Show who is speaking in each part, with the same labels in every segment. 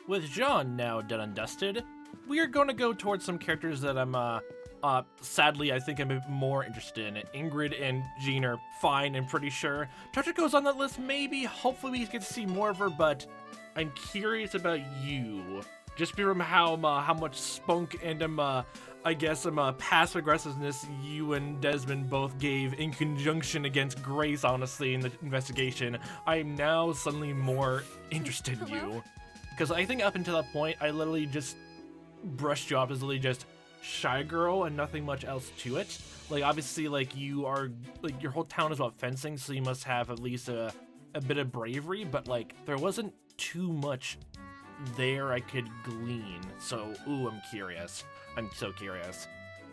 Speaker 1: with Jean now done and dusted, we are going to go towards some characters that I'm, sadly, I think I'm a bit more interested in. Ingrid and Jean are fine, I'm pretty sure. Tochiko's on that list, maybe. Hopefully we get to see more of her, but I'm curious about you. Just from how much spunk and I guess passive aggressiveness you and Desmond both gave in conjunction against Grace, honestly, in the investigation. I'm now suddenly more interested in you. Because I think up until that point, I literally just brushed you off as literally just shy girl and nothing much else to it. Like, obviously, like, you are, like, your whole town is about fencing, so you must have at least a bit of bravery, but, like, there wasn't too much there I could glean. So, ooh, I'm curious. I'm so curious.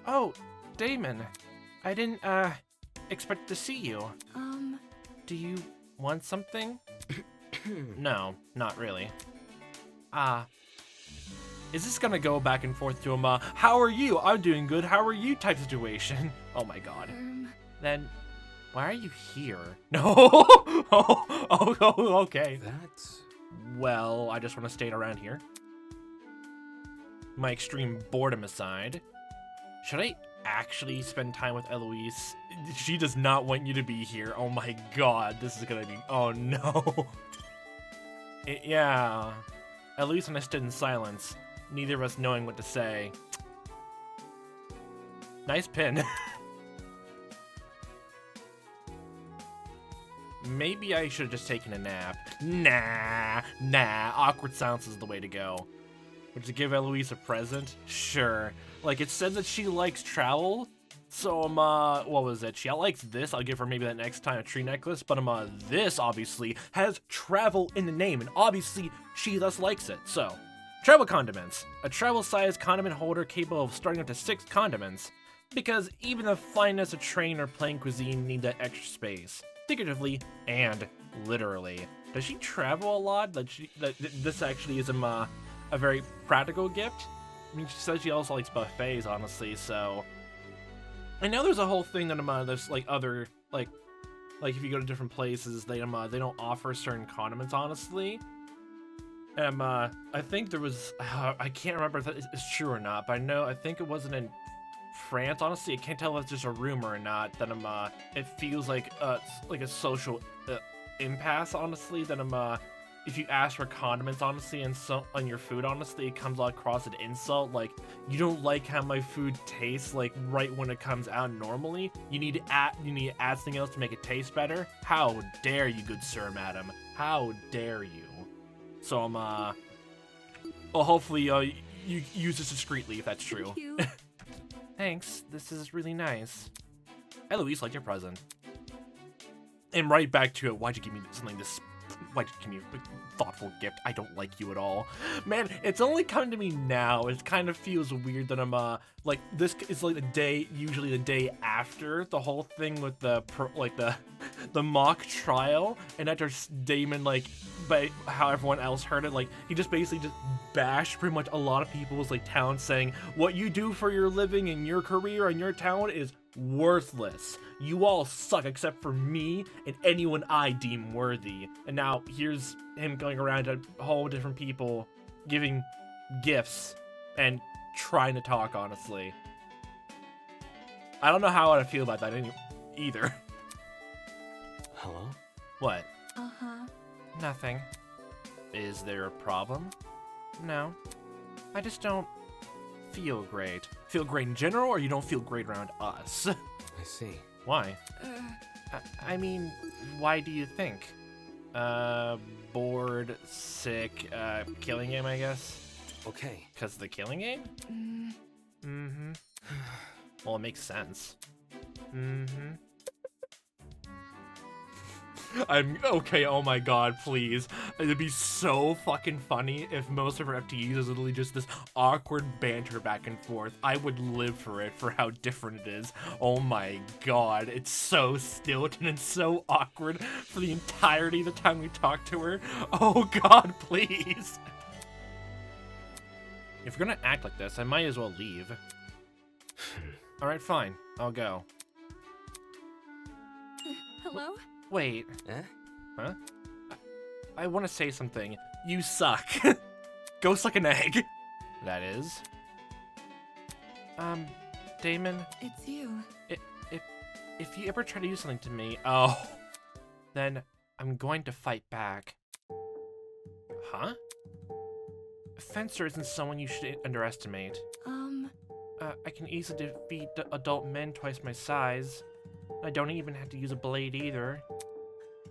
Speaker 1: Oh, Damon. I didn't, expect to see you. Do you want something? No, not really. Is this gonna go back and forth to him, how are you? I'm doing good, how are you type situation? Oh my god. Then, why are you here? No! oh, okay.
Speaker 2: That's...
Speaker 1: Well, I just want to stay around here. My extreme boredom aside, should I actually spend time with Eloise? She does not want you to be here. Oh my god, this is gonna be... Oh no. Yeah. Eloise and I stood in silence, neither of us knowing what to say. Nice pin. Maybe I should have just taken a nap. Nah. Awkward silence is the way to go. Would you give Eloise a present? Sure. Like, it said that she likes travel. So, what was it? She likes this. I'll give her maybe that next time a tree necklace. But, this, obviously, has travel in the name. And obviously, she thus likes it. So, travel condiments. A travel-sized condiment holder capable of starting up to 6 condiments. Because even the finest of train or plain cuisine need that extra space. Figuratively and literally. Does she travel a lot? That this actually is a very practical gift? I mean, she says she also likes buffets, honestly, so... I know there's a whole thing that there's like other like if you go to different places, they don't offer certain condiments, honestly. I think there was I can't remember if that is true or not, but I think it wasn't in France, honestly. I can't tell if it's just a rumor or not. That it feels like a social impasse, honestly. That if you ask for condiments, honestly, and so on your food, honestly, it comes across an insult. Like, you don't like how my food tastes, like, right when it comes out normally. You need to add something else to make it taste better. How dare you, good sir, madam? How dare you? So well, hopefully you use this discreetly if that's true.
Speaker 3: Thank you.
Speaker 1: Thanks. This is really nice. Eloise liked your present. And right back to it. Why'd you give me something this? Why'd you give me a thoughtful gift? I don't like you at all. Man, it's only coming to me now. It kind of feels weird that I'm, like, this is like usually the day after the whole thing with the mock trial. And after Damon, like, by how everyone else heard it, like, he just basically just bashed pretty much a lot of people's, like, talents, saying, what you do for your living and your career and your talent is worthless. You all suck except for me and anyone I deem worthy. And now here's him going around to a whole different people, giving gifts and trying to talk, honestly. I don't know how I feel about that either.
Speaker 2: Hello?
Speaker 1: What?
Speaker 3: Uh-huh.
Speaker 1: Nothing. Is there a problem? No. I just don't feel great. Feel great in general, or you don't feel great around us?
Speaker 2: I see.
Speaker 1: Why? I mean, why do you think? Bored, sick, killing game, I guess?
Speaker 2: Okay.
Speaker 1: Because the killing game? Mm-hmm. Well, it makes sense. Mm-hmm. I'm okay, oh my god, please. It'd be so fucking funny if most of her FTEs is literally just this awkward banter back and forth. I would live for it, for how different it is. Oh my god, it's so stilted and so awkward for the entirety of the time we talk to her. Oh god, please. If you're gonna act like this, I might as well leave. Alright, fine. I'll go.
Speaker 3: Hello?
Speaker 1: Wait.
Speaker 2: Eh?
Speaker 1: Huh? I want to say something. You suck. Go suck an egg. That is. Damon.
Speaker 3: It's you.
Speaker 1: If you ever try to do something to me, oh, then I'm going to fight back. Huh? Fencer isn't someone you should underestimate. I can easily defeat adult men twice my size. I don't even have to use a blade either.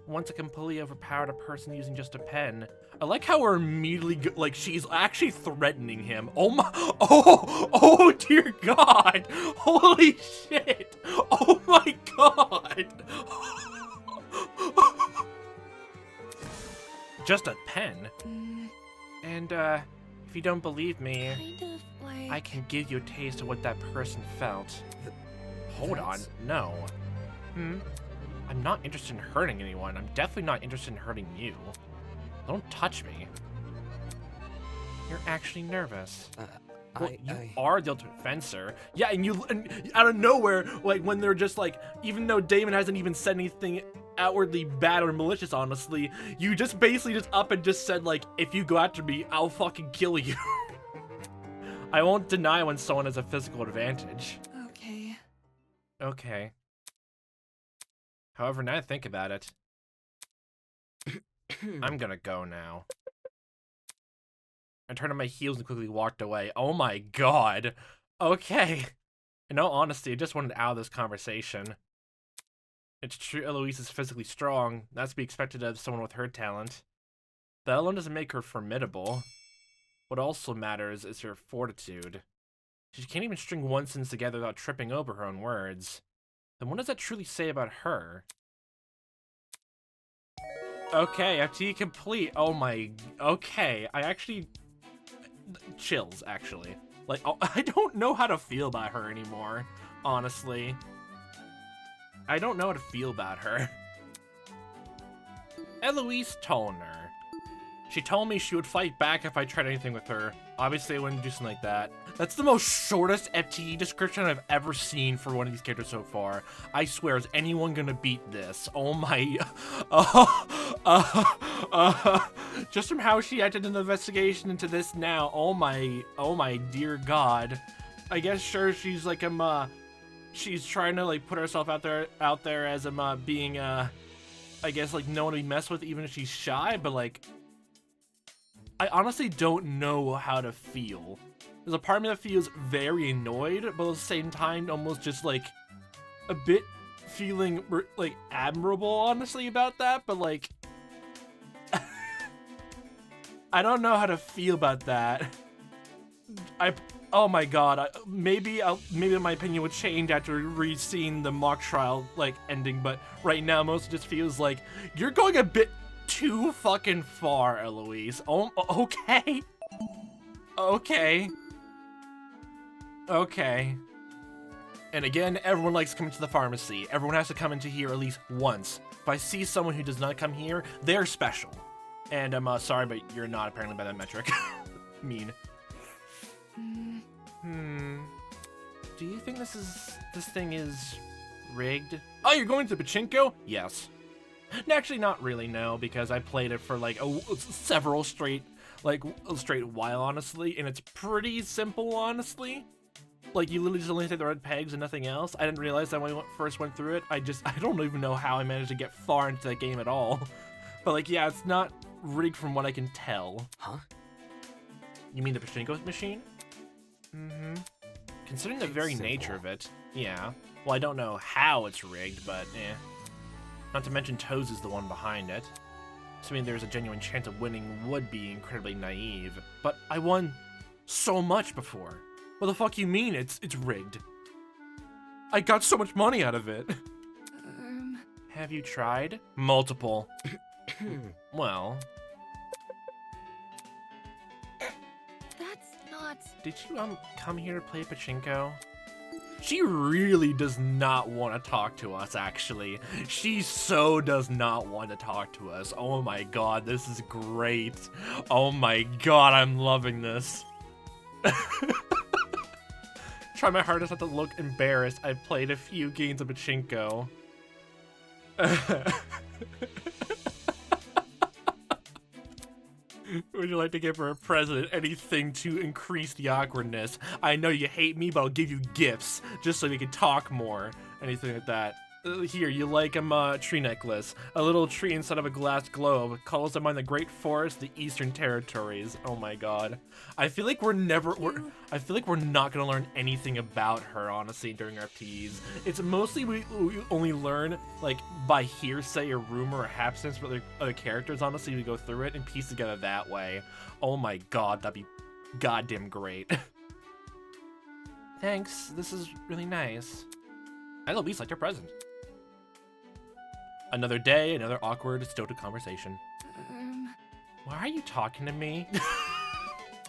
Speaker 1: Once I completely overpowered a person using just a pen. I like how we're immediately, like, she's actually threatening him. Oh my, oh dear God. Holy shit. Oh my God. Just a pen? And, if you don't believe me,
Speaker 3: Kind of like...
Speaker 1: I can give you a taste of what that person felt. Hold on, no. I'm not interested in hurting anyone. I'm definitely not interested in hurting you. Don't touch me. You're actually nervous. Well, you are the ultimate fencer. Yeah, and out of nowhere, like, when they're just like, even though Damon hasn't even said anything outwardly bad or malicious, honestly, you just basically just up and just said, like, if you go after me, I'll fucking kill you. I won't deny when someone has a physical advantage.
Speaker 3: Okay.
Speaker 1: Okay. However, now I think about it, I'm gonna go now. I turned on my heels and quickly walked away. Oh my God. Okay. In all honesty, I just wanted out of this conversation. It's true Eloise is physically strong. That's to be expected of someone with her talent. That alone doesn't make her formidable. What also matters is her fortitude. She can't even string one sentence together without tripping over her own words. Then what does that truly say about her? Okay, FTE complete. Oh my... Okay, I actually... Chills, actually. Like, I don't know how to feel about her anymore, honestly. I don't know how to feel about her. Eloise Taulner. She told me she would fight back if I tried anything with her. Obviously, I wouldn't do something like that. That's the most shortest FTE description I've ever seen for one of these characters so far. I swear, is anyone gonna beat this? Oh my... just from how she acted in the investigation into this now. Oh my dear God. I guess, sure, she's like, she's trying to, like, put herself out there as, being, I guess, like, no one to be messed with, even if she's shy, but, like... I honestly don't know how to feel. There's a part of me that feels very annoyed, but at the same time, almost just, like, a bit feeling, like, admirable, honestly, about that, but, like... I don't know how to feel about that. Oh my God, maybe my opinion would change after re-seeing the mock trial, like, ending, but right now, most just feels like, you're going a bit too fucking far, Eloise. Oh, okay. Okay. Okay. And again, everyone likes coming to the pharmacy. Everyone has to come into here at least once. If I see someone who does not come here, they're special. And I'm sorry, but you're not apparently by that metric. Mean. Do you think this thing is rigged? Oh, you're going to Pachinko? Yes. Actually, not really, no, because I played it for like several straight while, honestly, and it's pretty simple, honestly. Like, you literally just only take the red pegs and nothing else. I didn't realize that when I first went through it. I don't even know how I managed to get far into that game at all. But, like, yeah, it's not rigged from what I can tell. Huh? You mean the Pachinko machine? Mm-hmm. Considering the very nature of it, yeah. Well, I don't know how it's rigged, but eh. Not to mention Toes is the one behind it. Assuming there's a genuine chance of winning would be incredibly naive. But I won so much before. What the fuck you mean it's rigged? I got so much money out of it. Have you tried? Multiple. Well.
Speaker 3: That's not...
Speaker 1: Did you come here to play Pachinko? She really does not want to talk to us, actually. She so does not want to talk to us. Oh my God, this is great. Oh my God, I'm loving this. Try my hardest not to look embarrassed. I played a few games of Pachinko. Would you like to give her a present? Anything to increase the awkwardness. I know you hate me, but I'll give you gifts just so we can talk more. Anything like that. Here, you like a tree necklace. A little tree inside of a glass globe. Calls to mind the Great Forest, the Eastern Territories. Oh my god. I feel like we're I feel like we're not gonna learn anything about her, honestly, during our FTEs. It's mostly we only learn, like, by hearsay or rumor or happenstance with other characters, honestly. We go through it and piece together that way. Oh my god, that'd be goddamn great. Thanks, this is really nice. I at least like your present. Another day, another awkward, stilted conversation. Why are you talking to me?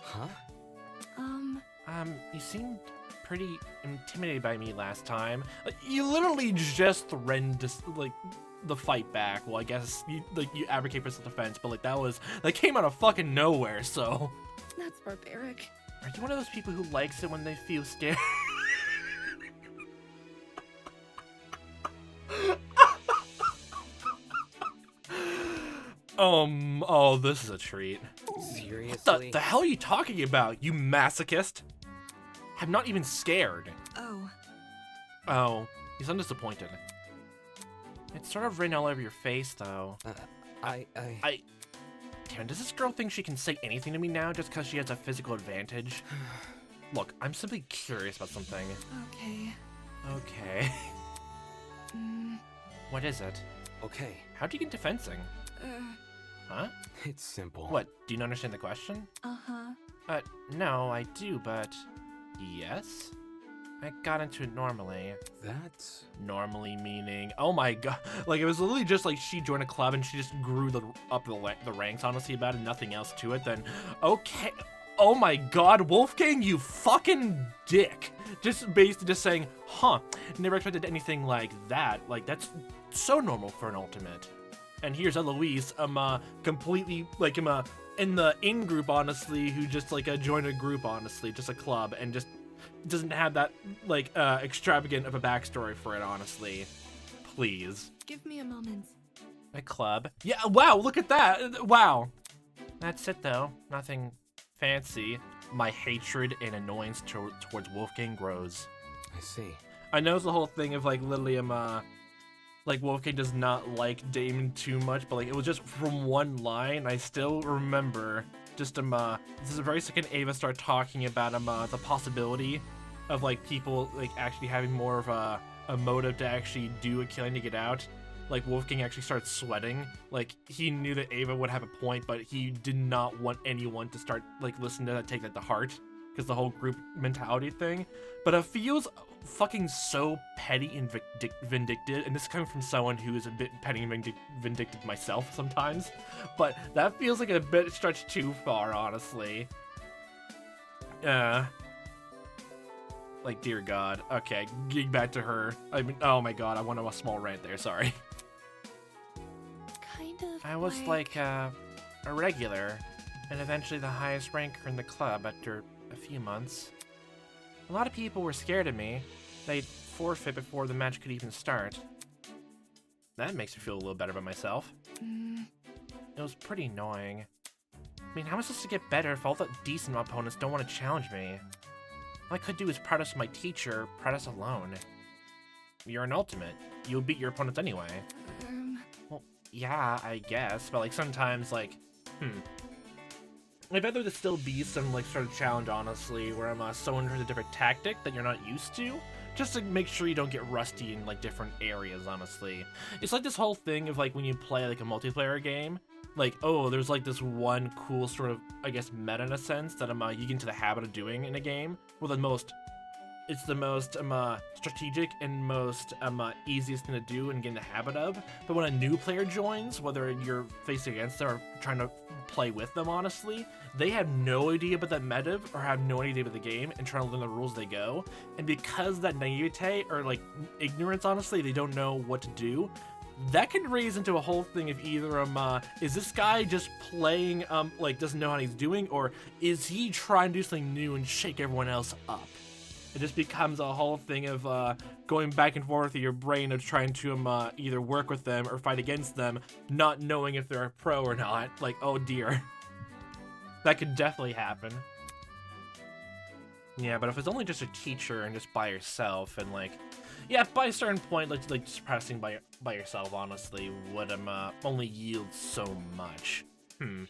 Speaker 2: Huh?
Speaker 1: You seemed pretty intimidated by me last time. You literally just threatened to, like, the fight back. Well, I guess you advocate for self-defense, but like that came out of fucking nowhere. So.
Speaker 3: That's barbaric.
Speaker 1: Are you one of those people who likes it when they feel scared? Oh, this is a treat.
Speaker 2: Seriously?
Speaker 1: What the hell are you talking about, you masochist? I'm not even scared. Oh, he's undisappointed. It's sort of written all over your face, though. Damn, does this girl think she can say anything to me now just because she has a physical advantage? Look, I'm simply curious about something. Okay. What is it?
Speaker 2: Okay.
Speaker 1: How'd you get into fencing? Huh?
Speaker 2: It's simple.
Speaker 1: What, do you not understand the question? No, I do, but... Yes? I got into it normally.
Speaker 2: That's...
Speaker 1: Normally meaning... Oh my god. Like, it was literally just like she joined a club and she just grew up the ranks, honestly, about it, nothing else to it, then... Okay... Oh my god, Wolfgang, you fucking dick. Just basically just saying, huh, never expected anything like that. Like, that's so normal for an ultimate. And here's Eloise, completely, like, in the in-group, honestly, who just, like, joined a group, honestly, just a club, and just doesn't have that, like, extravagant of a backstory for it, honestly. Please.
Speaker 3: Give me a moment.
Speaker 1: A club? Yeah, wow, look at that! Wow. That's it, though. Nothing fancy. My hatred and annoyance towards Wolfgang grows.
Speaker 2: I see.
Speaker 1: I know it's the whole thing of, like, literally, like, Wolfgang does not like Damon too much, but, like, it was just from one line. I still remember just, this is the very second Ava started talking about, the possibility of, like, people, like, actually having more of a motive to actually do a killing to get out. Like, Wolfgang actually started sweating. Like, he knew that Ava would have a point, but he did not want anyone to start, like, listening to that, take that to heart, because the whole group mentality thing. But it feels fucking so petty and vindictive, and this is coming from someone who is a bit petty and vindictive myself sometimes, but that feels like a bit stretched too far, honestly. Like, dear god. Okay, getting back to her. I mean, oh my god, I went on a small rant there, sorry.
Speaker 3: Kind of
Speaker 1: I was like a regular, and eventually the highest ranker in the club after a few months. A lot of people were scared of me. They'd forfeit before the match could even start. That makes me feel a little better about myself. It was pretty annoying. I mean, how am I supposed to get better if all the decent opponents don't want to challenge me? All I could do is practice my teacher, practice alone. You're an ultimate. You'll beat your opponents anyway. Well, yeah, I guess, but like sometimes, like, I bet there would still be some, like, sort of challenge, honestly, where I'm someone who's a different tactic that you're not used to, just to make sure you don't get rusty in, like, different areas, honestly. It's like this whole thing of, like, when you play, like, a multiplayer game, like, oh, there's, like, this one cool sort of, I guess, meta in a sense that you get into the habit of doing in a game, where it's the most strategic and most easiest thing to do and get in the habit of. But when a new player joins, whether you're facing against them or trying to play with them, honestly, they have no idea about that meta or have no idea about the game and trying to learn the rules as they go. And because of that naivete or like ignorance, honestly, they don't know what to do. That can raise into a whole thing of either is this guy just playing like doesn't know how he's doing, or is he trying to do something new and shake everyone else up? It just becomes a whole thing of going back and forth with your brain of trying to either work with them or fight against them, not knowing if they're a pro or not. Like, oh dear. That could definitely happen. Yeah, but if it's only just a teacher and just by yourself, and like, yeah, by a certain point, like just practicing by yourself, honestly, would only yield so much. I'm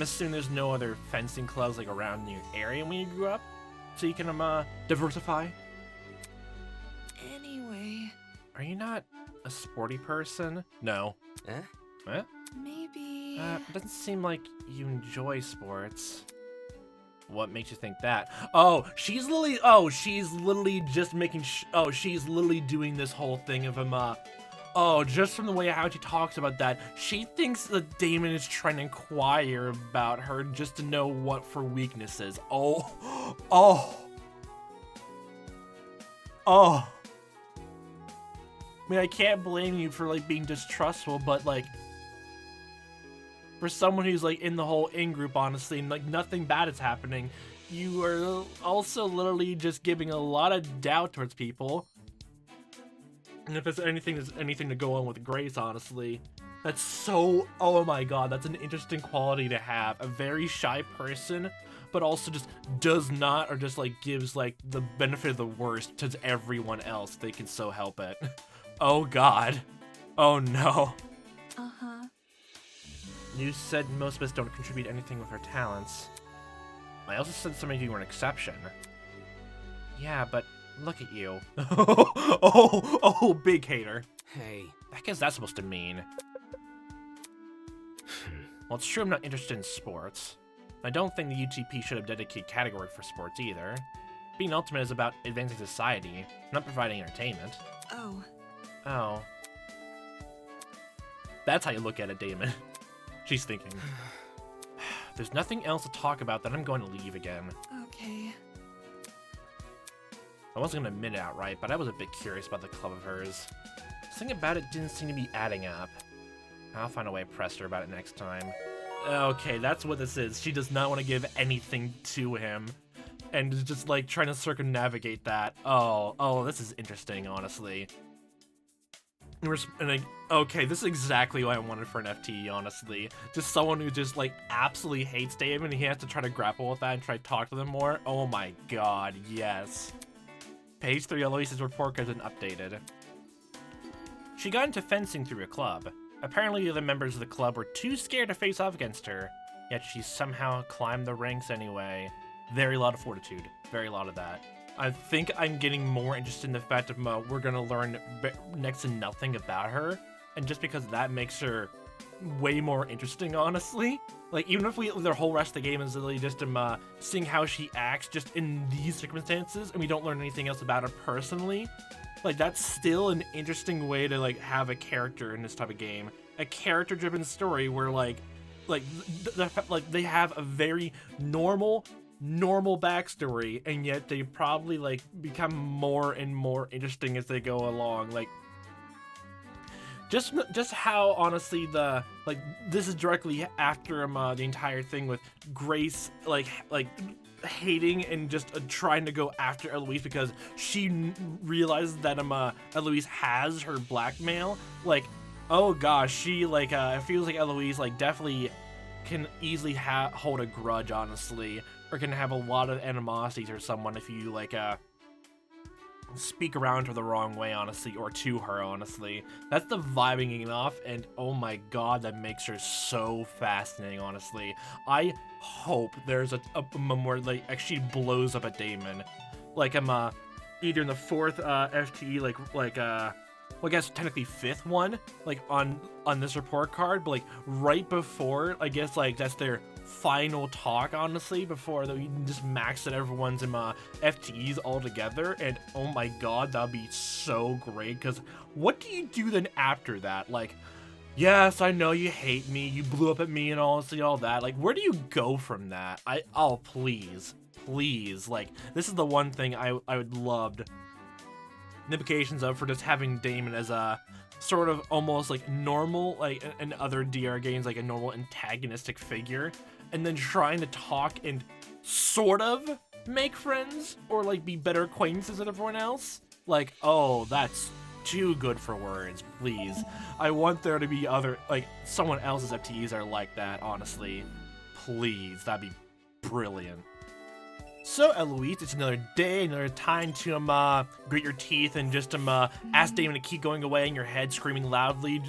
Speaker 1: assuming there's no other fencing clubs like around your area when you grew up, so you can diversify.
Speaker 3: Anyway,
Speaker 1: Are you not a sporty person? No. Eh?
Speaker 3: maybe.
Speaker 1: It doesn't seem like you enjoy sports. What makes you think that? Oh, she's literally just making she's literally doing this whole thing of just from the way how she talks about that, she thinks that Damon is trying to inquire about her just to know what her weaknesses. I mean, I can't blame you for like being distrustful, but like, for someone who's like in the whole in-group, honestly, and like nothing bad is happening, you are also literally just giving a lot of doubt towards people. And if there's anything to go on with Grace, honestly, that's so, oh my god, that's an interesting quality to have. A very shy person, but also just does not, or just like gives like the benefit of the worst to everyone else. They can so help it. Oh god. Oh no.
Speaker 3: Uh-huh.
Speaker 1: You said most of us don't contribute anything with our talents. I also said some of you were an exception. Yeah, but look at you. oh, big hater.
Speaker 2: Hey.
Speaker 1: I guess that's supposed to mean. Well, it's true I'm not interested in sports. I don't think the UTP should have dedicated category for sports either. Being ultimate is about advancing society, not providing entertainment. Oh. That's how you look at it, Damon. She's thinking. There's nothing else to talk about, then I'm going to leave again.
Speaker 3: Okay.
Speaker 1: I wasn't going to admit it outright, but I was a bit curious about the club of hers. Something about it didn't seem to be adding up. I'll find a way to press her about it next time. Okay, that's what this is. She does not want to give anything to him. And is just like trying to circumnavigate that. Oh, this is interesting, honestly. Okay, this is exactly what I wanted for an FTE, honestly. Just someone who just, like, absolutely hates Damon, and he has to try to grapple with that and try to talk to them more. Oh my god, yes. Page 3, Eloise's report has been updated. She got into fencing through a club. Apparently, the other members of the club were too scared to face off against her, yet she somehow climbed the ranks anyway. Very lot of fortitude. Very lot of that. I think I'm getting more interested in the fact of we're gonna learn next to nothing about her, and just because that makes her way more interesting, honestly. Like, even if the whole rest of the game is really just seeing how she acts just in these circumstances, and we don't learn anything else about her personally, like, that's still an interesting way to like have a character in this type of game, a character-driven story where they have a very normal backstory, and yet they probably like become more and more interesting as they go along. Like, just how honestly this is directly after the entire thing with Grace like hating and just trying to go after Eloise because she realizes that Eloise has her blackmail. Like, oh gosh, she like it feels like Eloise like definitely can easily hold a grudge, honestly, or can have a lot of animosity to someone if you like speak around her the wrong way, honestly, or to her, honestly. That's the vibing getting off, and oh my god, that makes her so fascinating, honestly. I hope there's a memorial like actually blows up at Damon, like either in the 4th FTE, well, I guess technically 5th one, like on this report card, but like right before, I guess like that's their final talk, honestly, before we just max at everyone's FTEs all together. And oh my god, that'd be so great, because what do you do then after that? Like, yes, I know you hate me, you blew up at me and honestly all that, like where do you go from that? Oh please, like this is the one thing I would love implications of for just having Damon as a sort of almost like normal, like in other DR games, like a normal antagonistic figure, and then trying to talk and sort of make friends or like be better acquaintances with everyone else. Like, oh, that's too good for words, please. I want there to be other, like someone else's FTEs are like that, honestly. Please, that'd be Brilliant. So, Eloise, it's another day, another time to grit your teeth and just ask Damon to keep going away in your head, screaming loudly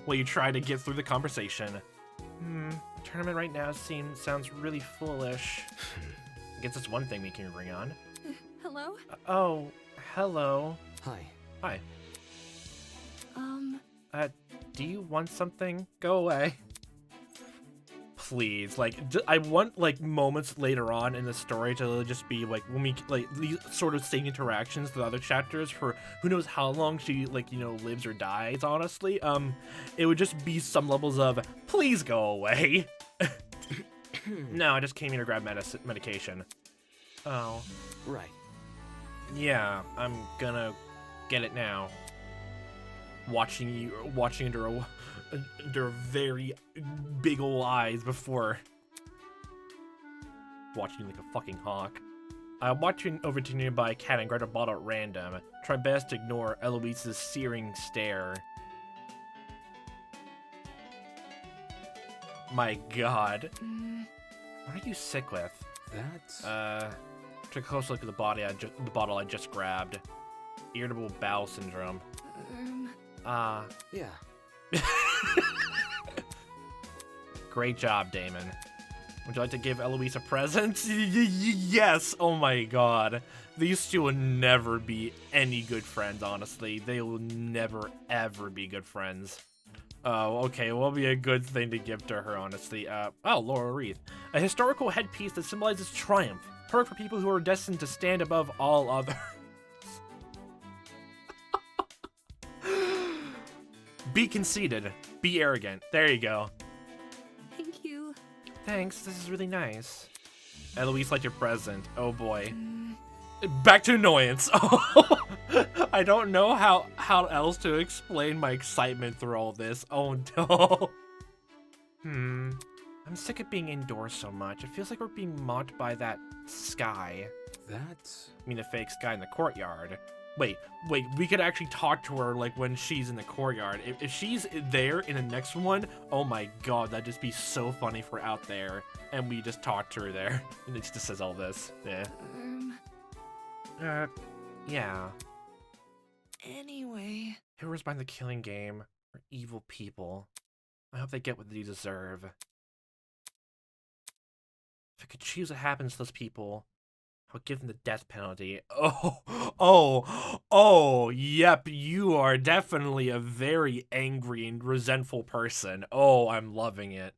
Speaker 1: while you try to get through the conversation. Tournament right now sounds really foolish. I guess that's one thing we can agree on.
Speaker 3: Hello?
Speaker 1: Oh, hello.
Speaker 2: Hi.
Speaker 1: Hi. Do you want something? Go away. Please, like, I want, like, moments later on in the story to just be, like, when we, like, these sort of same interactions to the other chapters for who knows how long she, like, you know, lives or dies, honestly. It would just be some levels of, please go away. No, I just came here to grab medication. Oh.
Speaker 2: Right.
Speaker 1: Yeah, I'm gonna get it now. Watching under very big ol' eyes before watching like a fucking hawk. I'm watching over to a nearby cat and grab a bottle at random. Try best to ignore Eloise's searing stare. My god. What are you sick with?
Speaker 2: That's...
Speaker 1: Took a close look at the bottle I just grabbed. Irritable bowel syndrome.
Speaker 2: Yeah.
Speaker 1: Great job, Damon. Would you like to give Eloise a present? Yes! Oh my god. These two will never be any good friends, honestly. They will never, ever be good friends. Oh, okay. What will be a good thing to give to her, honestly? Oh, laurel wreath. A historical headpiece that symbolizes triumph. Perfect for people who are destined to stand above all others. Be conceited. Be arrogant. There you go.
Speaker 3: Thank you.
Speaker 1: Thanks, this is really nice. Eloise liked your present. Oh boy. Back to annoyance. Oh, I don't know how else to explain my excitement through all this. Oh no. I'm sick of being indoors so much. It feels like we're being mocked by that sky.
Speaker 2: That's...
Speaker 1: I mean the fake sky in the courtyard. Wait, we could actually talk to her, like, when she's in the courtyard. If she's there in the next one, oh my god, that'd just be so funny if we're out there, and we just talk to her there, and it just says all this. Yeah. Yeah.
Speaker 3: Anyway.
Speaker 1: Whoever's behind the killing game are evil people. I hope they get what they deserve. If I could choose what happens to those people, I'll give them the death penalty. Yep, you are definitely a very angry and resentful person. Oh, I'm loving it.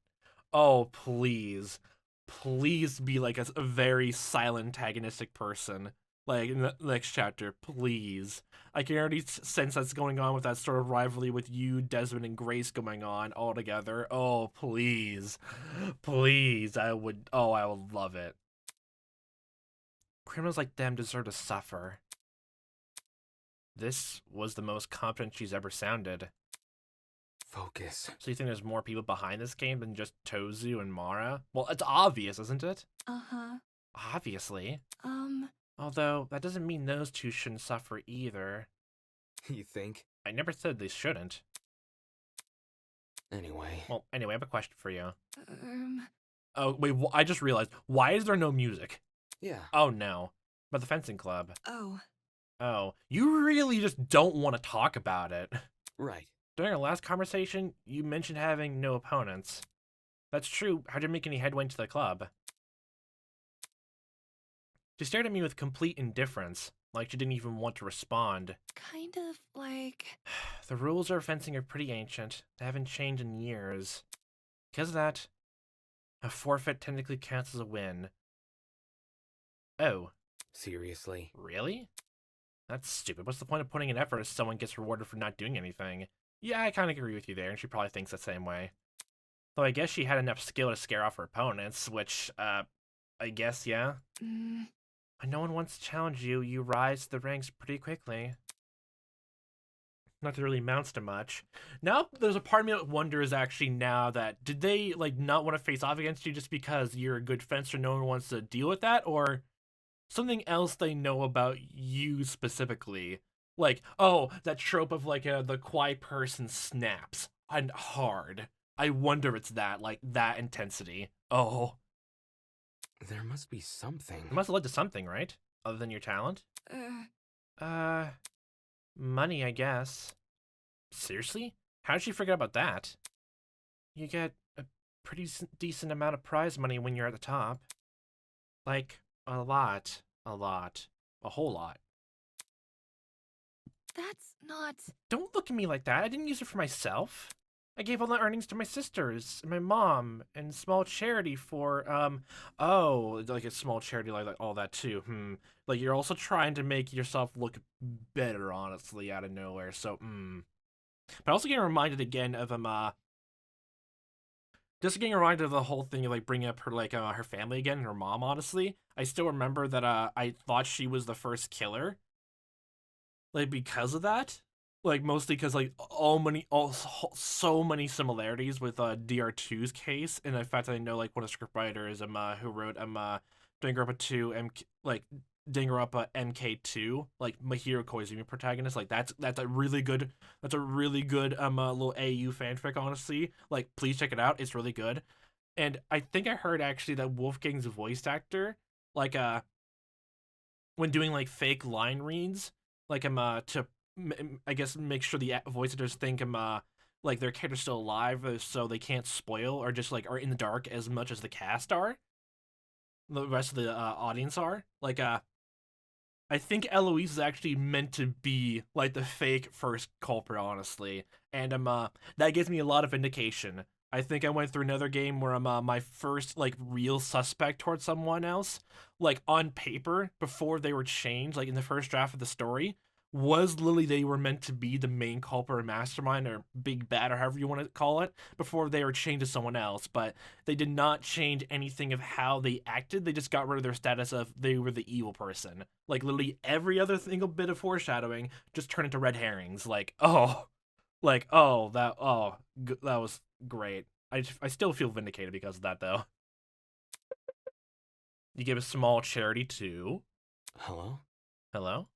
Speaker 1: Oh, please. Please be like a very silent, antagonistic person. Like, in the next chapter, please. I can already sense that's going on with that sort of rivalry with you, Desmond, and Grace going on all together. Oh, please. Please, I would love it. Criminals like them deserve to suffer. This was the most confident she's ever sounded.
Speaker 2: Focus.
Speaker 1: So you think there's more people behind this game than just Tozu and Mara? Well, it's obvious, isn't it?
Speaker 3: Uh-huh.
Speaker 1: Obviously. Although, that doesn't mean those two shouldn't suffer either.
Speaker 2: You think?
Speaker 1: I never said they shouldn't.
Speaker 2: Anyway.
Speaker 1: Well, anyway, I have a question for you. Oh, wait, I just realized. Why is there no music?
Speaker 2: Yeah.
Speaker 1: Oh, no. About the fencing club.
Speaker 3: Oh,
Speaker 1: You really just don't want to talk about it.
Speaker 2: Right.
Speaker 1: During our last conversation, you mentioned having no opponents. That's true. How'd you make any headway into the club? She stared at me with complete indifference, like she didn't even want to respond.
Speaker 3: kind of like...
Speaker 1: The rules of fencing are pretty ancient. They haven't changed in years. Because of that, a forfeit technically counts as a win. Oh.
Speaker 2: Seriously?
Speaker 1: Really? That's stupid. What's the point of putting in effort if someone gets rewarded for not doing anything? Yeah, I kind of agree with you there, and she probably thinks the same way. Though I guess she had enough skill to scare off her opponents, which, I guess, yeah. When no one wants to challenge you, you rise to the ranks pretty quickly. Not that it really amounts to much. Now, there's a part of me that wonders, actually, now that, did they, like, not want to face off against you just because you're a good fencer, no one wants to deal with that, or something else they know about you specifically? Like, oh, that trope of, like, the quiet person snaps, and hard. I wonder if it's that, like, that intensity. Oh.
Speaker 2: There must be something.
Speaker 1: It must have led to something, right? Other than your talent? Money, I guess. Seriously? How did she forget about that? You get a pretty decent amount of prize money when you're at the top. Like, a lot. A lot. A whole lot.
Speaker 3: That's not...
Speaker 1: Don't look at me like that. I didn't use it for myself. I gave all the earnings to my sisters and my mom and small charity for, oh, like a small charity like all that too. Like, you're also trying to make yourself look better, honestly, out of nowhere, so, But also getting reminded again of, just getting reminded of the whole thing of, like, bringing up her, like, her family again, and her mom, honestly. I still remember that, I thought she was the first killer. Like, because of that. Like, mostly because, like, so many similarities with, DR2's case, and the fact that I know, like, one of the scriptwriters, who wrote, Danganronpa 2, Danganronpa MK2, like, Mahiro Koizumi protagonist, like, that's a really good, little AU fanfic, honestly. Like, please check it out, it's really good. And I think I heard, actually, that Wolfgang's voice actor, like, when doing, like, fake line reads, like, to I guess make sure the voice actors think like their character's still alive, so they can't spoil or just like are in the dark as much as the cast are. The rest of the audience are. Like I think Eloise is actually meant to be like the fake first culprit, honestly, and that gives me a lot of indication. I think I went through another game where I'm my first like real suspect towards someone else, like on paper before they were changed, like in the first draft of the story, was literally they were meant to be the main culprit or mastermind or big bad or however you want to call it before they were changed to someone else. But they did not change anything of how they acted. They just got rid of their status of they were the evil person. Like literally every other single bit of foreshadowing just turned into red herrings. That was great. I still feel vindicated because of that though. You gave a small charity too.
Speaker 2: Hello?
Speaker 1: Hello?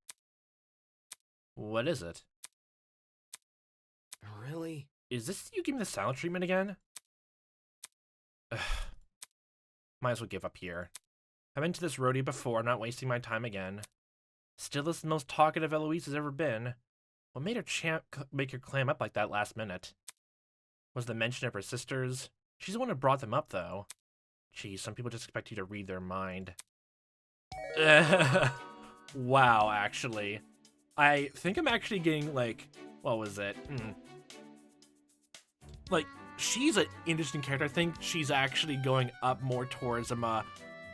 Speaker 1: What is it?
Speaker 2: Really?
Speaker 1: Is this you giving the silent treatment again? Ugh. Might as well give up here. I've been to this rodeo before, I'm not wasting my time again. Still, this is the most talkative Eloise has ever been. What made her make her clam up like that last minute? Was the mention of her sisters? She's the one who brought them up, though. Geez, some people just expect you to read their mind. Wow, actually. I think I'm actually getting, like, what was it? Like, she's an interesting character. I think she's actually going up more towards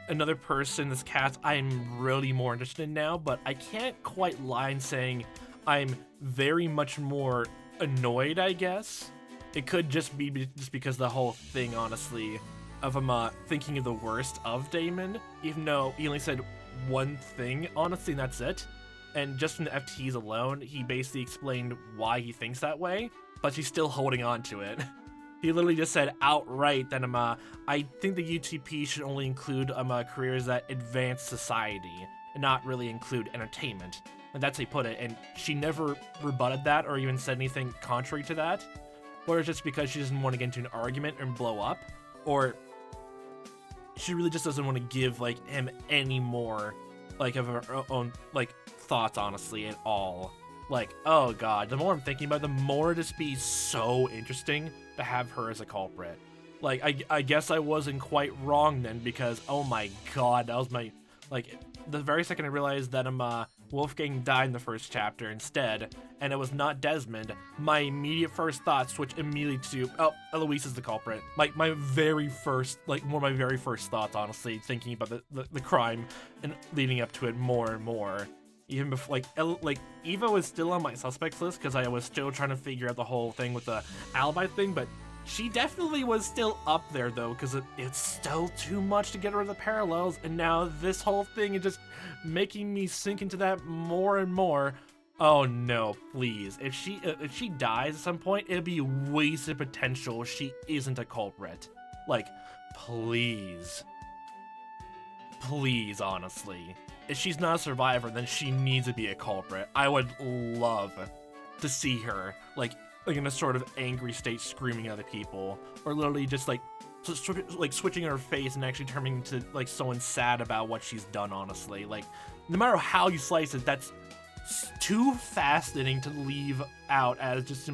Speaker 1: another person, this cast I'm really more interested in now, but I can't quite lie in saying I'm very much more annoyed, I guess. It could just be because the whole thing, honestly, of thinking of the worst of Damon, even though he only said one thing, honestly, and that's it. And just from the FTEs alone, he basically explained why he thinks that way, but he's still holding on to it. He literally just said outright that I think the UTP should only include careers that advance society, and not really include entertainment. And that's how he put it, and she never rebutted that or even said anything contrary to that. Or it's just because she doesn't want to get into an argument and blow up, or she really just doesn't want to give like him any more like of her own like thoughts, honestly, at all. Like, oh god, the more I'm thinking about it, the more it just be so interesting to have her as a culprit. Like, I guess I wasn't quite wrong then, because oh my god, that was my, like, the very second I realized that Wolfgang died in the first chapter instead, and it was not Desmond, my immediate first thought switched immediately to, oh, Eloise is the culprit. Like, my very first, like, one of my very first thoughts, honestly, thinking about the crime and leading up to it more and more. Even before, like, Eva was still on my suspects list because I was still trying to figure out the whole thing with the alibi thing, but she definitely was still up there, though, because it's still too much to get rid of the parallels, and now this whole thing is just making me sink into that more and more. Oh no, please. If she dies at some point, it'll be wasted potential if she isn't a culprit. Like, please. Please, honestly. If she's not a survivor, then she needs to be a culprit. I would love to see her, like in a sort of angry state screaming at other people, or literally just, like, like switching her face and actually turning into like someone sad about what she's done. Honestly, like no matter how you slice it, that's too fascinating to leave out as just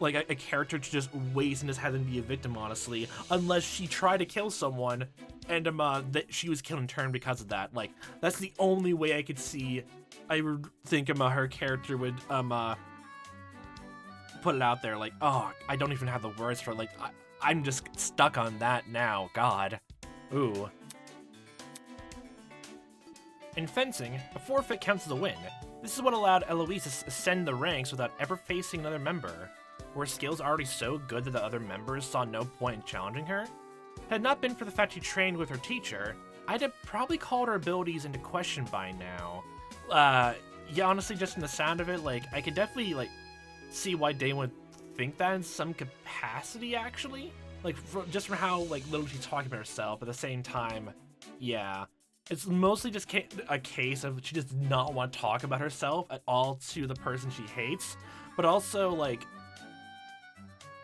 Speaker 1: like a character to just waste and just have them be a victim. Honestly, unless she tried to kill someone and that she was killed in turn because of that. Like that's the only way I could see. I would think her character would put it out there. Like, oh, I don't even have the words for it. Like I'm just stuck on that now. God. Ooh. In fencing, a forfeit counts as a win. This is what allowed Eloise to ascend the ranks without ever facing another member. Were her skills already so good that the other members saw no point in challenging her? Had it not been for the fact she trained with her teacher, I'd have probably called her abilities into question by now. Yeah, honestly, just in the sound of it, like, I could definitely, like, see why Damon would think that in some capacity, actually. Like, just from how, like, little she's talking about herself, but at the same time, yeah. It's mostly just a case of she does not want to talk about herself at all to the person she hates, but also, like,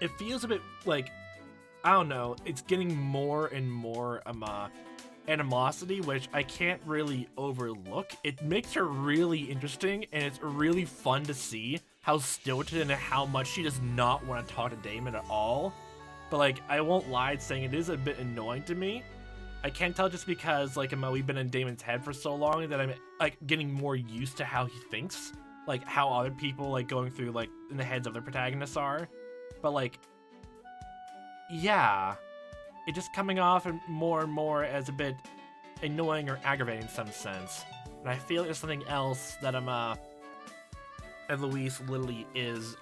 Speaker 1: it feels a bit, like, I don't know, it's getting more and more, animosity, which I can't really overlook. It makes her really interesting, and it's really fun to see how stilted and how much she does not want to talk to Damon at all. But, like, I won't lie saying it is a bit annoying to me. I can't tell just because, like, we've been in Damon's head for so long that I'm, like, getting more used to how he thinks. Like, how other people, like, going through, like, in the heads of their protagonists are. But, like, yeah. It just coming off more and more as a bit annoying or aggravating in some sense. And I feel there's something else that Eloise literally is,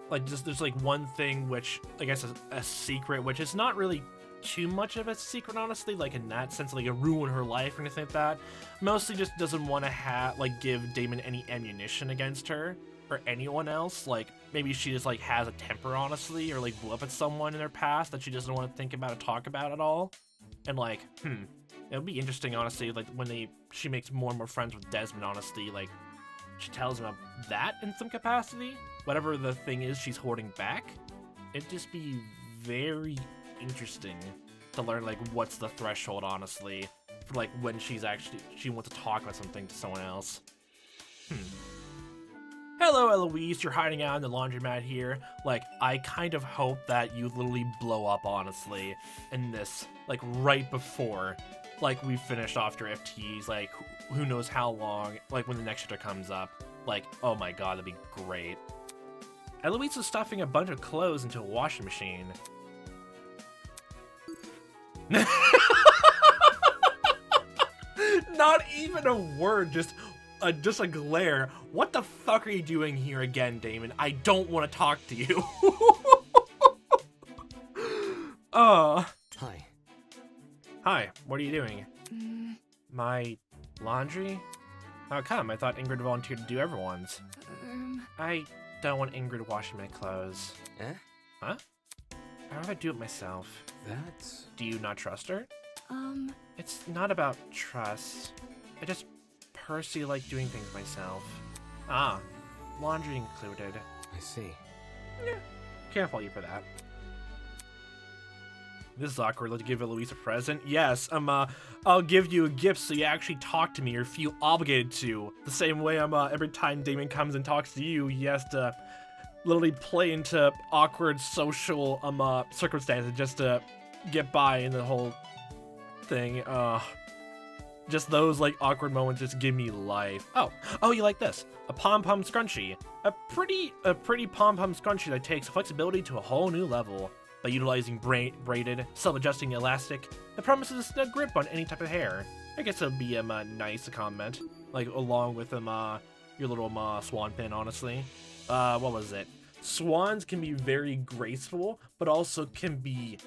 Speaker 1: like, just there's, like, one thing which, I guess, is a secret, which is not really too much of a secret, honestly, like, in that sense, like, it ruin her life or anything like that. Mostly just doesn't want to give Damon any ammunition against her or anyone else. Like, maybe she just, like, has a temper, honestly, or, like, blew up at someone in their past that she doesn't want to think about or talk about at all. And, like, it would be interesting, honestly, like, when she makes more and more friends with Desmond, honestly, like, she tells him about that in some capacity, whatever the thing is she's holding back. It'd just be very interesting to learn, like, what's the threshold, honestly, for, like, when she wants to talk about something to someone else. Hello, Eloise, you're hiding out in the laundromat here. Like, I kind of hope that you literally blow up, honestly, in this, like, right before, like, we finished off your FTEs, like, who knows how long, like, when the next chapter comes up. Like, oh my god, that'd be great. Eloise is stuffing a bunch of clothes into a washing machine. Not even a word, just a glare. What the fuck are you doing here again, Damon? I don't want to talk to you. Hi, what are you doing? My laundry? How come? I thought Ingrid volunteered to do everyone's. I don't want Ingrid washing my clothes.
Speaker 2: Eh?
Speaker 1: Huh? I'd rather do it myself.
Speaker 2: That's...
Speaker 1: Do you not trust her? It's not about trust. I just personally like doing things myself. Ah, laundry included.
Speaker 2: I see.
Speaker 1: Yeah, can't fault you for that. This is awkward. Let's give Eloise a present. Yes, I'll give you a gift so you actually talk to me or feel obligated to. The same way every time Damon comes and talks to you, he has to literally play into awkward social circumstances just to get by in the whole thing. Just those, like, awkward moments just give me life. Oh, you like this? A pom-pom scrunchie. A pretty pom-pom scrunchie that takes flexibility to a whole new level. By utilizing braided, self-adjusting elastic, it promises a snug grip on any type of hair. I guess it would be nice to comment, like, along with your little swan pin, honestly. What was it? Swans can be very graceful, but also can be,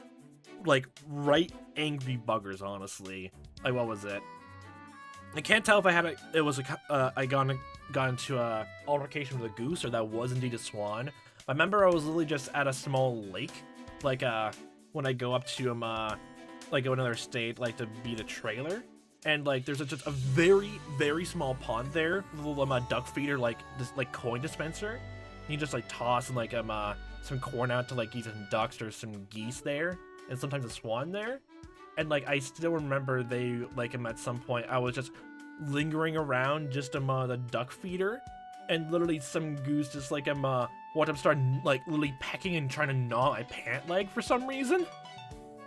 Speaker 1: like, right angry buggers, honestly. Like, what was it? I can't tell if I had I got into a altercation with a goose, or that was indeed a swan. I remember I was literally just at a small lake, like, when I go up to, like, go another state, like, to beat a trailer. And, like, there's just a very, very small pond there, with a little, duck feeder, like, this, like, coin dispenser. You just, like, toss and, like, some corn out to like either some ducks or some geese there, and sometimes a swan there. And like I still remember they like at some point I was just lingering around just the duck feeder, and literally some goose just like started like literally pecking and trying to gnaw my pant leg for some reason.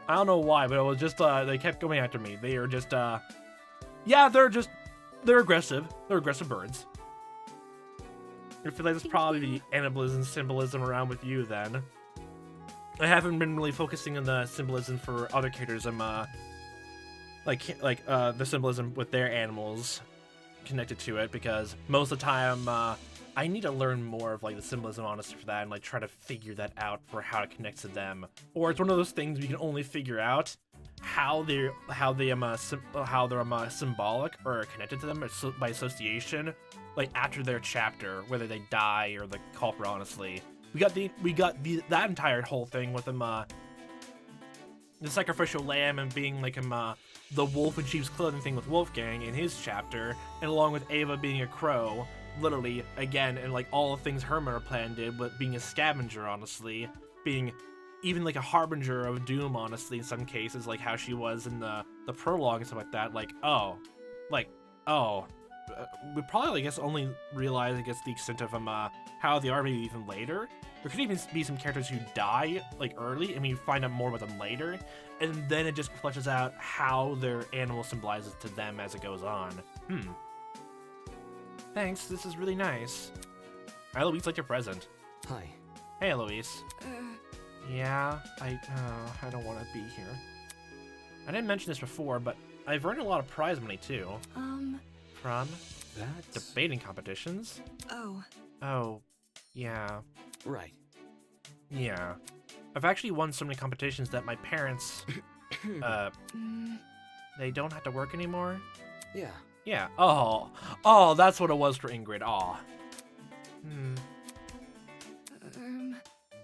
Speaker 1: I don't know why, but it was just they kept going after me. They are just yeah, they're aggressive. They're aggressive birds. I feel like there's probably animalism symbolism around with you then. I haven't been really focusing on the symbolism for other characters. I'm the symbolism with their animals connected to it, because most of the time I need to learn more of like the symbolism honestly for that, and like try to figure that out for how it connects to them. Or it's one of those things we can only figure out how they're symbolic or connected to them by association, like after their chapter, whether they die or the culprit. Honestly, we got that entire whole thing with them, the sacrificial lamb, and being like the wolf in sheep's clothing thing with Wolfgang in his chapter, and along with Ava being a crow, literally again, and like all the things Herman or Plan did, but being a scavenger, honestly, being even like a harbinger of doom, honestly, in some cases, like how she was in the prologue and stuff like that. We probably, I guess, only realize, I guess, the extent of how they are maybe even later. There could even be some characters who die like early, and we find out more about them later, and then it just fleshes out how their animal symbolizes to them as it goes on. Thanks, this is really nice. Eloise, like your present.
Speaker 2: Hi.
Speaker 1: Hey, Eloise. Yeah, I don't want to be here. I didn't mention this before, but I've earned a lot of prize money too. From
Speaker 2: That's...
Speaker 1: debating competitions. Oh, yeah.
Speaker 2: Right.
Speaker 1: Yeah. I've actually won so many competitions that my parents, they don't have to work anymore.
Speaker 2: Yeah.
Speaker 1: Yeah. Oh, that's what it was for Ingrid. Aw.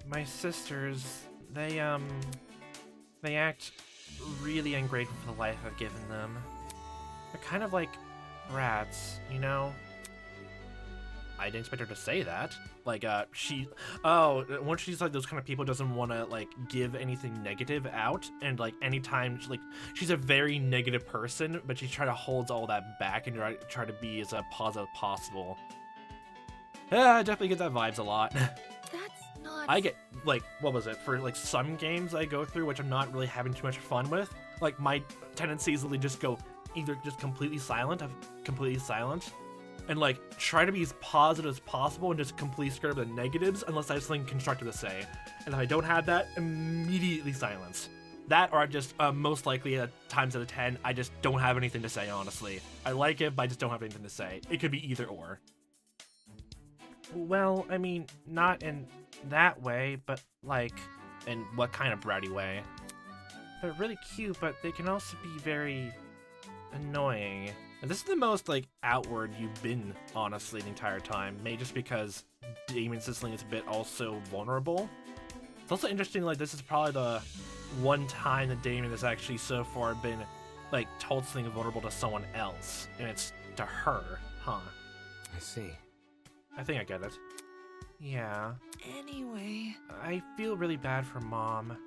Speaker 1: My sisters, they act really ungrateful for the life I've given them. They're kind of like brats, you know? I didn't expect her to say that. Like, once she's like those kind of people, doesn't want to like give anything negative out, and like anytime she's a very negative person, but she try to hold all that back and try to be as positive as possible. Yeah, I definitely get that vibes a lot.
Speaker 3: That's not...
Speaker 1: I get, like, what was it? For, like, some games I go through, which I'm not really having too much fun with, like, my tendency is to just go either just completely silent, and, like, try to be as positive as possible and just completely scared of the negatives unless I have something constructive to say. And if I don't have that, immediately silence. That, or I just, most likely, at times out of 10, I just don't have anything to say, honestly. I like it, but I just don't have anything to say. It could be either or. Well, I mean, not in that way, but like, in what kind of bratty way? They're really cute, but they can also be very annoying. And this is the most, like, outward you've been, honestly, the entire time. Maybe just because Damon Sicily is a bit also vulnerable. It's also interesting, like, this is probably the one time that Damon has actually so far been, like, told something vulnerable to someone else. And it's to her, huh?
Speaker 2: I see.
Speaker 1: I think I get it. Yeah.
Speaker 3: Anyway...
Speaker 1: I feel really bad for Mom.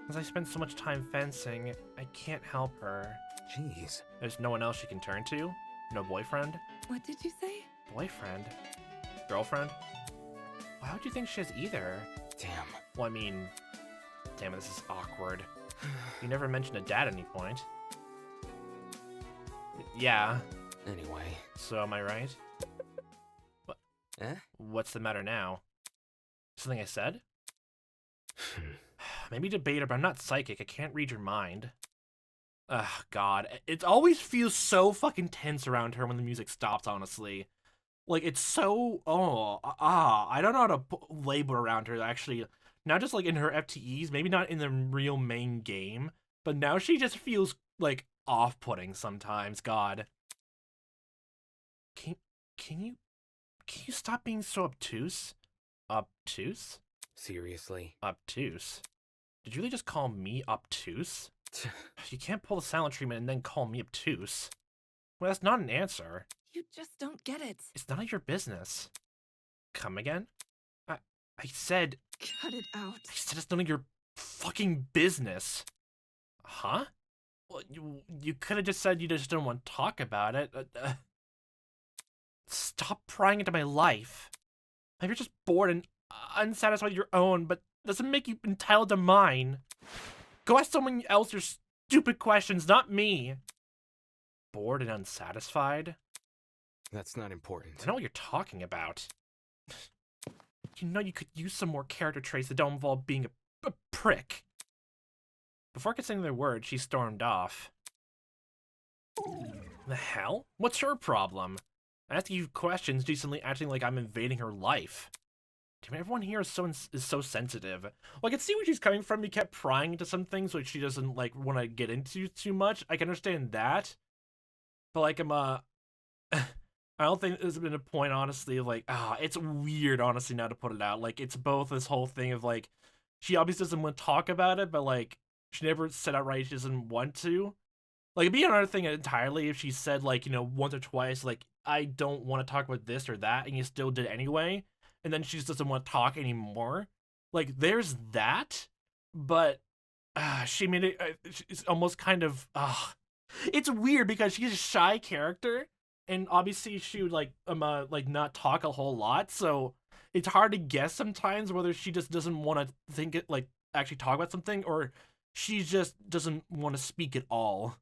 Speaker 1: As I spend so much time fencing, I can't help her.
Speaker 2: Jeez.
Speaker 1: There's no one else she can turn to? No boyfriend?
Speaker 3: What did you say?
Speaker 1: Boyfriend? Girlfriend? Why would you think she has either?
Speaker 2: Damn.
Speaker 1: Well, I mean... Damn, this is awkward. You never mentioned a dad at any point. Yeah.
Speaker 2: Anyway.
Speaker 1: So am I right?
Speaker 2: Eh?
Speaker 1: What's the matter now? Something I said? Maybe debater, but I'm not psychic. I can't read your mind. Ugh, God. It always feels so fucking tense around her when the music stops, honestly. Like, it's so... I don't know how to label around her, actually. Not just, like, in her FTEs, maybe not in the real main game, but now she just feels, like, off-putting sometimes, God. Can you stop being so obtuse? Obtuse?
Speaker 2: Seriously?
Speaker 1: Obtuse? Did you really just call me obtuse? You can't pull the silent treatment and then call me obtuse. Well, that's not an answer.
Speaker 3: You just don't get it.
Speaker 1: It's none of your business. Come again? I said
Speaker 3: Cut it out.
Speaker 1: it's none of your fucking business. Huh? Well, you could have just said you just didn't want to talk about it. Stop prying into my life. Maybe you're just bored and unsatisfied with your own, but doesn't make you entitled to mine. Go ask someone else your stupid questions, not me. Bored and unsatisfied?
Speaker 2: That's not important.
Speaker 1: I know what you're talking about. You know you could use some more character traits that don't involve being a prick. Before considering their words, she stormed off. The hell? What's her problem? I ask you questions decently acting like I'm invading her life. Damn, everyone here is so sensitive. Well, I can see where she's coming from. You kept prying into some things which she doesn't like want to get into too much. I can understand that. But like I don't think there's been a point, honestly, of like, it's weird, honestly, now to put it out. Like, it's both this whole thing of, like, she obviously doesn't want to talk about it, but, like, she never said outright she doesn't want to. Like, it'd be another thing entirely if she said, like, you know, once or twice, like, I don't want to talk about this or that, and you still did anyway, and then she just doesn't want to talk anymore. Like, there's that, but she made it, it's almost kind of, it's weird because she's a shy character, and obviously she would like not talk a whole lot, so it's hard to guess sometimes whether she just doesn't want to think it like actually talk about something, or she just doesn't want to speak at all.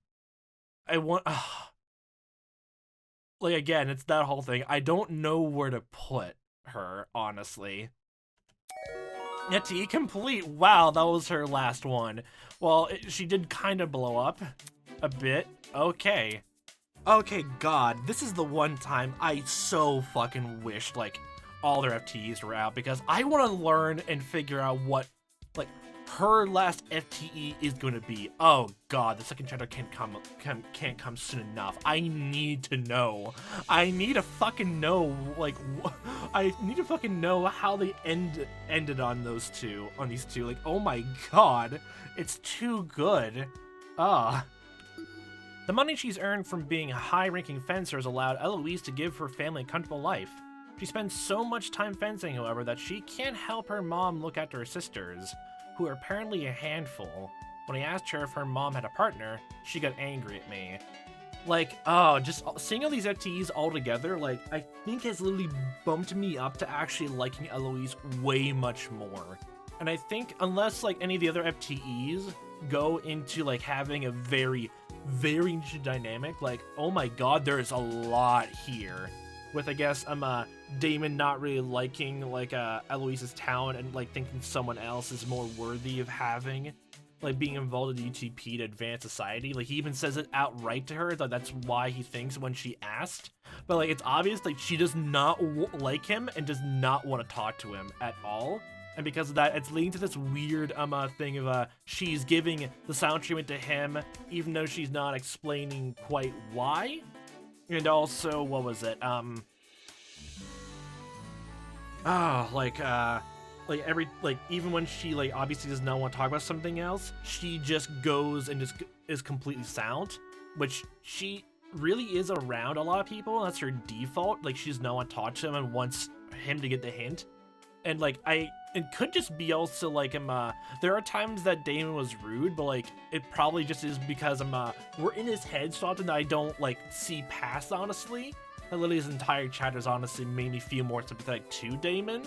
Speaker 1: Like again, it's that whole thing. I don't know where to put her, honestly. FTE complete. Wow, that was her last one. Well, she did kind of blow up a bit. Okay. Okay, God, this is the one time I so fucking wished, like, all their FTEs were out, because I want to learn and figure out what, like, her last FTE is going to be. Oh, God, the second chapter can't come soon enough. I need to know. I need to fucking know, like, I need to fucking know how they ended on these two. Like, oh my God, it's too good. The money she's earned from being a high-ranking fencer has allowed Eloise to give her family a comfortable life. She spends so much time fencing, however, that she can't help her mom look after her sisters, who are apparently a handful. When I asked her if her mom had a partner, she got angry at me. Like, just seeing all these FTEs all together, like, I think has literally bumped me up to actually liking Eloise way much more. And I think unless, like, any of the other FTEs go into, like, having a very interesting dynamic, like, oh my God, there's a lot here. With, I guess, Damon not really liking, like, Eloise's talent and, like, thinking someone else is more worthy of having, like, being involved in the UTP to advance society. Like, he even says it outright to her, that that's why he thinks when she asked. But, like, it's obvious, like, she does not like him and does not want to talk to him at all. And because of that, it's leading to this weird thing of she's giving the silent treatment to him, even though she's not explaining quite why. And also, what was it? Even when she, like, obviously does not want to talk about something else, she just goes and just is completely silent, which she really is around a lot of people. That's her default. Like, she does not want to talk to him and wants him to get the hint. And, like, it could just be also, like, there are times that Damon was rude, but, like, it probably just is because we're in his head so often that I don't, like, see past, honestly. That literally his entire chapters honestly made me feel more sympathetic to Damon.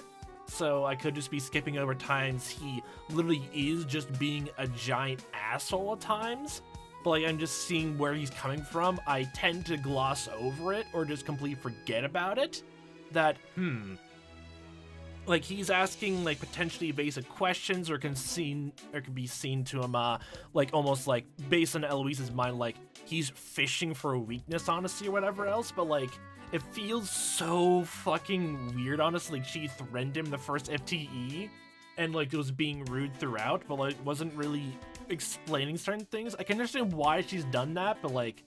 Speaker 1: So I could just be skipping over times he literally is just being a giant asshole at times. But, like, I'm just seeing where he's coming from. I tend to gloss over it or just completely forget about it. That, like, he's asking, like, potentially evasive questions, or can be seen to him, like, almost, like, based on Eloise's mind, like, he's fishing for a weakness, honestly, or whatever else, but, like, it feels so fucking weird, honestly. Like, she threatened him the first FTE, and, like, it was being rude throughout, but, like, wasn't really explaining certain things. I can understand why she's done that, but, like,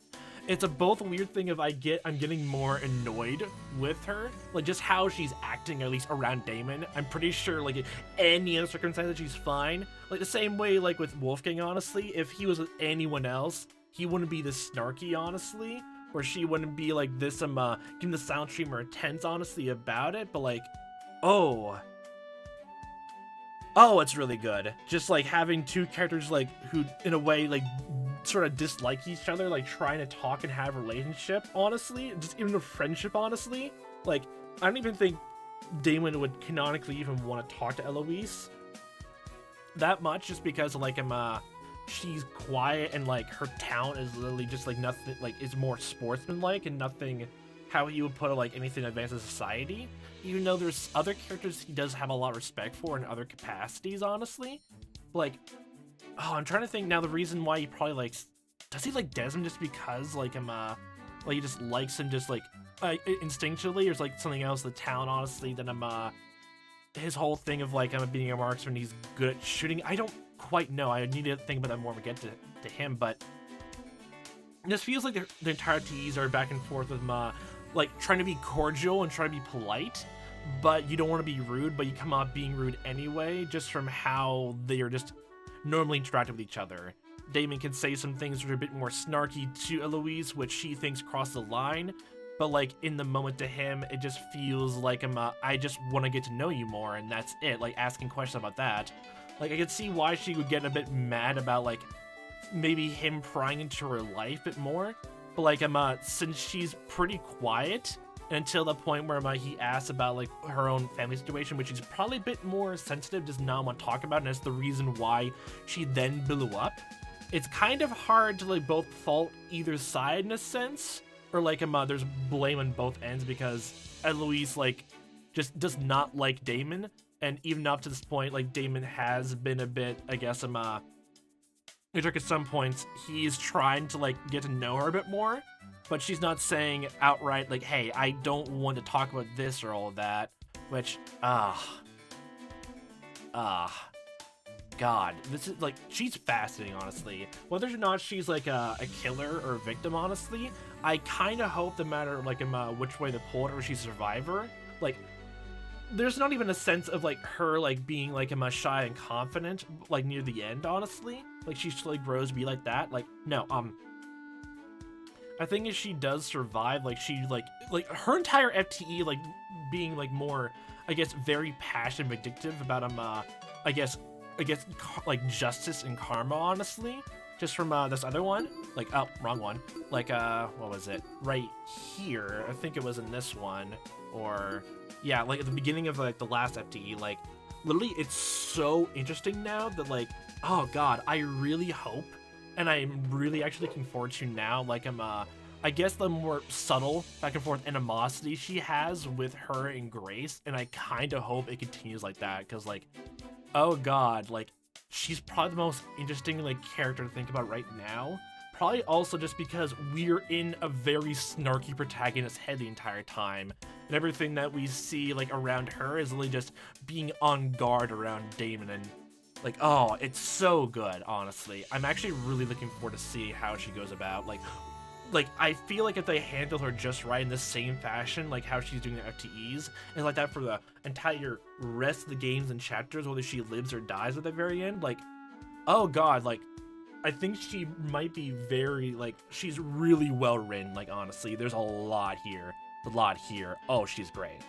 Speaker 1: it's a both weird thing of I'm getting more annoyed with her, like just how she's acting, at least around Damon. I'm pretty sure, like, in any other circumstance, she's fine. Like the same way, like with Wolfgang, honestly, if he was with anyone else, he wouldn't be this snarky, honestly, or she wouldn't be like this, giving the sound streamer a tense, honestly, about it. But like, oh, Oh, it's really good. Just like having two characters like who in a way like sort of dislike each other, like trying to talk and have a relationship, honestly, just even a friendship, honestly. Like, I don't even think Damon would canonically even want to talk to Eloise that much, just because like she's quiet and like her talent is literally just like nothing, like is more sportsmanlike and nothing how he would put like anything that advances society. Even though there's other characters he does have a lot of respect for in other capacities, honestly. Like, oh, I'm trying to think now the reason why he probably likes, does he like Desmond just because like like he just likes him just like instinctually, or is like something else, the talent, honestly, that his whole thing of like being a marksman, he's good at shooting. I don't quite know. I need to think about that more when we get to him, but this feels like the entire FTEs are back and forth with like trying to be cordial and trying to be polite, but you don't want to be rude, but you come out being rude anyway, just from how they are just normally interacting with each other. Damon can say some things that are a bit more snarky to Eloise, which she thinks cross the line, but like in the moment to him, it just feels like I just want to get to know you more, and that's it. Like asking questions about that. Like I could see why she would get a bit mad about like maybe him prying into her life a bit more, but like since she's pretty quiet until the point where he asks about like her own family situation, which is probably a bit more sensitive, does not want to talk about, and that's the reason why she then blew up. It's kind of hard to like both fault either side in a sense, or like there's blame on both ends, because Eloise like just does not like Damon, and even up to this point, like Damon has been a bit, I guess at some points he's trying to like get to know her a bit more, but she's not saying outright like, hey, I don't want to talk about this or all of that, which God, this is like, she's fascinating, honestly. Whether or not she's like a killer or a victim, honestly, I kind of hope, no matter like which way they pull it, or she's a survivor, like there's not even a sense of like her like being like shy and confident like near the end, honestly. Like she slowly grows to be like that. Like no, I think if she does survive, like she like her entire FTE like being like more, I guess, very passionate, vindictive about I guess like justice and karma, honestly. Just from this other one, like, oh, wrong one. Like what was it? Right here, I think it was in this one, or yeah, like at the beginning of like the last FTE, like literally it's so interesting now that like, oh god, I really hope, and I'm really actually looking forward to now, like I guess the more subtle back and forth animosity she has with her and Grace, and I kind of hope it continues like that, because like, oh god, like she's probably the most interesting like character to think about right now. Probably also just because we're in a very snarky protagonist head the entire time, and everything that we see like around her is really just being on guard around Damon, and like, oh, it's so good, honestly. I'm actually really looking forward to see how she goes about, like I feel like if they handle her just right in the same fashion, like how she's doing the FTEs, and like that for the entire rest of the games and chapters, whether she lives or dies at the very end, like, oh god, like, I think she might be very, like, she's really well written, like, honestly. There's a lot here. Oh, she's great.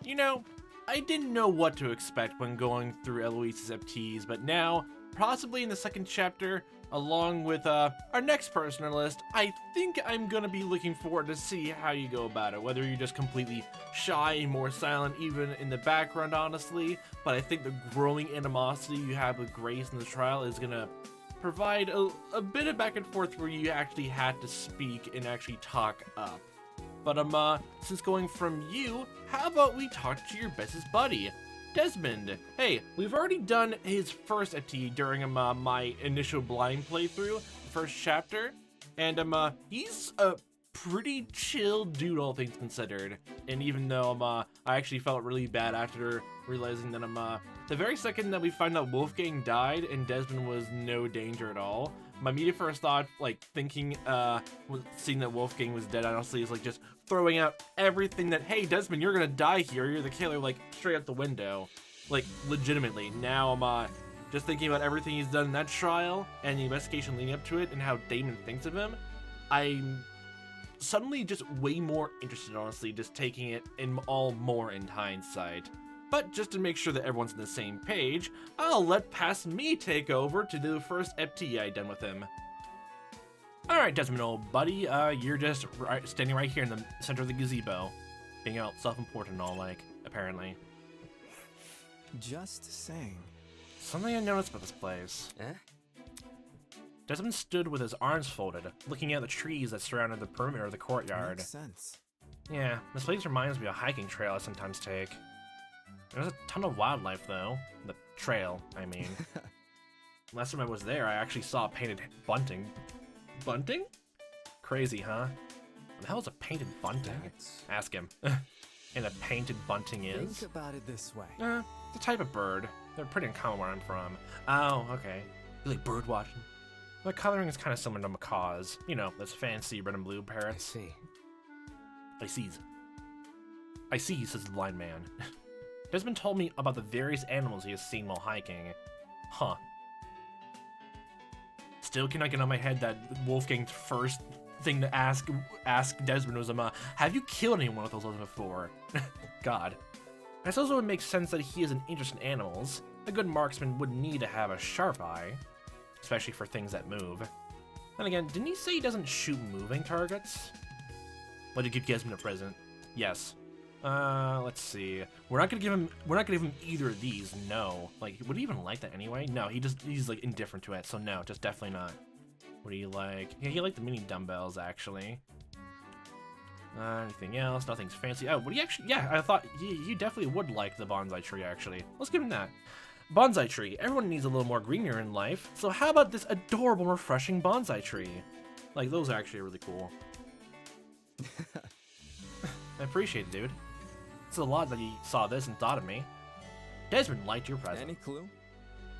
Speaker 1: You know, I didn't know what to expect when going through Eloise's FTEs, but now, possibly in the second chapter, along with our next person on the list, I think I'm gonna be looking forward to see how you go about it, whether you're just completely shy and more silent even in the background, honestly, but I think the growing animosity you have with Grace in the trial is gonna provide a bit of back and forth where you actually had to speak and actually talk up. But since going from you, how about we talk to your bestest buddy, Desmond? Hey, we've already done his first FTE during my initial blind playthrough, the first chapter, and he's a pretty chill dude, all things considered. And even though I actually felt really bad after realizing that the very second that we find out Wolfgang died and Desmond was no danger at all, my immediate first thought, like thinking, seeing that Wolfgang was dead, honestly, is like just throwing out everything that, hey, Desmond, you're gonna die here, you're the killer, like straight out the window. Like, legitimately. Now I'm just thinking about everything he's done in that trial and the investigation leading up to it and how Damon thinks of him. I'm suddenly just way more interested, honestly, just taking it in all more in hindsight. But just to make sure that everyone's on the same page, I'll let past me take over to do the first FTE I done with him. Alright, Desmond, old buddy, you're just standing right here in the center of the gazebo. Being all self-important and all, like, apparently.
Speaker 2: Just saying.
Speaker 1: Something I noticed about this place.
Speaker 2: Eh?
Speaker 1: Desmond stood with his arms folded, looking at the trees that surrounded the perimeter of the courtyard.
Speaker 2: Makes sense.
Speaker 1: Yeah, this place reminds me of a hiking trail I sometimes take. There's a ton of wildlife, though. The trail, I mean. Last time I was there, I actually saw painted bunting. Bunting? Crazy, huh? What the hell is a painted bunting? Ask him. And a painted bunting is?
Speaker 2: Think about it this way.
Speaker 1: It's a type of bird. They're pretty uncommon where I'm from. Oh, okay. You like bird watching? The coloring is kind of similar to macaws. You know, those fancy red and blue
Speaker 2: I
Speaker 1: parrots.
Speaker 2: see.
Speaker 1: I see, says the blind man. Desmond told me about the various animals he has seen while hiking. Huh. Still cannot get on my head that Wolfgang's first thing to ask Desmond was, have you killed anyone with those lizards before? God. I suppose it would make sense that he has an interest in animals. A good marksman would need to have a sharp eye, especially for things that move. Then again, didn't he say he doesn't shoot moving targets? What did you give Desmond a present? Yes. Let's see. We're not gonna give him either of these. No. Like, would he even like that anyway? No, he's like indifferent to it. So no, just definitely not. What do you like? Yeah, he liked the mini dumbbells actually. Anything else? Nothing's fancy. Oh, what do you actually? Yeah, I thought you definitely would like the bonsai tree actually. Let's give him that. Bonsai tree. Everyone needs a little more greenery in life. So how about this adorable, refreshing bonsai tree? Like, those are actually really cool. I appreciate it, dude. It's a lot that you saw this and thought of me. Desmond liked your present.
Speaker 2: Any clue?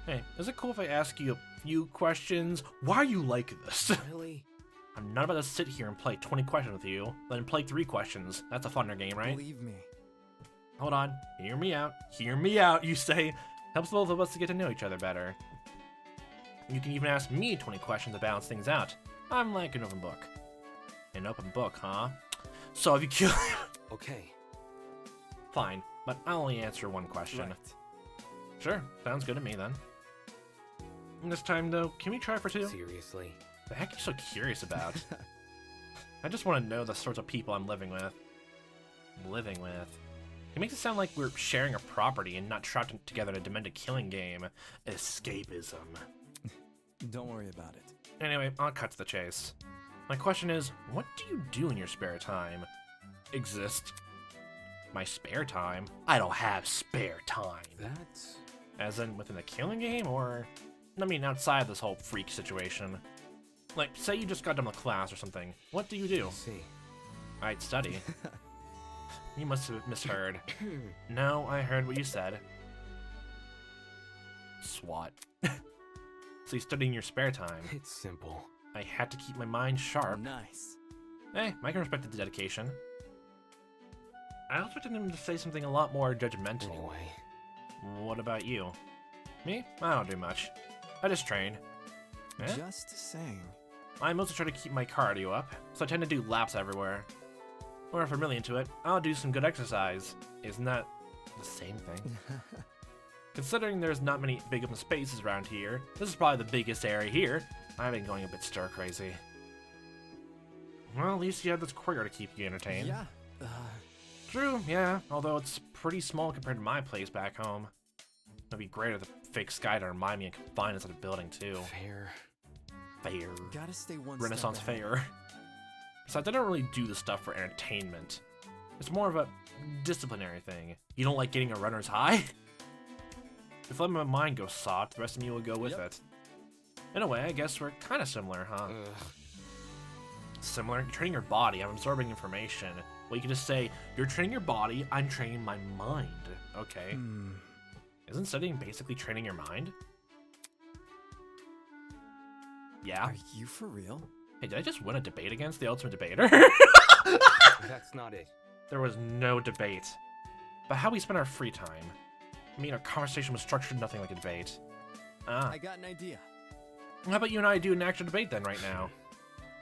Speaker 1: Hey, is it cool if I ask you a few questions? Why are you like this?
Speaker 2: Really?
Speaker 1: I'm not about to sit here and play 20 questions with you, then play 3 questions. That's a funner game, right?
Speaker 2: Believe me.
Speaker 1: Hold on. Hear me out. Hear me out, you say. Helps both of us to get to know each other better. You can even ask me 20 questions to balance things out. I'm like an open book. An open book, huh? So have you killed...
Speaker 2: Okay.
Speaker 1: Fine, but I'll only answer one question.
Speaker 2: Right.
Speaker 1: Sure, sounds good to me then. And this time though, can we try for 2?
Speaker 2: Seriously.
Speaker 1: The heck are you so curious about? I just want to know the sorts of people I'm living with. It makes it sound like we're sharing a property and not trapped together in a demented killing game. Escapism.
Speaker 2: Don't worry about it.
Speaker 1: Anyway, I'll cut to the chase. My question is, what do you do in your spare time? Exist. My spare time? I don't have spare time.
Speaker 2: That's...
Speaker 1: As in within the killing game, or... I mean, outside this whole freak situation. Like, say you just got done with class or something. What do you do?
Speaker 2: I see.
Speaker 1: I'd study. You must have misheard. No, I heard what you said. SWAT. So you study in your spare time.
Speaker 2: It's simple.
Speaker 1: I had to keep my mind sharp.
Speaker 2: Nice.
Speaker 1: Hey, I can respect the dedication. I expected him to say something a lot more judgmental.
Speaker 2: Anyway.
Speaker 1: What about you? Me? I don't do much. I just train. Eh?
Speaker 2: Just saying.
Speaker 1: I mostly try to keep my cardio up, so I tend to do laps everywhere. Or if I'm really into it, I'll do some good exercise. Isn't that the same thing? Considering there's not many big open spaces around here, this is probably the biggest area here. I've been going a bit stir-crazy. Well, at least you have this courtyard to keep you entertained.
Speaker 2: Yeah.
Speaker 1: True, yeah, although it's pretty small compared to my place back home. It'd be great if the fake sky to remind me and confined inside a building, too.
Speaker 2: Fair. Gotta stay one
Speaker 1: Renaissance
Speaker 2: step ahead.
Speaker 1: fair. Besides, I don't really do this stuff for entertainment. It's more of a disciplinary thing. You don't like getting a runner's high? If letting my mind go soft, the rest of me will go with it. In a way, I guess we're kind of similar, huh? Similar? You're training your body, I'm absorbing information. Well, you can just say, you're training your body, I'm training my mind. Okay. Isn't studying basically training your mind? Yeah.
Speaker 2: Are you for real?
Speaker 1: Hey, did I just win a debate against the ultimate debater?
Speaker 2: That's not it.
Speaker 1: There was no debate. But how we spend our free time? I mean, our conversation was structured nothing like a debate.
Speaker 2: I got an idea.
Speaker 1: How about you and I do an actual debate then right now?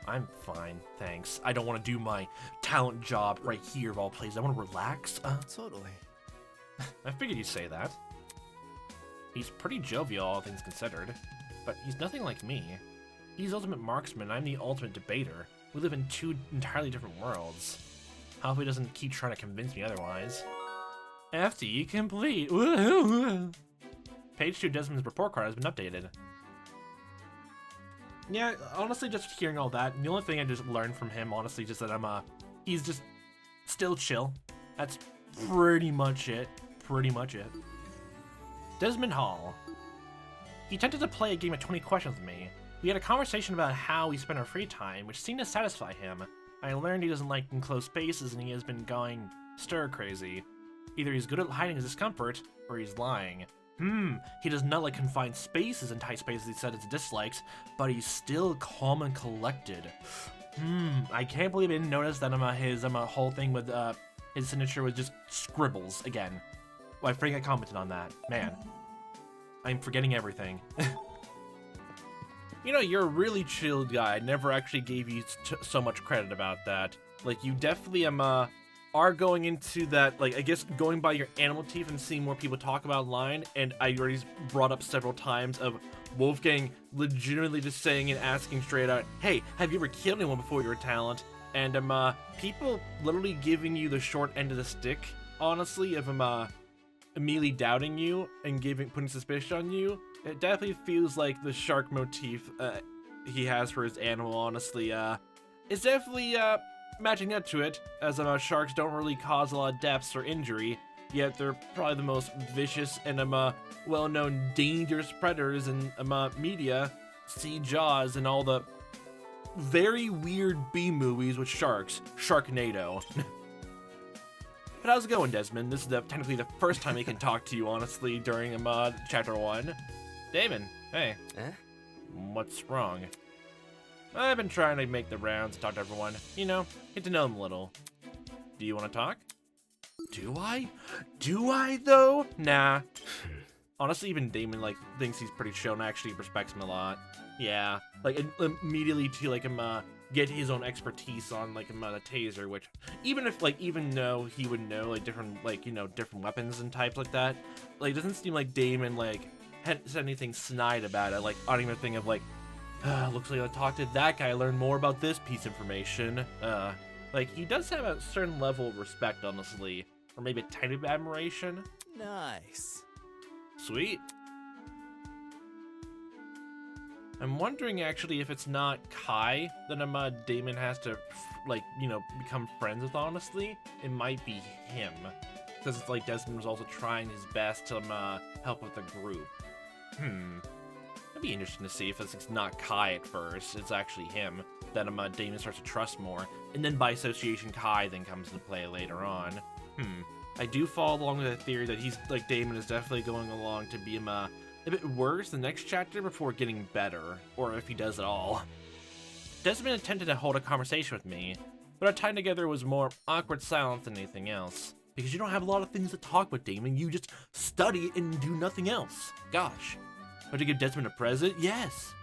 Speaker 1: I'm fine, thanks. I don't want to do my talent job right here of all places. I want to relax.
Speaker 2: Totally.
Speaker 1: I figured you'd say that. He's pretty jovial, all things considered. But he's nothing like me. He's ultimate marksman, I'm the ultimate debater. We live in two entirely different worlds. I hope he doesn't keep trying to convince me otherwise. FTE complete! Woohoo! Page 2 Desmond's report card has been updated. Yeah, honestly, just hearing all that, the only thing I just learned from him, honestly, just that he's just still chill. That's pretty much it. Pretty much it. Desmond Hall. He attempted to play a game of 20 questions with me. We had a conversation about how we spend our free time, which seemed to satisfy him. I learned he doesn't like enclosed spaces and he has been going stir-crazy. Either he's good at hiding his discomfort, or he's lying. He does not like confined spaces and tight spaces he said his dislikes, but he's still calm and collected. I can't believe I didn't notice that his whole thing with his signature was just scribbles again. Well, I think I commented on that. Man, I'm forgetting everything. You know, you're a really chill guy. I never actually gave you so much credit about that. Like, you definitely are going into that, like, I guess going by your animal teeth and seeing more people talk about online, and I already brought up several times of Wolfgang legitimately just saying and asking straight out, hey, have you ever killed anyone before you're a talent? And people literally giving you the short end of the stick, honestly, of immediately doubting you and putting suspicion on you. It definitely feels like the shark motif he has for his animal, honestly, is definitely matching up to it, as sharks don't really cause a lot of deaths or injury, yet they're probably the most vicious and well-known dangerous predators in media. See Jaws and all the very weird B movies with sharks. Sharknado. But how's it going, Desmond? This is technically the first time I can talk to you, honestly, during Chapter 1. Damon, hey. What's wrong? I've been trying to make the rounds, talk to everyone. You know, get to know them a little. Do you want to talk? Do I? Do I, though? Nah. Honestly, even Damon, like, thinks he's pretty chill and actually respects him a lot. Yeah. Like, immediately to, like, get his own expertise on, like, the taser, which, even though he would know, like, different, like, you know, different weapons and types like that, like, it doesn't seem like Damon, like, had said anything snide about it. Like, I don't even think of, like, looks like I talked to that guy, learn more about this piece of information. Like, he does have a certain level of respect, honestly. Or maybe a tiny bit of admiration.
Speaker 2: Nice.
Speaker 1: Sweet. I'm wondering, actually, if it's not Kai that Damon has to, like, you know, become friends with, honestly. It might be him. Because it's like Desmond was also trying his best to help with the group. It'd be interesting to see if it's not Kai at first, it's actually him, that Damon starts to trust more, and then by association Kai then comes into play later on. I do follow along with the theory that he's, like, Damon is definitely going along to be a bit worse the next chapter before getting better, or if he does at all. Desmond attempted to hold a conversation with me, but our time together was more awkward silence than anything else. Because you don't have a lot of things to talk with, Damon, you just study and do nothing else. Gosh. But to give Desmond a present? Yes!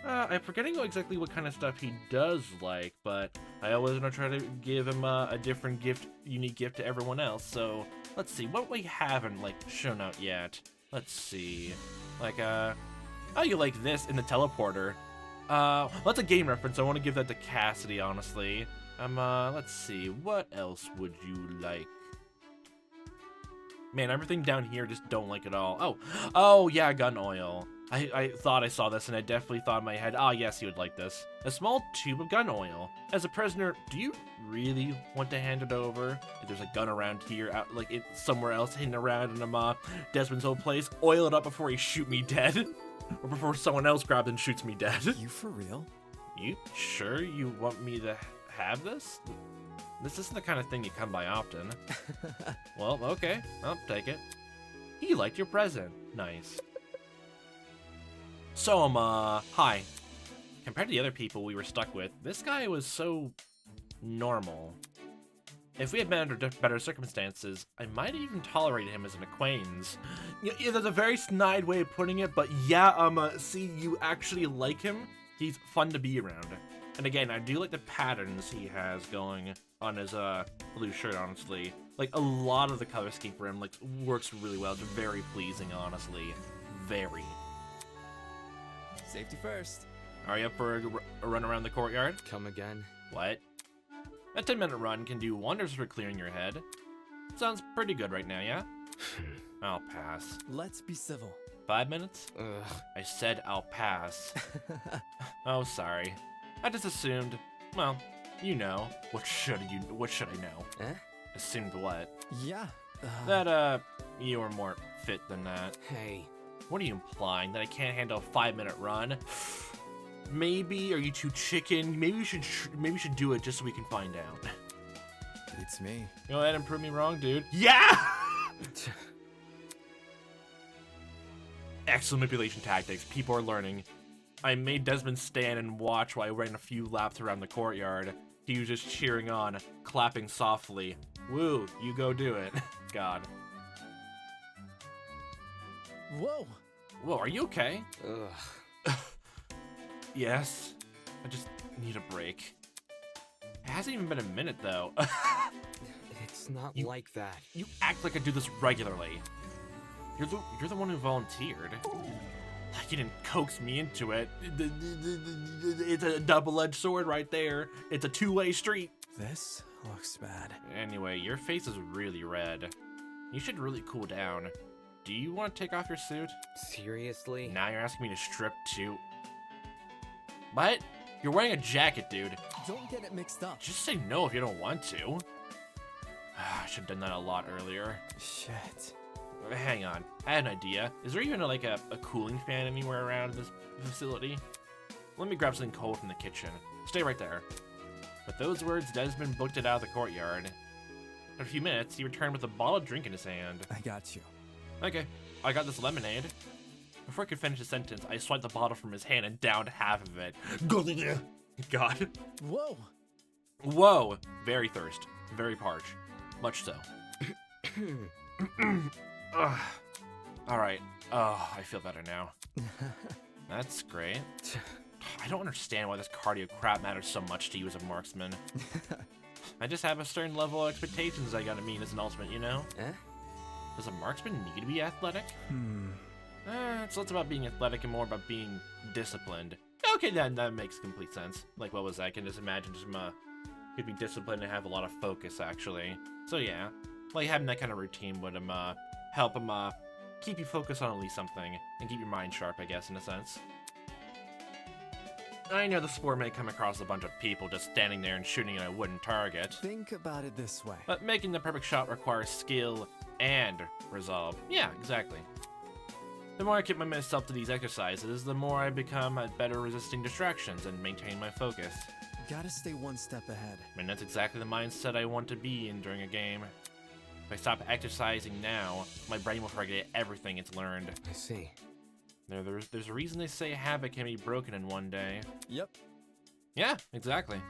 Speaker 1: I'm forgetting exactly what kind of stuff he does like, but I always want to try to give him a different gift, unique gift to everyone else, so let's see, what we haven't, like, shown out yet? Let's see, like, oh, you like this in the teleporter. That's a game reference, I want to give that to Cassidy, honestly. Let's see, what else would you like? Man, everything down here just don't like it all. Oh yeah, gun oil. I thought I saw this and I definitely thought in my head, yes, you would like this. A small tube of gun oil. As a prisoner, do you really want to hand it over? If there's a gun around here, like it's somewhere else hidden around in Desmond's old place, oil it up before he shoot me dead. Or before someone else grabs and shoots me dead.
Speaker 2: You for real?
Speaker 1: You sure you want me to have this? This isn't the kind of thing you come by often. Well, okay, I'll take it. He liked your present. Nice. So, hi. Compared to the other people we were stuck with, this guy was so normal. If we had met under better circumstances, I might have even tolerated him as an acquaintance. Yeah, that's a very snide way of putting it, but yeah, see, you actually like him. He's fun to be around. And again, I do like the patterns he has going on his blue shirt, honestly. Like, a lot of the color scheme for him, like, works really well. It's very pleasing, honestly. Very.
Speaker 2: Safety first.
Speaker 1: Are you up for a run around the courtyard?
Speaker 4: Come again?
Speaker 1: What? A 10-minute run can do wonders for clearing your head. Sounds pretty good right now, yeah? I'll pass.
Speaker 2: Let's be civil.
Speaker 1: 5 minutes?
Speaker 4: Ugh.
Speaker 1: I said I'll pass. Oh, sorry. I just assumed, well, you know. What should I know?
Speaker 4: Eh?
Speaker 1: Assumed what?
Speaker 2: Yeah.
Speaker 1: That, you are more fit than that.
Speaker 4: Hey.
Speaker 1: What are you implying? That I can't handle a 5-minute run? Maybe? Are you too chicken? Maybe we should do it just so we can find out.
Speaker 2: It's me.
Speaker 1: Go ahead and prove me wrong, dude. Yeah! Excellent manipulation tactics. People are learning. I made Desmond stand and watch while I ran a few laps around the courtyard. He was just cheering on, clapping softly. Woo, you go do it. God.
Speaker 2: Whoa.
Speaker 1: Whoa, are you okay?
Speaker 4: Ugh.
Speaker 1: Yes. I just need a break. It hasn't even been a minute, though.
Speaker 4: It's not
Speaker 1: You-
Speaker 4: like that.
Speaker 1: You act like I do this regularly. You're the one who volunteered. You didn't coax me into it. It's a double-edged sword right there. It's a two-way street.
Speaker 2: This looks bad.
Speaker 1: Anyway, your face is really red. You should really cool down. Do you want to take off your suit?
Speaker 4: Seriously?
Speaker 1: Now you're asking me to strip too. What? You're wearing a jacket, dude.
Speaker 2: Don't get it mixed up.
Speaker 1: Just say no if you don't want to. I should have done that a lot earlier.
Speaker 2: Shit.
Speaker 1: Hang on, I had an idea. Is there even like a cooling fan anywhere around this facility? Let me grab something cold from the kitchen. Stay right there. With those words, Desmond booked it out of the courtyard. In a few minutes, he returned with a bottled drink in his hand.
Speaker 2: I got you.
Speaker 1: Okay, I got this lemonade. Before I could finish the sentence, I swiped the bottle from his hand and downed half of it. God.
Speaker 2: Whoa.
Speaker 1: Whoa. Very thirst. Very parched. Much so. Ugh. All right. Oh, I feel better now. That's great. I don't understand why this cardio crap matters so much to you as a marksman. I just have a certain level of expectations I gotta meet as an ultimate, you know?
Speaker 4: Eh?
Speaker 1: Does a marksman need to be athletic? It's less about being athletic and more about being disciplined. Okay, that makes complete sense. Like, what was that? I can just imagine just he'd be disciplined and have a lot of focus, actually. So yeah, like having that kind of routine would help him keep you focused on at least something and keep your mind sharp, I guess, in a sense. I know the sport may come across a bunch of people just standing there and shooting at a wooden target,
Speaker 2: Think about it this way.
Speaker 1: but making the perfect shot requires skill and resolve. Yeah, exactly. The more I commit myself to these exercises, the more I become at better resisting distractions and maintaining my focus.
Speaker 2: Gotta stay one step ahead.
Speaker 1: And that's exactly the mindset I want to be in during a game. If I stop exercising now, my brain will forget everything it's learned.
Speaker 4: I see.
Speaker 1: There's a reason they say a habit can be broken in one day.
Speaker 2: Yep.
Speaker 1: Yeah, exactly.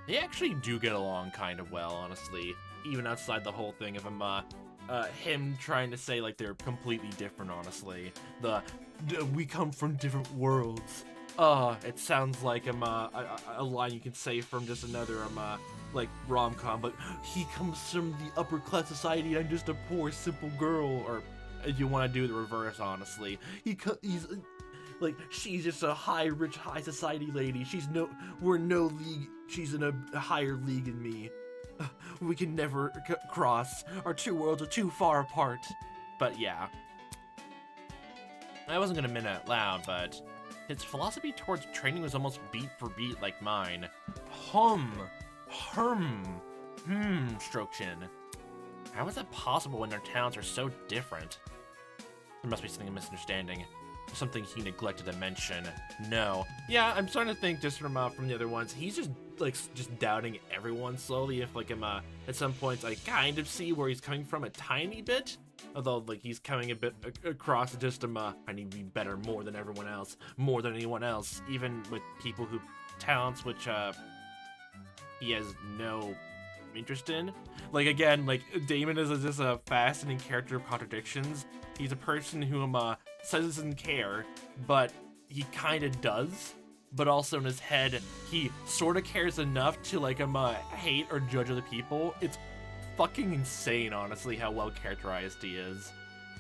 Speaker 1: They actually do get along kind of well, honestly. Even outside the whole thing of him trying to say like they're completely different, honestly. We come from different worlds. It sounds like a line you can say from just another like rom-com, but he comes from the upper class society and I'm just a poor simple girl. Or if you want to do the reverse, honestly, he's like, she's just a rich high society lady. We're no league. She's in a higher league than me. We can never cross. Our two worlds are too far apart. But yeah, I wasn't gonna admit it out loud, but his philosophy towards training was almost beat for beat like mine. Stroke chin. How is that possible when their talents are so different? There must be something I'm misunderstanding. Something he neglected to mention. No. Yeah, I'm starting to think just from the other ones, he's just doubting everyone slowly. If like at some points I kind of see where he's coming from a tiny bit. Although like he's coming a bit across just I need to be better more than everyone else, more than anyone else, even with people who talents which he has no interest in. Like again, like Damon is just a fascinating character of contradictions. He's a person who says he doesn't care, but he kind of does. but also in his head, he sort of cares enough to like hate or judge other people. It's fucking insane, honestly, how well characterized he is.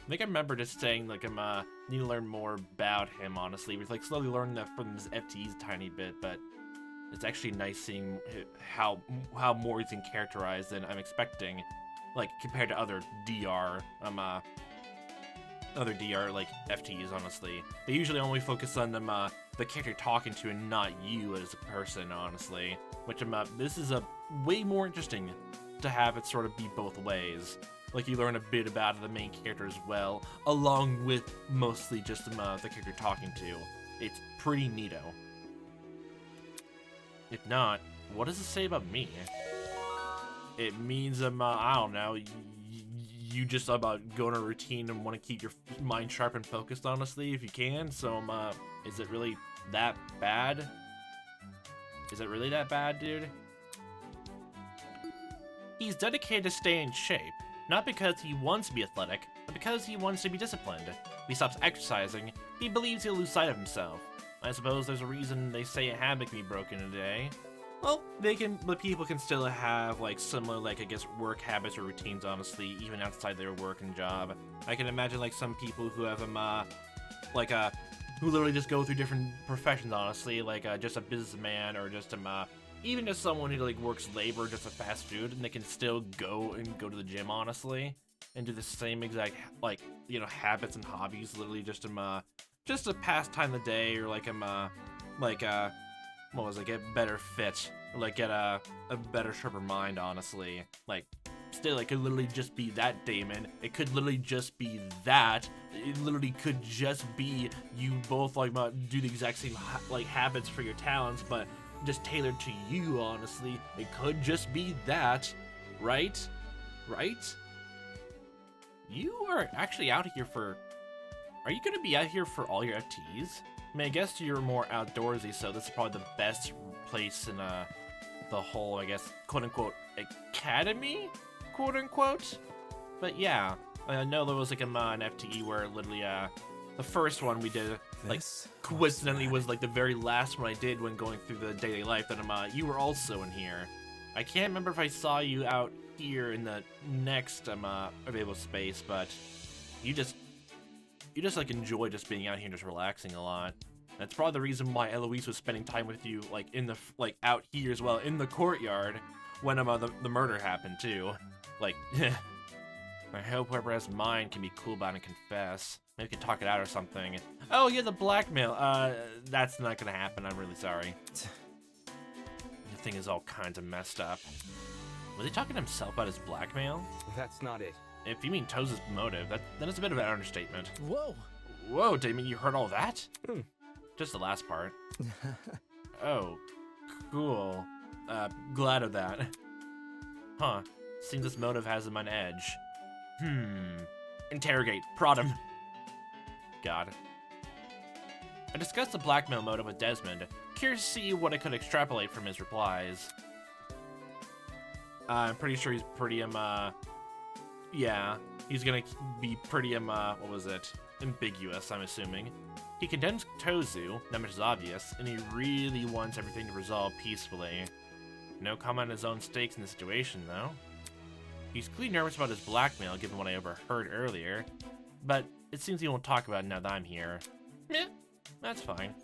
Speaker 1: I think I remember just saying like need to learn more about him, honestly. We're like slowly learning that from his FTEs a tiny bit, but it's actually nice seeing how more he's been characterized than I'm expecting, like compared to other DR like FTEs. Honestly, they usually only focus on them the character you're talking to and not you as a person, honestly. Which this is a way more interesting to have it sort of be both ways. Like you learn a bit about the main character as well, along with mostly just the character you're talking to. It's pretty neato. If not, what does it say about me? It means I don't know. You just go on a routine and want to keep your mind sharp and focused, honestly, if you can. So is it really that bad? Is it really that bad, dude? He's dedicated to stay in shape, not because he wants to be athletic, but because he wants to be disciplined. If he stops exercising, he believes he'll lose sight of himself. I suppose there's a reason they say a habit can be broken in a day. Well, but people can still have like similar, like I guess, work habits or routines, honestly, even outside their work and job. I can imagine like some people who have who literally just go through different professions, honestly, like just a businessman or just even just someone who like works labor, just a fast food, and they can still go to the gym, honestly, and do the same exact like habits and hobbies, literally just to pass time of the day, or like get better fit, or like get a better, sharper mind, honestly. Like, still, it could literally just be that, Damon. It could literally just be that. It literally could just be you both like do the exact same like habits for your talents, but just tailored to you, honestly. It could just be that, right? Right? You are actually out here for... Are you going to be out here for all your FTEs? I mean, I guess you're more outdoorsy, so this is probably the best place in the whole, I guess, quote-unquote, academy, quote-unquote. But yeah, I know there was like an FTE where literally the first one we did, like, coincidentally was like the very last one I did when going through the daily life, that you were also in here. I can't remember if I saw you out here in the next available space, but you just like enjoy just being out here and just relaxing a lot. That's probably the reason why Eloise was spending time with you, like in the out here as well in the courtyard when the murder happened too. Like, I hope whoever has mine can be cool about it and confess. Maybe we can talk it out or something. Oh yeah, the blackmail. That's not gonna happen. I'm really sorry. The thing is all kinds of messed up. Was he talking to himself about his blackmail?
Speaker 4: That's not it.
Speaker 1: If you mean Toes' motive, that is a bit of an understatement.
Speaker 2: Whoa!
Speaker 1: Whoa, Damon, you heard all that? Just the last part. Oh, cool. Glad of that. Huh. Seems this motive has him on edge. Interrogate. Prod him. God. I discussed the blackmail motive with Desmond. Curious to see what I could extrapolate from his replies. I'm pretty sure he's pretty, yeah, he's gonna be pretty, what was it? Ambiguous, I'm assuming. He condemns Tozu, not much is obvious, and he really wants everything to resolve peacefully. No comment on his own stakes in the situation, though. He's clearly nervous about his blackmail, given what I overheard earlier, but it seems he won't talk about it now that I'm here. Meh, that's fine.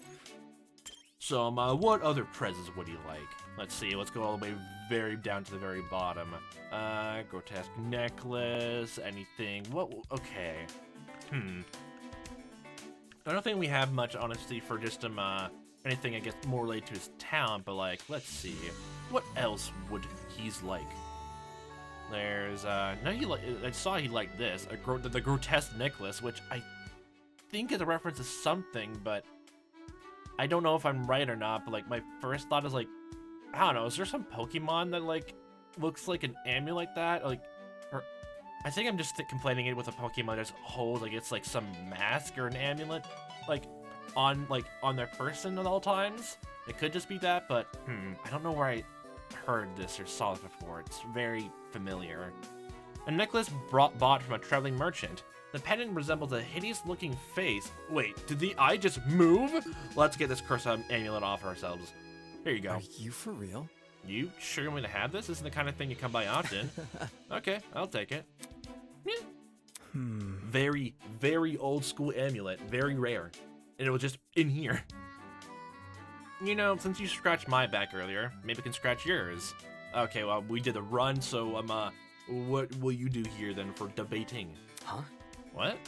Speaker 1: So, what other presents would he like? Let's see, let's go all the way very down to the very bottom. Grotesque necklace, anything, what, okay. I don't think we have much, honestly, for just, anything, I guess, more related to his talent, but, like, let's see. What else would he's like? There's, I saw he liked this, the grotesque necklace, which I think is a reference to something, but I don't know if I'm right or not, but, like, my first thought is, like, I don't know, is there some Pokemon that, like, looks like an amulet like that? Like, or I think I'm just complaining it with a Pokemon that just holds, like, it's, like, some mask or an amulet, like, on their person at all times. It could just be that, but, I don't know where I heard this or saw it before. It's very familiar. A necklace bought from a traveling merchant. The pendant resembles a hideous-looking face. Wait, did the eye just move? Let's get this curse amulet off ourselves. Here you go.
Speaker 2: Are you for real?
Speaker 1: You sure you want me to have this? This isn't the kind of thing you come by often. Okay, I'll take it. Very, very old school amulet. Very rare. And it was just in here. You know, since you scratched my back earlier, maybe I can scratch yours. Okay, well, we did a run, so what will you do here then for debating?
Speaker 4: Huh?
Speaker 1: What?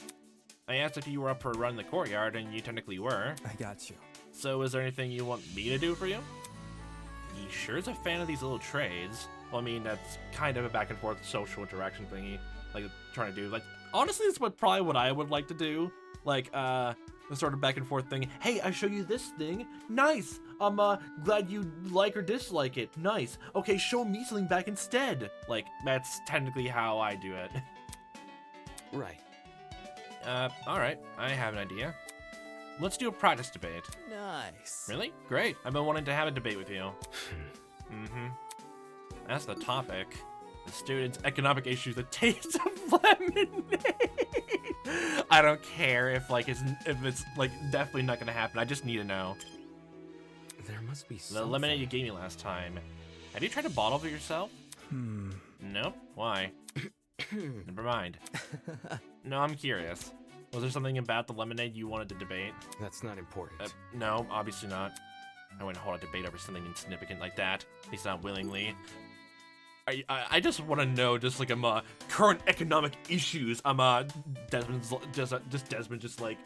Speaker 1: I asked if you were up for a run in the courtyard, and you technically were.
Speaker 2: I got you.
Speaker 1: So is there anything you want me to do for you? He sure is a fan of these little trades. Well, I mean, that's kind of a back and forth social interaction thingy, like trying to do. Like, honestly, it's probably what I would like to do. Like, the sort of back and forth thing. Hey, I show you this thing. Nice. I'm glad you like or dislike it. Nice. Okay, show me something back instead. Like, that's technically how I do it.
Speaker 4: Right.
Speaker 1: Alright, I have an idea. Let's do a practice debate.
Speaker 2: Nice.
Speaker 1: Really? Great. I've been wanting to have a debate with you. That's the topic. The students' economic issues, the taste of lemonade. I don't care if it's like definitely not gonna happen. I just need to know.
Speaker 4: There must be
Speaker 1: The
Speaker 4: something.
Speaker 1: lemonade you gave me last time. Have you tried to bottle it yourself? Nope. Why? Never mind. No, I'm curious. Was there something about the lemonade you wanted to debate?
Speaker 4: That's not important.
Speaker 1: No, obviously not. I wouldn't hold a debate over something insignificant like that. At least not willingly. I just want to know, just like current economic issues. Desmond's just like,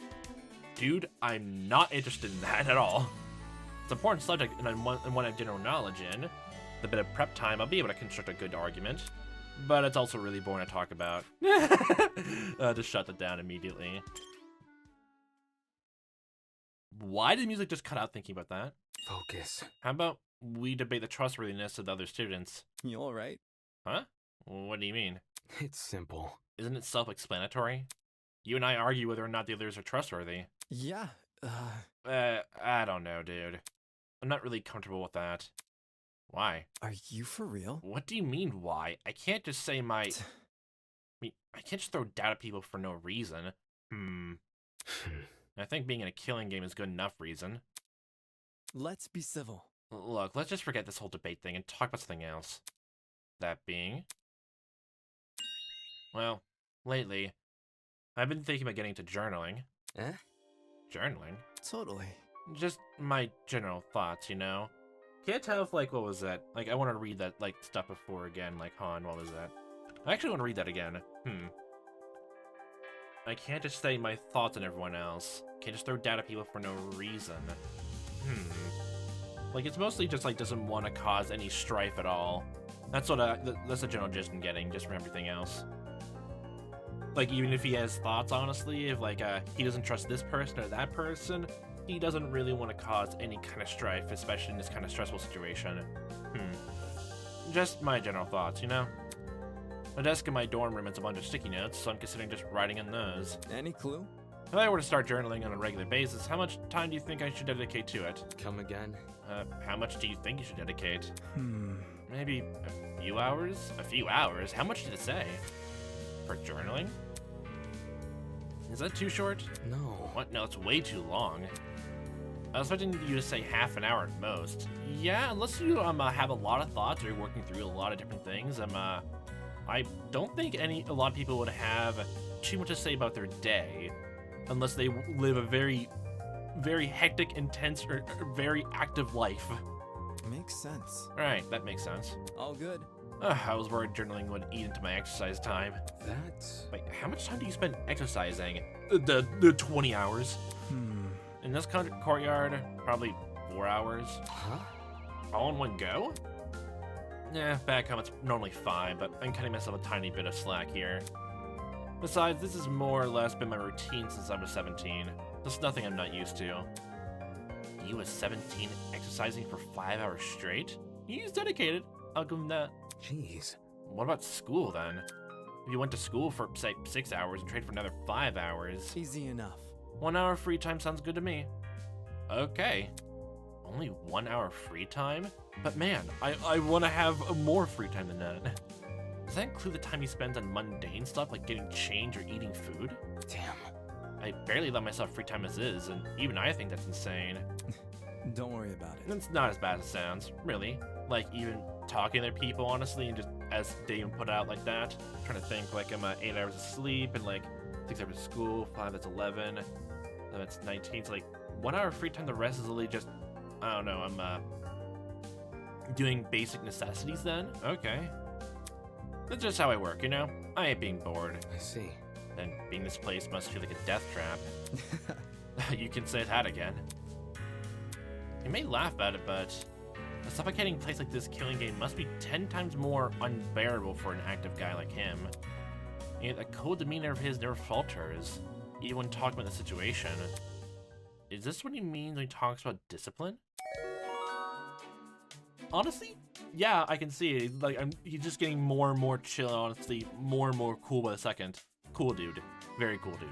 Speaker 1: dude, I'm not interested in that at all. It's an important subject, and one I have general knowledge in. With a bit of prep time, I'll be able to construct a good argument. But it's also really boring to talk about. Just shut that down immediately. Why did music just cut out thinking about that?
Speaker 4: Focus.
Speaker 1: How about we debate the trustworthiness of the other students?
Speaker 2: You all right?
Speaker 1: Huh? What do you mean?
Speaker 4: It's simple.
Speaker 1: Isn't it self-explanatory? You and I argue whether or not the others are trustworthy.
Speaker 2: Yeah.
Speaker 1: I don't know, dude. I'm not really comfortable with that. Why?
Speaker 2: Are you for real?
Speaker 1: What do you mean, why? I can't just say I can't just throw doubt at people for no reason. I think being in a killing game is good enough reason.
Speaker 2: Let's be civil.
Speaker 1: Look, let's just forget this whole debate thing and talk about something else. That being... Well, lately, I've been thinking about getting into journaling.
Speaker 4: Eh?
Speaker 1: Journaling?
Speaker 2: Totally.
Speaker 1: Just my general thoughts, you know? Can't tell if, what was that? I want to read that, stuff before again, Han, what was that? I actually want to read that again. I can't just say my thoughts on everyone else. Can't just throw doubt at people for no reason. It's mostly just, doesn't want to cause any strife at all. That's that's the general gist I'm getting, just from everything else. Even if he has thoughts, honestly, if, he doesn't trust this person or that person, he doesn't really want to cause any kind of strife, especially in this kind of stressful situation. Just my general thoughts, you know? My desk in my dorm room has a bunch of sticky notes, so I'm considering just writing on those.
Speaker 2: Any clue?
Speaker 1: If I were to start journaling on a regular basis, how much time do you think I should dedicate to it?
Speaker 4: Come again?
Speaker 1: How much do you think you should dedicate? Maybe a few hours? A few hours? How much did it say? For journaling? Is that too short?
Speaker 4: No.
Speaker 1: What? No, it's way too long. I was expecting you to say half an hour at most. Yeah, unless you have a lot of thoughts or you're working through a lot of different things. I don't think a lot of people would have too much to say about their day, unless they live a very, very hectic, intense, or very active life.
Speaker 2: Makes sense.
Speaker 1: Right, that makes sense.
Speaker 2: All good.
Speaker 1: I was worried journaling would eat into my exercise time.
Speaker 4: That's...
Speaker 1: Wait, how much time do you spend exercising? The 20 hours. In this courtyard, probably 4 hours.
Speaker 4: Huh?
Speaker 1: All in one go? Yeah, back home it's normally 5, but I'm cutting myself a tiny bit of slack here. Besides, this has more or less been my routine since I was 17. Just nothing I'm not used to. You was 17 exercising for 5 hours straight? He's dedicated. I'll give him that.
Speaker 4: Jeez.
Speaker 1: What about school then? If you went to school for, say, 6 hours and trained for another 5 hours.
Speaker 2: Easy enough.
Speaker 1: 1 hour free time sounds good to me. Okay. Only 1 hour free time? But man, I want to have more free time than that. Does that include the time he spends on mundane stuff like getting change or eating food?
Speaker 4: Damn.
Speaker 1: I barely let myself free time as is, and even I think that's insane.
Speaker 2: Don't worry about it.
Speaker 1: It's not as bad as it sounds, really. Like, even talking to people, honestly, and just as Damon put out like that. I'm trying to think, like, I'm 8 hours of sleep, and like 6 hours of school, 5, that's 11, that's 19, so like 1 hour of free time, the rest is literally just, I don't know, I'm doing basic necessities then? Okay. That's just how I work, you know? I ain't being bored.
Speaker 4: I see.
Speaker 1: And being displaced must feel like a death trap. You can say that again. You may laugh about it, but a suffocating place like this killing game must be 10 times more unbearable for an active guy like him. And a cold demeanor of his never falters, even when talking about the situation. Is this what he means when he talks about discipline? Honestly, yeah, I can see it. Like, he's just getting more and more chill, honestly, more and more cool by the second. Cool dude. Very cool dude.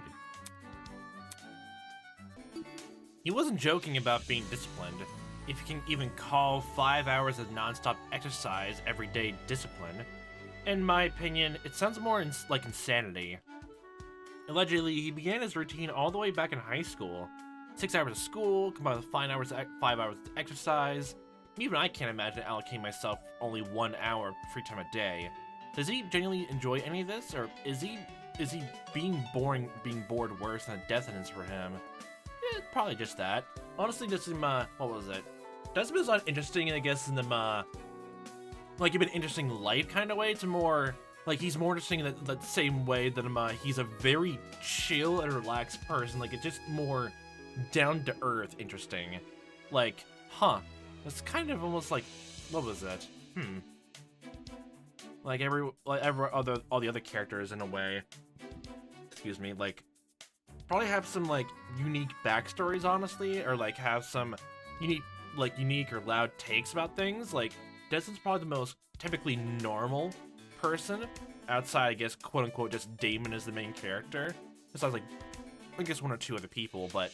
Speaker 1: He wasn't joking about being disciplined. If you can even call 5 hours of non-stop exercise every day discipline, in my opinion, it sounds more like insanity. Allegedly, he began his routine all the way back in high school. 6 hours of school, combined with 5 hours of exercise. Even I can't imagine allocating myself only 1 hour of free time a day. Does he genuinely enjoy any of this, or is he being bored worse than a death sentence for him? Probably just that. Honestly, just in what was it? Desmond's not interesting, I guess, in the like an interesting life kind of way. It's more like he's more interesting in that same way that he's a very chill and relaxed person. Like, it's just more down to earth interesting. Like, huh? It's kind of almost like, what was it? Like all the other characters in a way. Excuse me, like probably have some like unique backstories, honestly, or like have some unique or loud takes about things. Like Desmond's probably the most typically normal person outside, I guess, quote unquote, just Damon as the main character. Besides, like, I guess 1 or 2 other people, but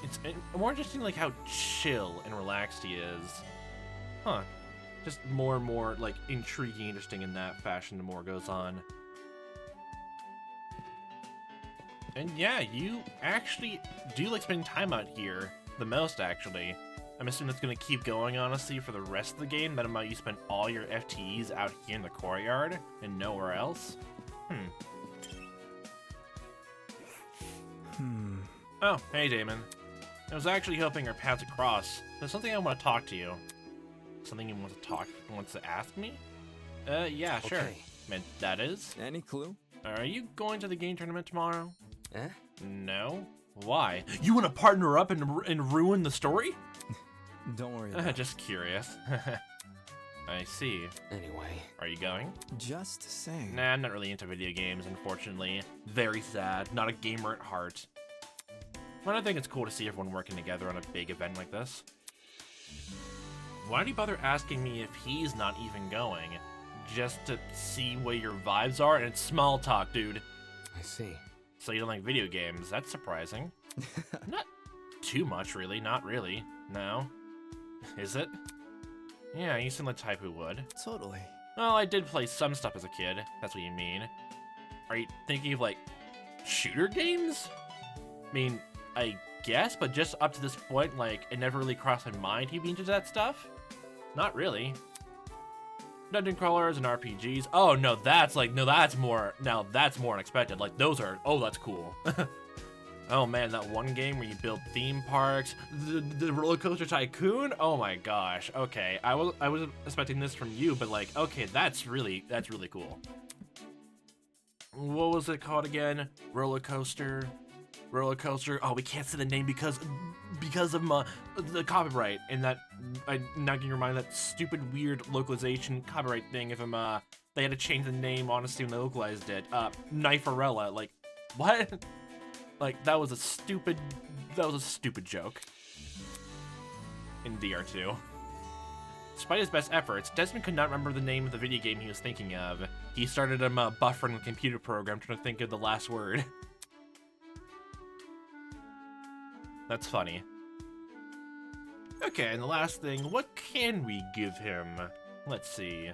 Speaker 1: it's more interesting, like how chill and relaxed he is. Huh. Just more and more like intriguing, interesting in that fashion the more goes on. And yeah, you actually do like spending time out here the most, actually. I'm assuming that's gonna keep going, honestly, for the rest of the game. That amount you spend all your FTEs out here in the courtyard and nowhere else. Oh, hey Damon. I was actually hoping our paths would cross. There's something I want to talk to you. Something you wants to ask me? Yeah, sure.
Speaker 4: Okay.
Speaker 1: Man, that is?
Speaker 2: Any clue?
Speaker 1: Are you going to the game tournament tomorrow?
Speaker 4: Eh?
Speaker 1: No? Why? You want to partner up and ruin the story?
Speaker 2: Don't worry about it.
Speaker 1: Just curious. I see.
Speaker 4: Anyway.
Speaker 1: Are you going?
Speaker 2: Just saying.
Speaker 1: Nah, I'm not really into video games, unfortunately. Very sad. Not a gamer at heart. But I think it's cool to see everyone working together on a big event like this. Why do you bother asking me if he's not even going? Just to see what your vibes are? And it's small talk, dude.
Speaker 4: I see.
Speaker 1: So you don't like video games. That's surprising. Not too much, really. Not really. No. Is it? Yeah, you seem like the type who would.
Speaker 2: Totally.
Speaker 1: Well, I did play some stuff as a kid. That's what you mean. Are you thinking of, like, shooter games? I mean, I guess, but just up to this point, like, it never really crossed my mind he'd be into that stuff. Not really. Dungeon crawlers and RPGs. Oh, no, that's more unexpected. Like, those are, oh, that's cool. Oh, man, that one game where you build theme parks, the roller coaster tycoon. Oh my gosh. Okay, I wasn't expecting this from you, but like, okay, that's really cool. What was it called again? Roller coaster. Oh, we can't say the name because of the copyright, and that I'm not gonna remind that stupid weird localization copyright thing. If they had to change the name, honestly, when they localized it. Kniferella. Like, what? Like, that was a stupid joke in DR2. Despite his best efforts, Desmond could not remember the name of the video game he was thinking of. He started buffering the computer program trying to think of the last word. That's funny. Okay, and the last thing, what can we give him? Let's see.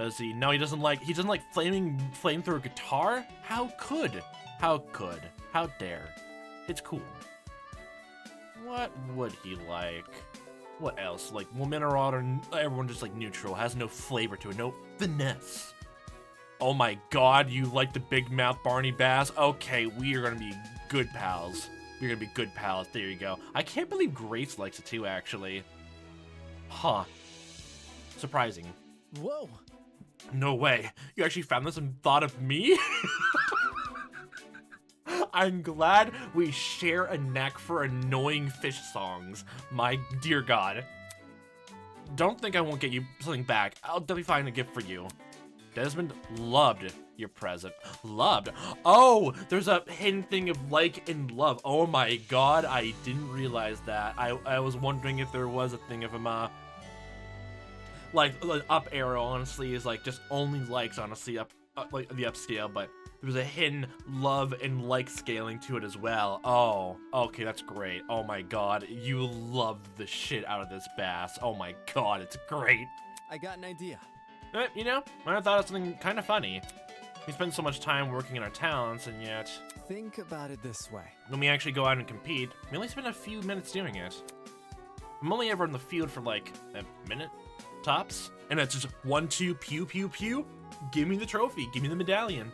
Speaker 1: Does he? No, he doesn't like flamethrower guitar? How could? How could? How dare? It's cool. What would he like? What else? Like, women are all, everyone just like neutral, has no flavor to it, no finesse. Oh my god, you like the big mouth Barney Bass? Okay, we are gonna be good pals. We're gonna be good pals, there you go. I can't believe Grace likes it too, actually. Huh. Surprising.
Speaker 2: Whoa!
Speaker 1: No way. You actually found this and thought of me? I'm glad we share a knack for annoying fish songs. My dear god. Don't think I won't get you something back. I'll definitely find a gift for you. Desmond loved your present. Loved. Oh, there's a hidden thing of like and love. Oh my god, I didn't realize that. I was wondering if there was a thing of him, like up arrow, honestly, is like just only likes, honestly, up like the upscale, but there's a hidden love and like scaling to it as well. Oh, okay, that's great. Oh my god, you love the shit out of this bass. Oh my god, it's great.
Speaker 2: I got an idea.
Speaker 1: You know, I thought of something kind of funny. We spend so much time working in our talents, and yet
Speaker 2: Think about it this way.
Speaker 1: when we actually go out and compete, we only spend a few minutes doing it. I'm only ever in the field for like a minute, tops, and it's just 1, 2, pew, pew, pew. Give me the trophy, give me the medallion.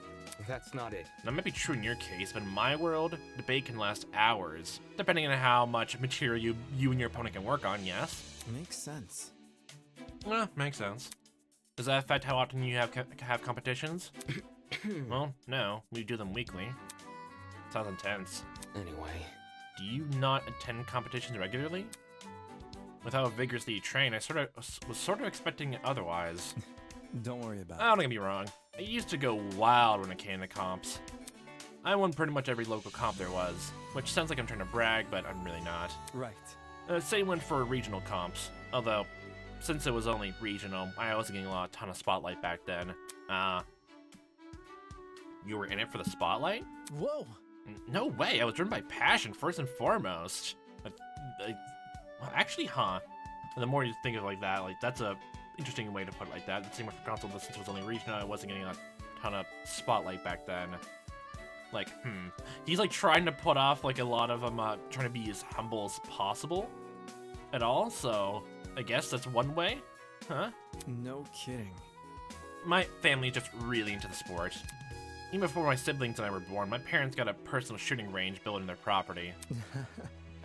Speaker 4: That's not it.
Speaker 1: That might be true in your case, but in my world, debate can last hours, depending on how much material you and your opponent can work on, yes?
Speaker 2: Makes sense.
Speaker 1: Makes sense. Does that affect how often you have competitions? Well, no, we do them weekly. Sounds intense.
Speaker 4: Anyway.
Speaker 1: Do you not attend competitions regularly? With how vigorously you train, I was sort of expecting otherwise.
Speaker 2: Don't worry about
Speaker 1: Oh, don't get me wrong. I used to go wild when it came to comps. I won pretty much every local comp there was, which sounds like I'm trying to brag, but I'm really not.
Speaker 2: it. Right.
Speaker 1: Same went for regional comps, although since it was only regional, I wasn't getting a ton of spotlight back then. You were in it for the spotlight?
Speaker 2: Whoa!
Speaker 1: No way, I was driven by passion first and foremost. Well, actually, the more you think of it like that, like that's a interesting way to put it like that. The same with console, but since it was only regional, I wasn't getting a ton of spotlight back then. Like, he's like trying to put off like a lot of trying to be as humble as possible at all, so I guess that's one way, huh?
Speaker 2: No kidding.
Speaker 1: My family's just really into the sport. Even before my siblings and I were born, my parents got a personal shooting range built in their property.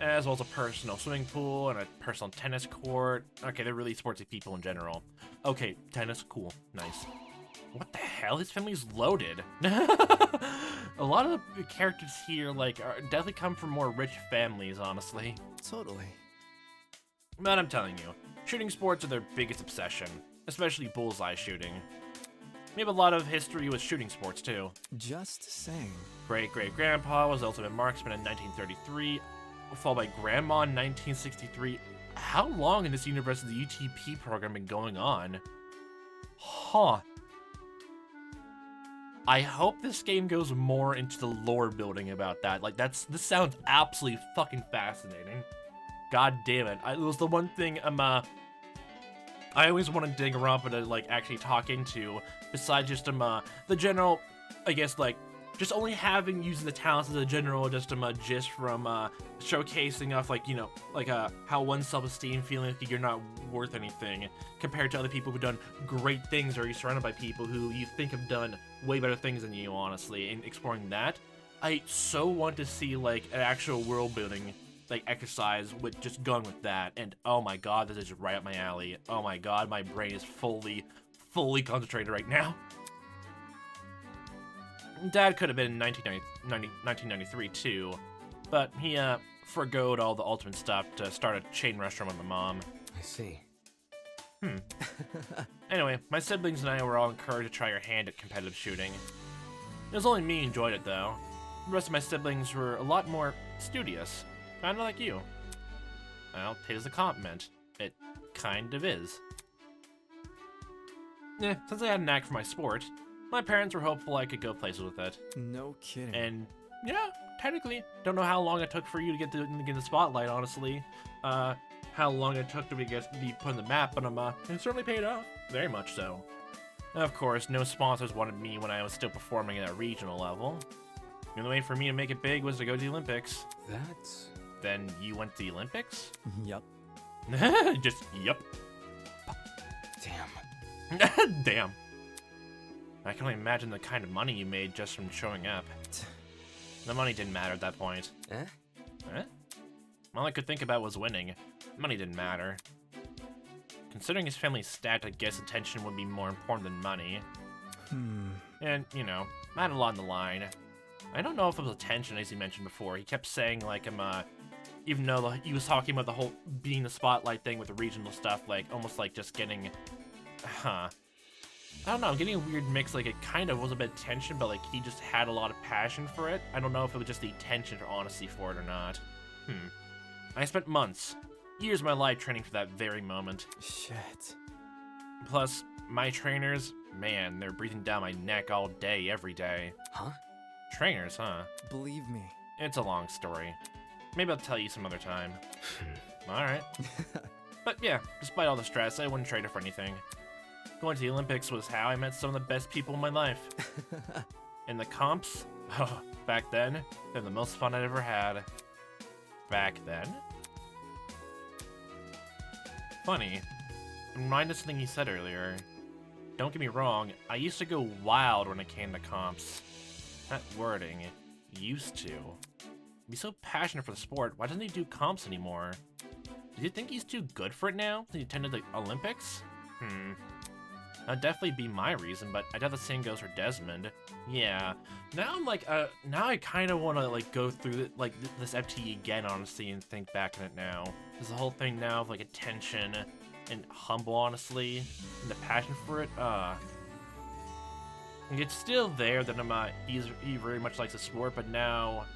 Speaker 1: As well as a personal swimming pool and a personal tennis court. Okay, they're really sportsy people in general. Okay, tennis, cool, nice. What the hell? His family's loaded. A lot of the characters here, like, definitely come from more rich families, honestly.
Speaker 2: Totally.
Speaker 1: But I'm telling you, shooting sports are their biggest obsession, especially bullseye shooting. We have a lot of history with shooting sports, too.
Speaker 2: Just saying.
Speaker 1: Great-great-grandpa was the ultimate marksman in 1933, followed by grandma in 1963. How long in this universe has the UTP program been going on? Huh. I hope this game goes more into the lore building about that. Like, this sounds absolutely fucking fascinating. God damn it. It was the one thing I always want to dig around to like actually talk into, besides just the general, I guess, like just only using the talents as a general just from showcasing off, like, you know, like how one's self-esteem, feeling like you're not worth anything compared to other people who've done great things, or you're surrounded by people who you think have done way better things than you, honestly. And exploring that, I so want to see like an actual world building like exercise with just going with that. And oh my god, this is right up my alley. Oh my god, my brain is fully concentrated right now. Dad could have been in 1993 too, but he forgoed all the ultimate stuff to start a chain restaurant with my mom.
Speaker 4: I see.
Speaker 1: Anyway, my siblings and I were all encouraged to try our hand at competitive shooting. It was only me who enjoyed it though. The rest of my siblings were a lot more studious, kind of like you. Well, take it as a compliment. It kind of is. Since I had a knack for my sport, my parents were hopeful I could go places with it.
Speaker 2: No kidding.
Speaker 1: And yeah, technically, don't know how long it took for you to get the spotlight, honestly. How long it took to be put on the map, but it certainly paid off. Very much so. Of course, no sponsors wanted me when I was still performing at a regional level. The only way for me to make it big was to go to the Olympics.
Speaker 4: That's...
Speaker 1: Then you went to the Olympics?
Speaker 2: Yup.
Speaker 1: Just, yup.
Speaker 4: Damn.
Speaker 1: Damn. I can only imagine the kind of money you made just from showing up. The money didn't matter at that point.
Speaker 4: Eh?
Speaker 1: Eh? All I could think about was winning. Money didn't matter. Considering his family's stat, I guess attention would be more important than money. And, you know, I had a lot on the line. I don't know if it was attention, as he mentioned before. He kept saying, like, even though he was talking about the whole being the spotlight thing with the regional stuff, like, almost like just getting, I don't know, I'm getting a weird mix, like, it kind of was a bit of tension, but, like, he just had a lot of passion for it. I don't know if it was just the attention or honesty for it or not. I spent months, years of my life training for that very moment.
Speaker 2: Shit.
Speaker 1: Plus, my trainers, man, they're breathing down my neck all day, every day.
Speaker 4: Huh?
Speaker 1: Trainers, huh?
Speaker 2: Believe me.
Speaker 1: It's a long story. Maybe I'll tell you some other time. Alright. But yeah, despite all the stress, I wouldn't trade it for anything. Going to the Olympics was how I met some of the best people in my life. And the comps, oh, back then, they're the most fun I'd ever had. Back then? Funny. Remind us something he said earlier. Don't get me wrong, I used to go wild when it came to comps. That wording, used to. Be so passionate for the sport, why doesn't he do comps anymore? Do you think he's too good for it now since he attended the Olympics? That'd definitely be my reason, but I doubt the same goes for Desmond. Yeah, now I'm like, now I kind of want to like go through like this FTE again, honestly, and think back on it now. There's the whole thing now of like attention and humble, honestly, and the passion for it. It's still there that he very much likes the sport, but now,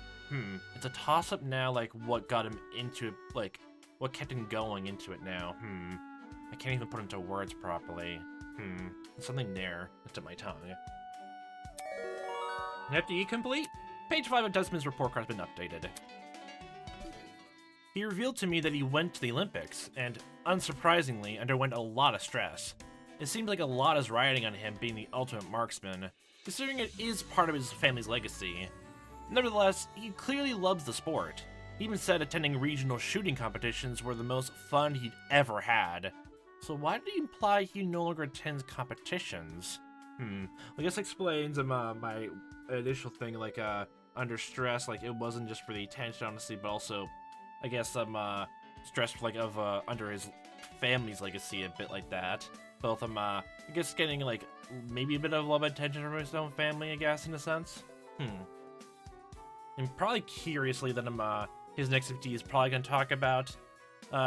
Speaker 1: it's a toss-up now, like what got him into it, like what kept him going into it now. I can't even put into words properly. There's something there at my tongue. FTE complete? Page 5 of Desmond's report card has been updated. He revealed to me that he went to the Olympics, and, unsurprisingly, underwent a lot of stress. It seems like a lot is riding on him being the ultimate marksman, considering it is part of his family's legacy. Nevertheless, he clearly loves the sport. He even said attending regional shooting competitions were the most fun he'd ever had. So why did he imply he no longer attends competitions? I guess explains my initial thing, like, under stress, like, it wasn't just for the attention, honestly, but also, I guess, stress, like, of, under his family's legacy, a bit like that. Both, I guess getting, like, maybe a bit of love and attention from his own family, I guess, in a sense. And probably curiously that, his next FTE is probably going to talk about,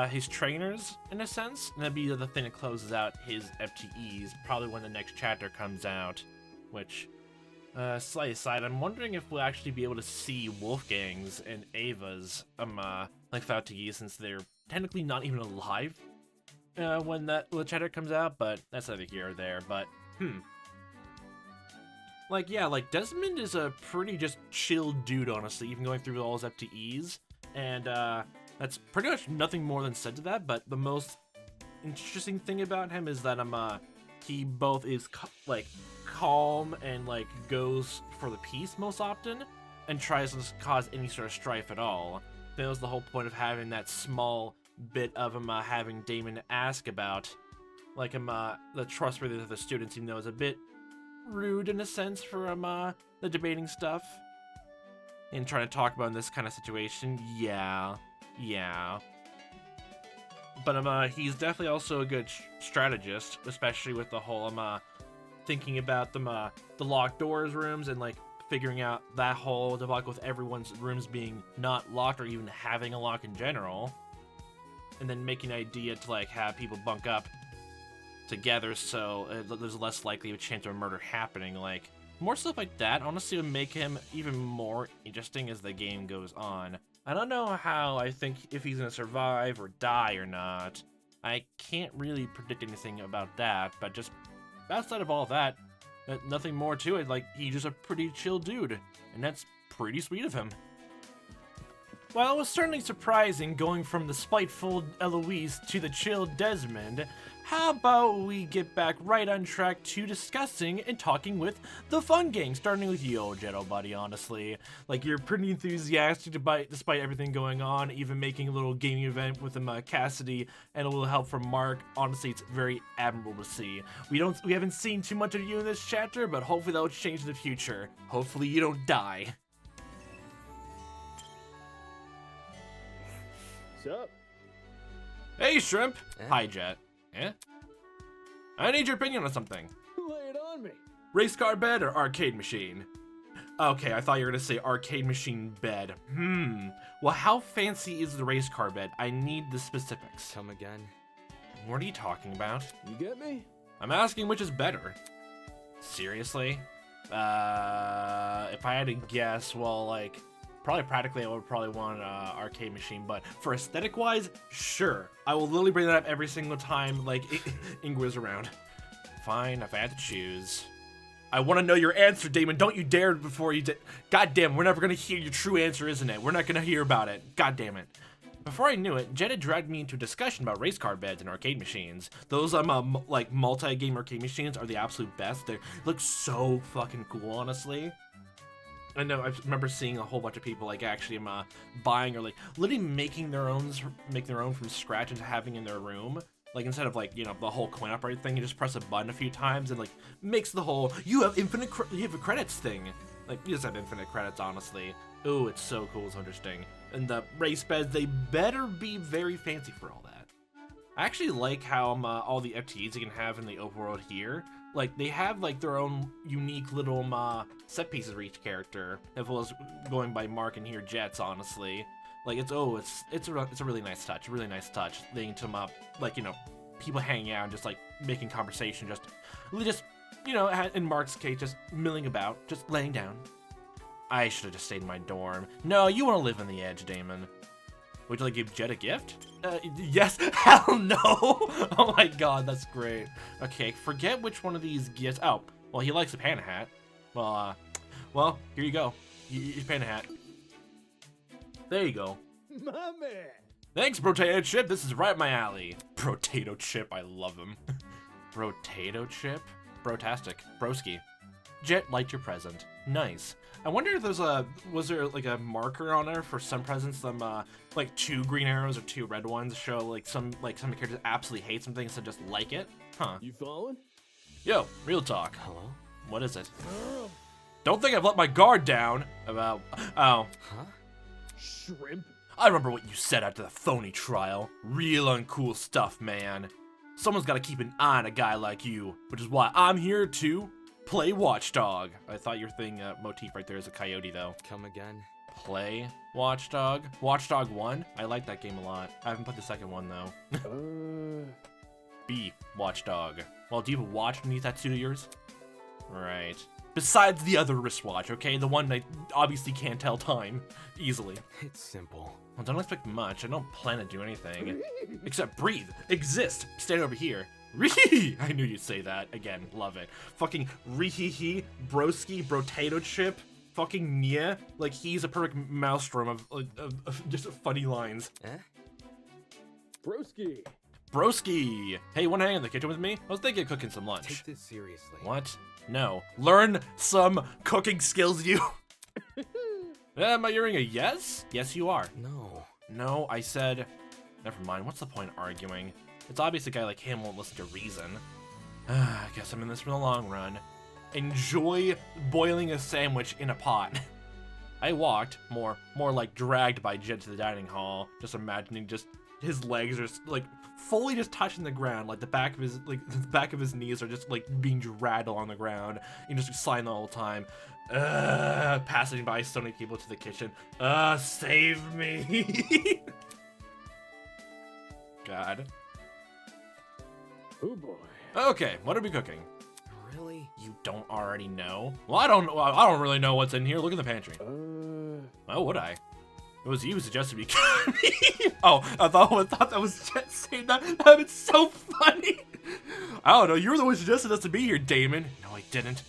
Speaker 1: his trainers, in a sense, and that'd be the thing that closes out his FTEs, probably when the next chapter comes out, which, slight aside, I'm wondering if we'll actually be able to see Wolfgang's and Ava's, like, FTEs, since they're technically not even alive, when the chapter comes out, but that's neither here or there, but, Like, yeah, like, Desmond is a pretty just chill dude, honestly, even going through all his FTEs, and, that's pretty much nothing more than said to that, but the most interesting thing about him is that, he both is, like, calm and, like, goes for the peace most often, and tries to cause any sort of strife at all. That was the whole point of having that small bit of him, having Damon ask about, like, the trustworthiness of the students, even though it's a bit rude in a sense for, the debating stuff. And trying to talk about in this kind of situation, yeah. But, he's definitely also a good strategist, especially with the whole, thinking about the locked doors rooms and, like, figuring out that whole debacle with everyone's rooms being not locked or even having a lock in general. And then making an idea to, like, have people bunk up together so there's less likely of a chance of a murder happening. Like, more stuff like that honestly would make him even more interesting as the game goes on. I don't know how I think if he's gonna survive or die or not. I can't really predict anything about that, but just outside of all that, nothing more to it. Like, he's just a pretty chill dude, and that's pretty sweet of him. While it was certainly surprising going from the spiteful Eloise to the chill Desmond, how about we get back right on track to discussing and talking with the fun gang, starting with you, Jett, buddy, honestly. Like, you're pretty enthusiastic despite everything going on, even making a little gaming event with Cassidy and a little help from Mark. Honestly, it's very admirable to see. We haven't seen too much of you in this chapter, but hopefully that will change in the future. Hopefully you don't die.
Speaker 5: What's up?
Speaker 1: Hey, Shrimp.
Speaker 4: Eh?
Speaker 1: Hi, Jett. Eh? I need your opinion on something.
Speaker 5: Lay it on me.
Speaker 1: Race car bed or arcade machine? Okay, I thought you were gonna say arcade machine bed. Well, how fancy is the race car bed? I need the specifics.
Speaker 4: Come again?
Speaker 1: What are you talking about?
Speaker 5: You get me?
Speaker 1: I'm asking which is better. Seriously? If I had to guess, well, like, probably practically I would probably want an arcade machine, but for aesthetic wise, sure. I will literally bring that up every single time, like, Ingrid's around. Fine, if I had to choose. I want to know your answer, Damon. Don't you dare before you God damn, we're never going to hear your true answer, isn't it? We're not going to hear about it. God damn it. Before I knew it, Jett had dragged me into a discussion about race car beds and arcade machines. Those like multi-game arcade machines are the absolute best. They look so fucking cool, honestly. I know, I remember seeing a whole bunch of people like actually buying or like literally making their own from scratch and having in their room. Like, instead of like, you know, the whole coin operator thing, you just press a button a few times and like makes the whole you have a credits thing. Like, you just have infinite credits, honestly. Ooh, it's so cool, it's interesting. And the race beds, they better be very fancy for all that. I actually like how all the FTEs you can have in the overworld here. Like, they have like their own unique little set pieces for each character, as well as going by Mark and here Jett's, honestly. Like, it's a really nice touch, leading to like, you know, people hanging out and just like making conversation, just you know, in Mark's case, just milling about, just laying down. I should have just stayed in my dorm. No, you want to live on the edge, Damon. Would you like to give Jett a gift? Yes. Hell no. Oh my god, that's great. Okay, forget which one of these gifts. Oh, well, he likes a panda hat. Well, here you go. Your panda hat. There you go.
Speaker 5: My man.
Speaker 1: Thanks, Potato Chip. This is right up my alley. Potato Chip, I love him. Potato Chip? Brotastic. Berskii. Jett liked your present. Nice. I wonder if was there like a marker on there for some presents, like 2 green arrows or 2 red ones show like some characters absolutely hate something instead of just like it? Huh.
Speaker 5: You following?
Speaker 1: Yo, real talk.
Speaker 4: Hello?
Speaker 1: What is it? Don't think I've let my guard down about, oh.
Speaker 4: Huh?
Speaker 5: Shrimp?
Speaker 1: I remember what you said after the phony trial. Real uncool stuff, man. Someone's gotta keep an eye on a guy like you, which is why I'm here to play Watchdog. I thought your thing motif right there is a coyote, though.
Speaker 4: Come again?
Speaker 1: Play Watchdog? Watchdog 1? I like that game a lot. I haven't put the second one, though. B. Watchdog. Well, do you have a watch beneath that suit of yours? Right. Besides the other wristwatch, okay? The one that obviously can't tell time easily.
Speaker 4: It's simple.
Speaker 1: Well, don't expect much. I don't plan to do anything. Except breathe. Exist. Stand over here. Ree! I knew you'd say that. Again, love it. Fucking ree-hee-hee, Berskii, Potato Chip, fucking Nia. Like, he's a perfect maelstrom of just funny lines.
Speaker 4: Eh?
Speaker 5: Berskii.
Speaker 1: Broski! Hey, wanna hang in the kitchen with me? I was thinking of cooking some lunch.
Speaker 4: Take this seriously.
Speaker 1: What? No. Learn some cooking skills, you. Am I hearing a yes? Yes, you are.
Speaker 4: No.
Speaker 1: No, I said... Never mind, what's the point arguing? It's obvious a guy like him won't listen to reason. I guess I'm in this for the long run. Enjoy boiling a sandwich in a pot. I walked, more like dragged by Jett to the dining hall, just imagining just his legs are like fully just touching the ground, like the back of his knees are just like being dragged along the ground, and just sighing the whole time. Passing by so many people to the kitchen. Save me. God.
Speaker 5: Oh boy.
Speaker 1: Okay, what are we cooking?
Speaker 4: Really?
Speaker 1: You don't already know? Well, I don't really know what's in here. Look in the pantry. Oh, would I? It was you who suggested me. Oh, I thought that was Jett saying that. That was so funny. I don't know. You were the one who suggested us to be here, Damon. No, I didn't.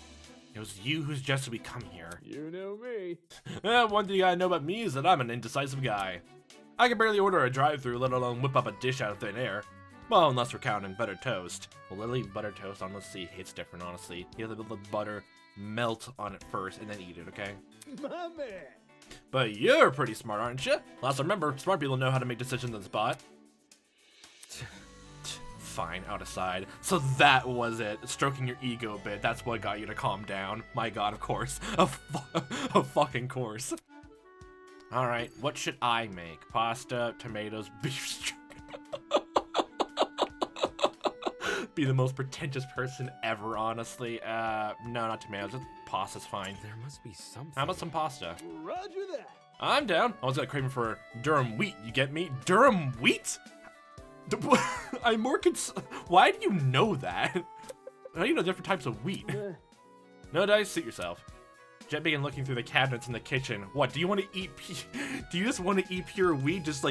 Speaker 1: It was you who suggested we come here.
Speaker 5: You know me.
Speaker 1: One thing you gotta know about me is that I'm an indecisive guy. I can barely order a drive-thru, let alone whip up a dish out of thin air. Well, unless we're counting butter toast. Well, literally butter toast on, let's see, hits different, honestly. You have to let the butter melt on it first and then eat it, okay?
Speaker 5: My man.
Speaker 1: But you're pretty smart, aren't you? Let's remember, smart people know how to make decisions on the spot. Fine, out aside. So that was it. Stroking your ego a bit. That's what got you to calm down. My god, of course. Of fucking course. Alright, what should I make? Pasta, tomatoes, beef stew. Be the most pretentious person ever, honestly. No, not tomatoes. Just pasta's fine.
Speaker 4: There must be something.
Speaker 1: How about some pasta?
Speaker 5: Roger that.
Speaker 1: I'm down. I was got craving for Durham wheat. You get me? Durham wheat? I'm more Why do you know that? How do you know different types of wheat? No dice, suit yourself. Jett began looking through the cabinets in the kitchen. What, do you want to eat do you just want to eat pure wheat? Just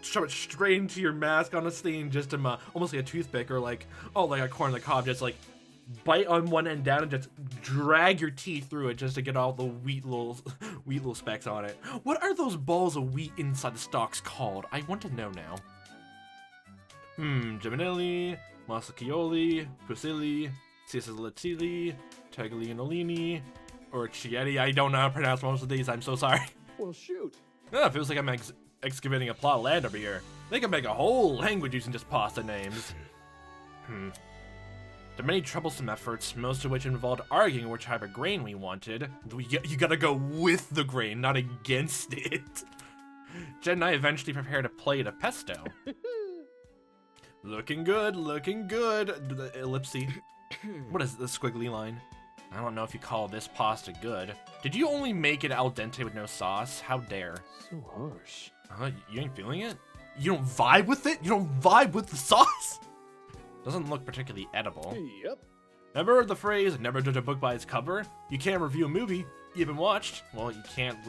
Speaker 1: shove it straight into your mask, honestly, and just almost like a toothpick, or like, oh, like a corn on the cob, just like bite on one end down and just drag your teeth through it just to get all the wheat little specks on it. What are those balls of wheat inside the stalks called? I want to know now. Geminelli, Masaccioli, Fusilli, Cisallatili, Taglianolini, or Chieti. I don't know how to pronounce most of these, I'm so sorry.
Speaker 5: Well, shoot.
Speaker 1: It feels like I'm excavating a plot of land over here. They can make a whole language using just pasta names. The many troublesome efforts, most of which involved arguing which type of grain we wanted. You gotta go with the grain, not against it. Jett and I eventually prepared a plate of pesto. Looking good, looking good. The ellipsy. What is the squiggly line? I don't know if you call this pasta good. Did you only make it al dente with no sauce? How dare.
Speaker 5: So harsh.
Speaker 1: You ain't feeling it? You don't vibe with it? You don't vibe with the sauce? Doesn't look particularly edible.
Speaker 5: Yep.
Speaker 1: Ever heard the phrase, never judge a book by its cover? You can't review a movie you haven't watched. Well, you can't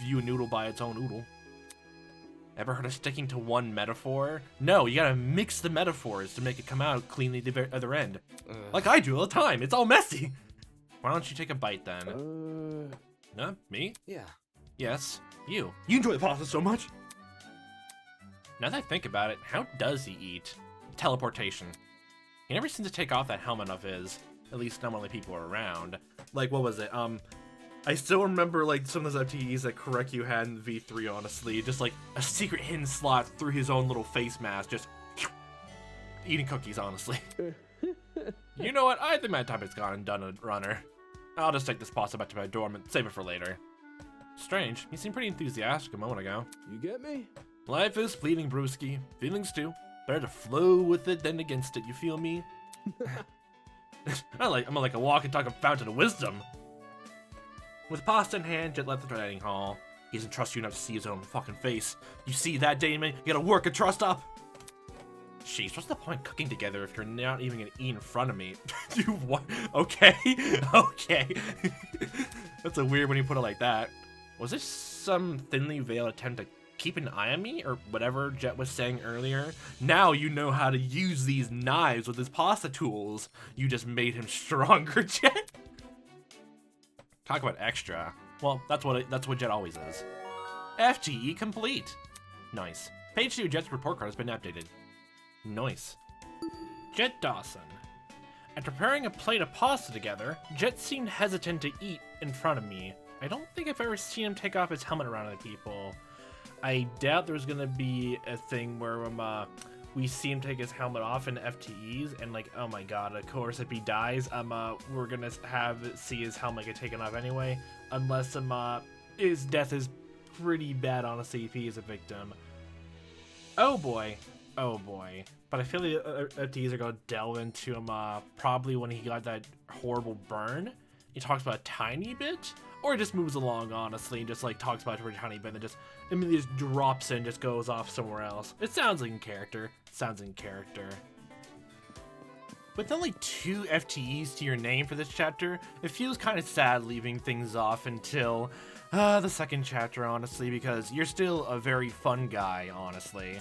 Speaker 1: view a noodle by its own noodle. Ever heard of sticking to one metaphor? No, you gotta mix the metaphors to make it come out cleanly at the other end. Like I do all the time. It's all messy. Why don't you take a bite then? No? Me?
Speaker 4: Yeah.
Speaker 1: Yes. You. You enjoy the pasta so much. Now that I think about it, how does he eat? Teleportation. He never seems to take off that helmet of his. At least not when the people are around. Like, what was it? I still remember, like, some of those FTEs that Korekyu had in V3, honestly. Just, like, a secret hidden slot through his own little face mask. Just eating cookies, honestly. You know what? I think my time is gone and done, runner. I'll just take this pasta back to my dorm and save it for later. Strange. You seemed pretty enthusiastic a moment ago.
Speaker 5: You get me?
Speaker 1: Life is fleeting, Berskii. Feelings too. Better to flow with it than against it, you feel me? I'm like a walk and talk fountain of wisdom. With pasta in hand, Jett left the dining hall. He doesn't trust you enough to see his own fucking face. You see that, Damon? You gotta work a trust up. Jeez, what's the point cooking together if you're not even gonna eat in front of me? You what? Okay, okay. That's a weird when you put it like that. Was this some thinly veiled attempt to keep an eye on me, or whatever Jett was saying earlier? Now you know how to use these knives with his pasta tools. You just made him stronger, Jett. Talk about extra. Well, that's what Jett always is. FTE complete. Nice. Page 2 Jett's report card has been updated. Nice. Jett Dawson. After preparing a plate of pasta together, Jett seemed hesitant to eat in front of me. I don't think I've ever seen him take off his helmet around other people. I doubt there's gonna be a thing where we see him take his helmet off in FTEs, and like, oh my god, of course if he dies, we're gonna see his helmet get taken off anyway, unless his death is pretty bad, honestly, if he is a victim. Oh boy. But I feel like FTEs are gonna delve into him probably when he got that horrible burn. He talks about a tiny bit, or he just moves along, honestly, and just like talks about it for a tiny bit and just immediately just drops in, just goes off somewhere else. It sounds like in character. With only 2 FTEs to your name for this chapter, it feels kind of sad leaving things off until the second chapter, honestly, because you're still a very fun guy, honestly.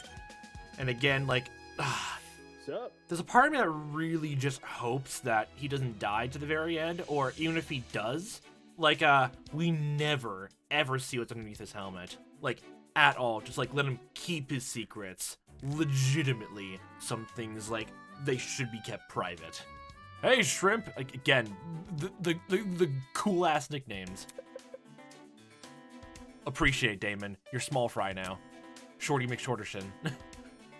Speaker 1: And again, like,
Speaker 5: What's up?
Speaker 1: there's a part of me that really just hopes that he doesn't die to the very end, or even if he does, like, we never, ever see what's underneath his helmet. Like, at all. Just, like, let him keep his secrets. legitimately some things like they should be kept private. Hey, Shrimp! Again, the cool-ass nicknames. Appreciate, Damon. You're small fry now. Shorty McShorterson.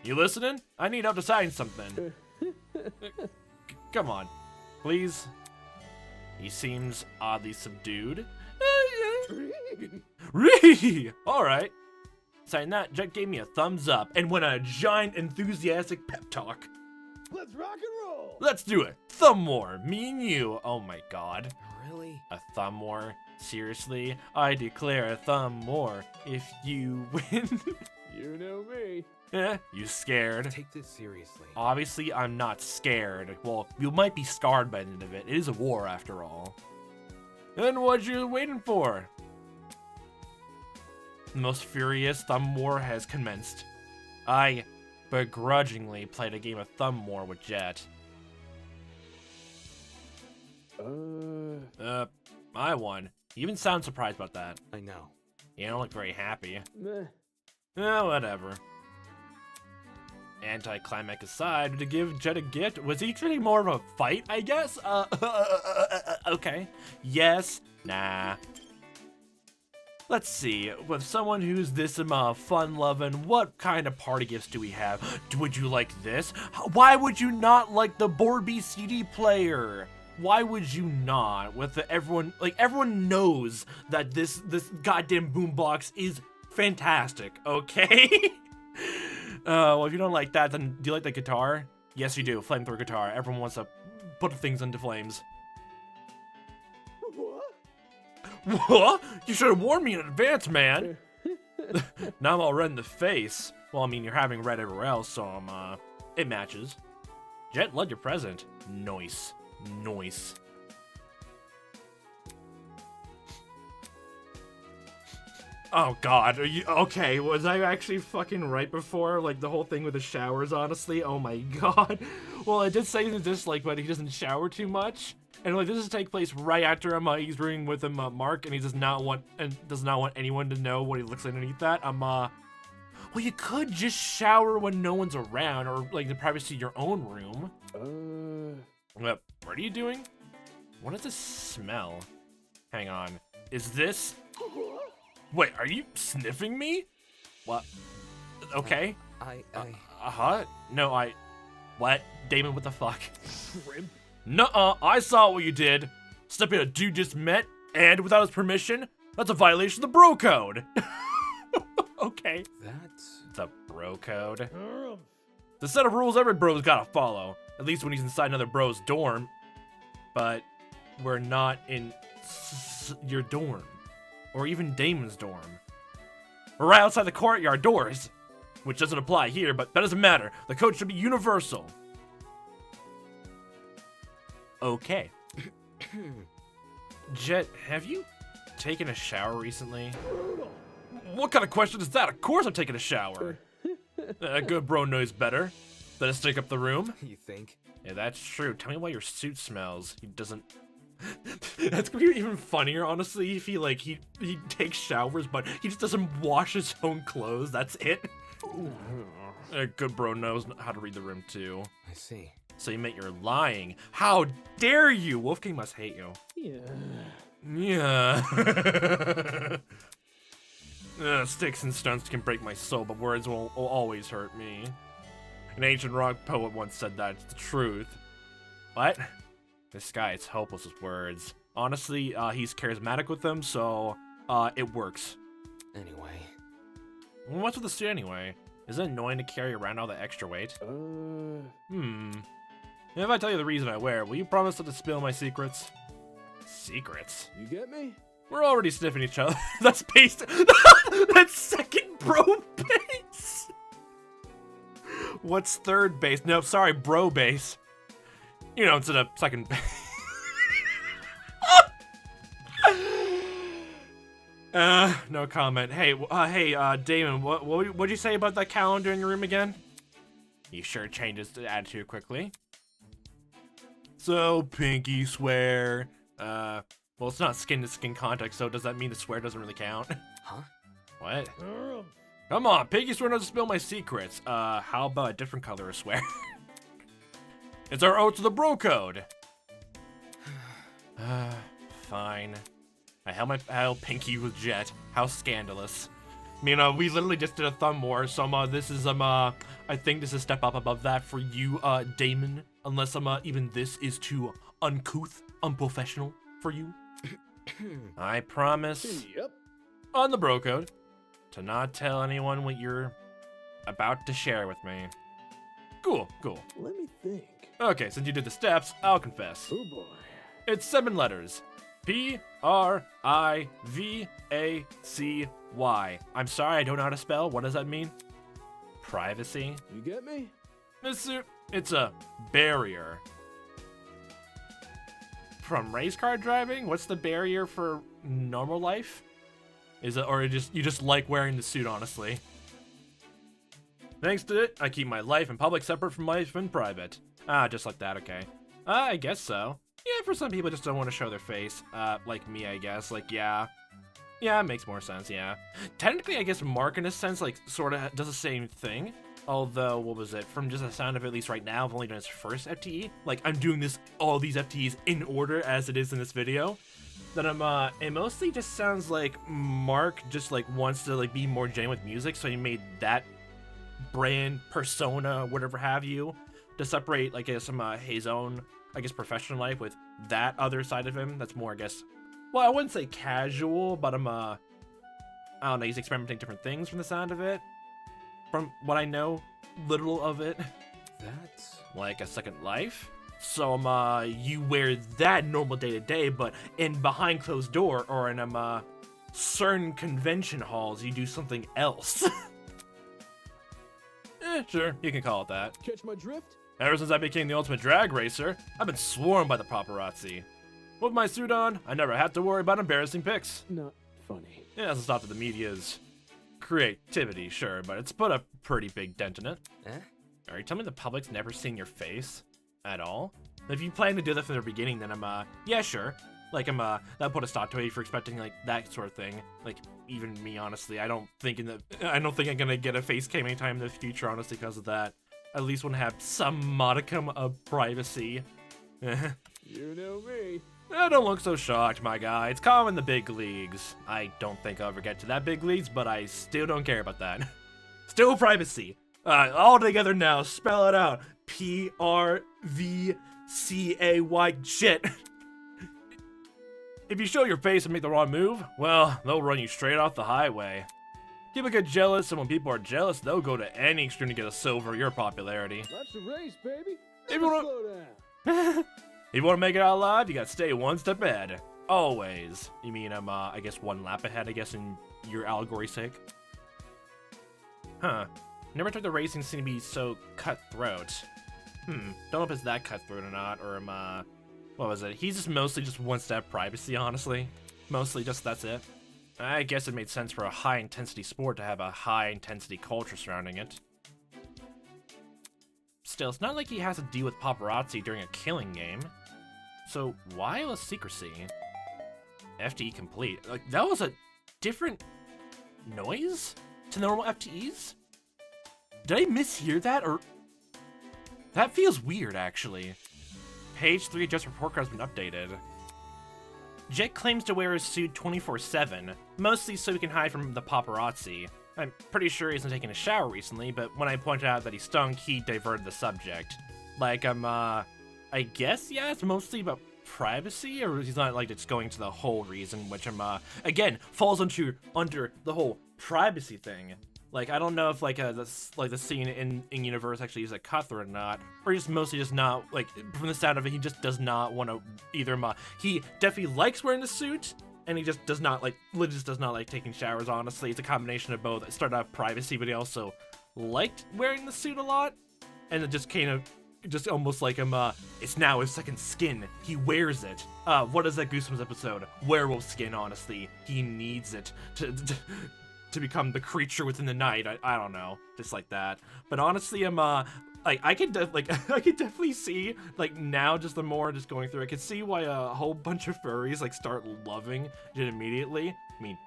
Speaker 1: You listening? I need help deciding something. Come on. Please? He seems oddly subdued. Alright. Saying that, Jett gave me a thumbs up and went on a giant enthusiastic pep talk.
Speaker 5: Let's rock and roll.
Speaker 1: Let's do it. Thumb war. Me and you. Oh my god.
Speaker 4: Really?
Speaker 1: A thumb war? Seriously? I declare a thumb war if you win.
Speaker 5: You know me.
Speaker 1: You scared?
Speaker 4: Take this seriously.
Speaker 1: Obviously, I'm not scared. Well, you might be scarred by the end of it. It is a war, after all. And what you waiting for? The most furious thumb war has commenced. I begrudgingly played a game of thumb war with Jett. I won. You even sound surprised about that.
Speaker 4: I know.
Speaker 1: You don't look very happy.
Speaker 5: Meh.
Speaker 1: Whatever. Anticlimax aside, to give Jett a gift, was he expecting more of a fight, I guess? Okay. Yes. Nah. Let's see, with someone who's this fun-loving, what kind of party gifts do we have? Would you like this? Why would you not like the Berskii CD player? Why would you not? Everyone knows that this goddamn boombox is fantastic, okay? Well, if you don't like that, then do you like the guitar? Yes, you do. Flamethrower guitar. Everyone wants to put things into flames. What? You should have warned me in advance, man. Now I'm all red in the face. Well, I mean, you're having red everywhere else, so it matches. Jett, love your present. Nice. Nice. Oh god, are you okay? Was I actually fucking right before? Like the whole thing with the showers, honestly? Oh my god. Well, I did say this, but he doesn't shower too much. And like this is take place right after he's rooming with him, Mark, and he does not want anyone to know what he looks like underneath that. Well, you could just shower when no one's around, or like the privacy of your own room. What are you doing? What does this smell? Hang on. Is this? Wait, are you sniffing me? What? Okay. No, what? Damon, what the fuck?
Speaker 5: Shrimp.
Speaker 1: Nuh-uh, I saw what you did. Stepping a dude just met, and without his permission? That's a violation of the bro code. Okay.
Speaker 4: That's
Speaker 1: the bro code. The set of rules every bro's gotta follow. At least when he's inside another bro's dorm. But we're not in your dorm. Or even Damon's dorm. We're right outside the courtyard doors. Which doesn't apply here, but that doesn't matter. The code should be universal. Okay. Jett, have you taken a shower recently? What kind of question is that? Of course I'm taking a shower. A good bro knows better than to stick up the room.
Speaker 4: you think?
Speaker 1: Yeah, that's true. Tell me why your suit smells. He doesn't... That's gonna be even funnier, honestly, if he takes showers, but he just doesn't wash his own clothes. That's it. A good bro knows how to read the room, too.
Speaker 4: I see.
Speaker 1: So you admit you're lying. How dare you? Wolfgang must hate you. Yeah. Sticks and stones can break my soul, but words will always hurt me. An ancient rock poet once said that. It's the truth. What? This guy is hopeless with words. Honestly, he's charismatic with them, so it works.
Speaker 4: Anyway.
Speaker 1: What's with the suit anyway? Is it annoying to carry around all the extra weight? If I tell you the reason I wear, will you promise not to spill my secrets? Secrets?
Speaker 5: You get me?
Speaker 1: We're already sniffing each other. That's based. That's second bro base. What's third base? Nope, sorry, bro base. You know, instead of second base. No comment. Hey, Damon, what'd you say about that calendar in your room again? He sure changes the attitude quickly. So, pinky swear. Well, it's not skin-to-skin contact, so does that mean the swear doesn't really count?
Speaker 4: Huh?
Speaker 1: What? Come on, Piggy's trying to spill my secrets. How about a different color of swear? It's our ode to the bro code. Fine. I held Pinky with Jett. How scandalous. I mean, we literally just did a thumb war, so this is I think this is a step up above that for you, Damon. Unless even this is too uncouth, unprofessional for you. I promise.
Speaker 5: Yep.
Speaker 1: On the bro code, to not tell anyone what you're about to share with me. Cool.
Speaker 5: Let me think.
Speaker 1: Okay, since you did the steps, I'll confess.
Speaker 5: Oh boy.
Speaker 1: It's 7 letters. Privacy. I'm sorry, I don't know how to spell. What does that mean? Privacy?
Speaker 5: You get me?
Speaker 1: It's a barrier. From race car driving? What's the barrier for normal life? Is it, or you just like wearing the suit, honestly? Thanks to it, I keep my life in public separate from life in private. Just like that, okay. I guess so. Yeah, for some people just don't want to show their face. Like me, I guess. Like, yeah. Yeah, it makes more sense, yeah. Technically, I guess Mark, in a sense, like, sort of does the same thing. Although, what was it? From just the sound of it, at least right now, I've only done his first FTE. Like, I'm doing all these FTEs in order as it is in this video. That it mostly just sounds like Mark just, like, wants to, like, be more genuine with music, so he made that brand, persona, whatever have you, to separate, like, his own, I guess, professional life with that other side of him. That's more, I guess, well, I wouldn't say casual, but I don't know, he's experimenting different things from the sound of it. From what I know, little of it.
Speaker 4: That's
Speaker 1: Like a second life. So, you wear that normal day to day, but in behind closed door or in, certain convention halls, you do something else. Sure, you can call it that.
Speaker 5: Catch my drift?
Speaker 1: Ever since I became the ultimate drag racer, I've been swarmed by the paparazzi. With my suit on, I never had to worry about embarrassing pics.
Speaker 5: Not funny.
Speaker 1: It hasn't stopped the media's creativity, sure, but it's put a pretty big dent in it. Are you telling me the public's never seen your face? At all? If you plan to do that from the beginning, then yeah, sure. Like, that put a stop to it for expecting, like, that sort of thing. Like, even me, honestly, I don't think I'm gonna get a face cam anytime in the future, honestly, because of that. I at least want to have some modicum of privacy.
Speaker 5: You know me.
Speaker 1: Don't look so shocked, my guy. It's common in the big leagues. I don't think I'll ever get to that big leagues, but I still don't care about that. Still privacy. All together now. Spell it out. P-R-V-C-A-Y. Shit. If you show your face and make the wrong move, well, they'll run you straight off the highway. People get jealous, and when people are jealous, they'll go to any extreme to get a silver your popularity.
Speaker 5: That's the race, baby.
Speaker 1: If
Speaker 5: Never
Speaker 1: you wanna-
Speaker 5: slow down.
Speaker 1: If you want to make it out alive, you gotta stay one step ahead. Always. You mean, I guess 1 lap ahead, I guess, in your allegory's sake? Huh. Never took the racing scene to be so cutthroat. Don't know if it's that cutthroat or not, or, what was it? He's just mostly just 1 step privacy, honestly. Mostly just that's it. I guess it made sense for a high-intensity sport to have a high-intensity culture surrounding it. Still, it's not like he has to deal with paparazzi during a killing game. So, why all the secrecy? FTE complete. Like, that was a different noise to normal FTEs? Did I mishear that, or... That feels weird, actually. Page 3 adjust report card has been updated. Jett claims to wear his suit 24/7, mostly so he can hide from the paparazzi. I'm pretty sure he hasn't taken a shower recently, but when I pointed out that he stunk, he diverted the subject. Like, I guess, yeah, it's mostly about privacy, or he's not, like, it's going to the whole reason, which again, falls under the whole privacy thing. Like, I don't know if, like, the scene in Universe actually is a cutthroat or not, or just mostly just not, like, from the sound of it, he just does not want to either, he definitely likes wearing the suit, and he just does not like, legit does not like taking showers, honestly. It's a combination of both. It started out privacy, but he also liked wearing the suit a lot, and it just kind of, just almost like it's now his second skin. He wears it. What is that Goosebumps episode? Werewolf skin, honestly. He needs it to become the creature within the night. I don't know, just like that. But honestly, like, I could definitely see, like, now, just the more just going through, I could see why a whole bunch of furries, like, start loving it immediately. I mean,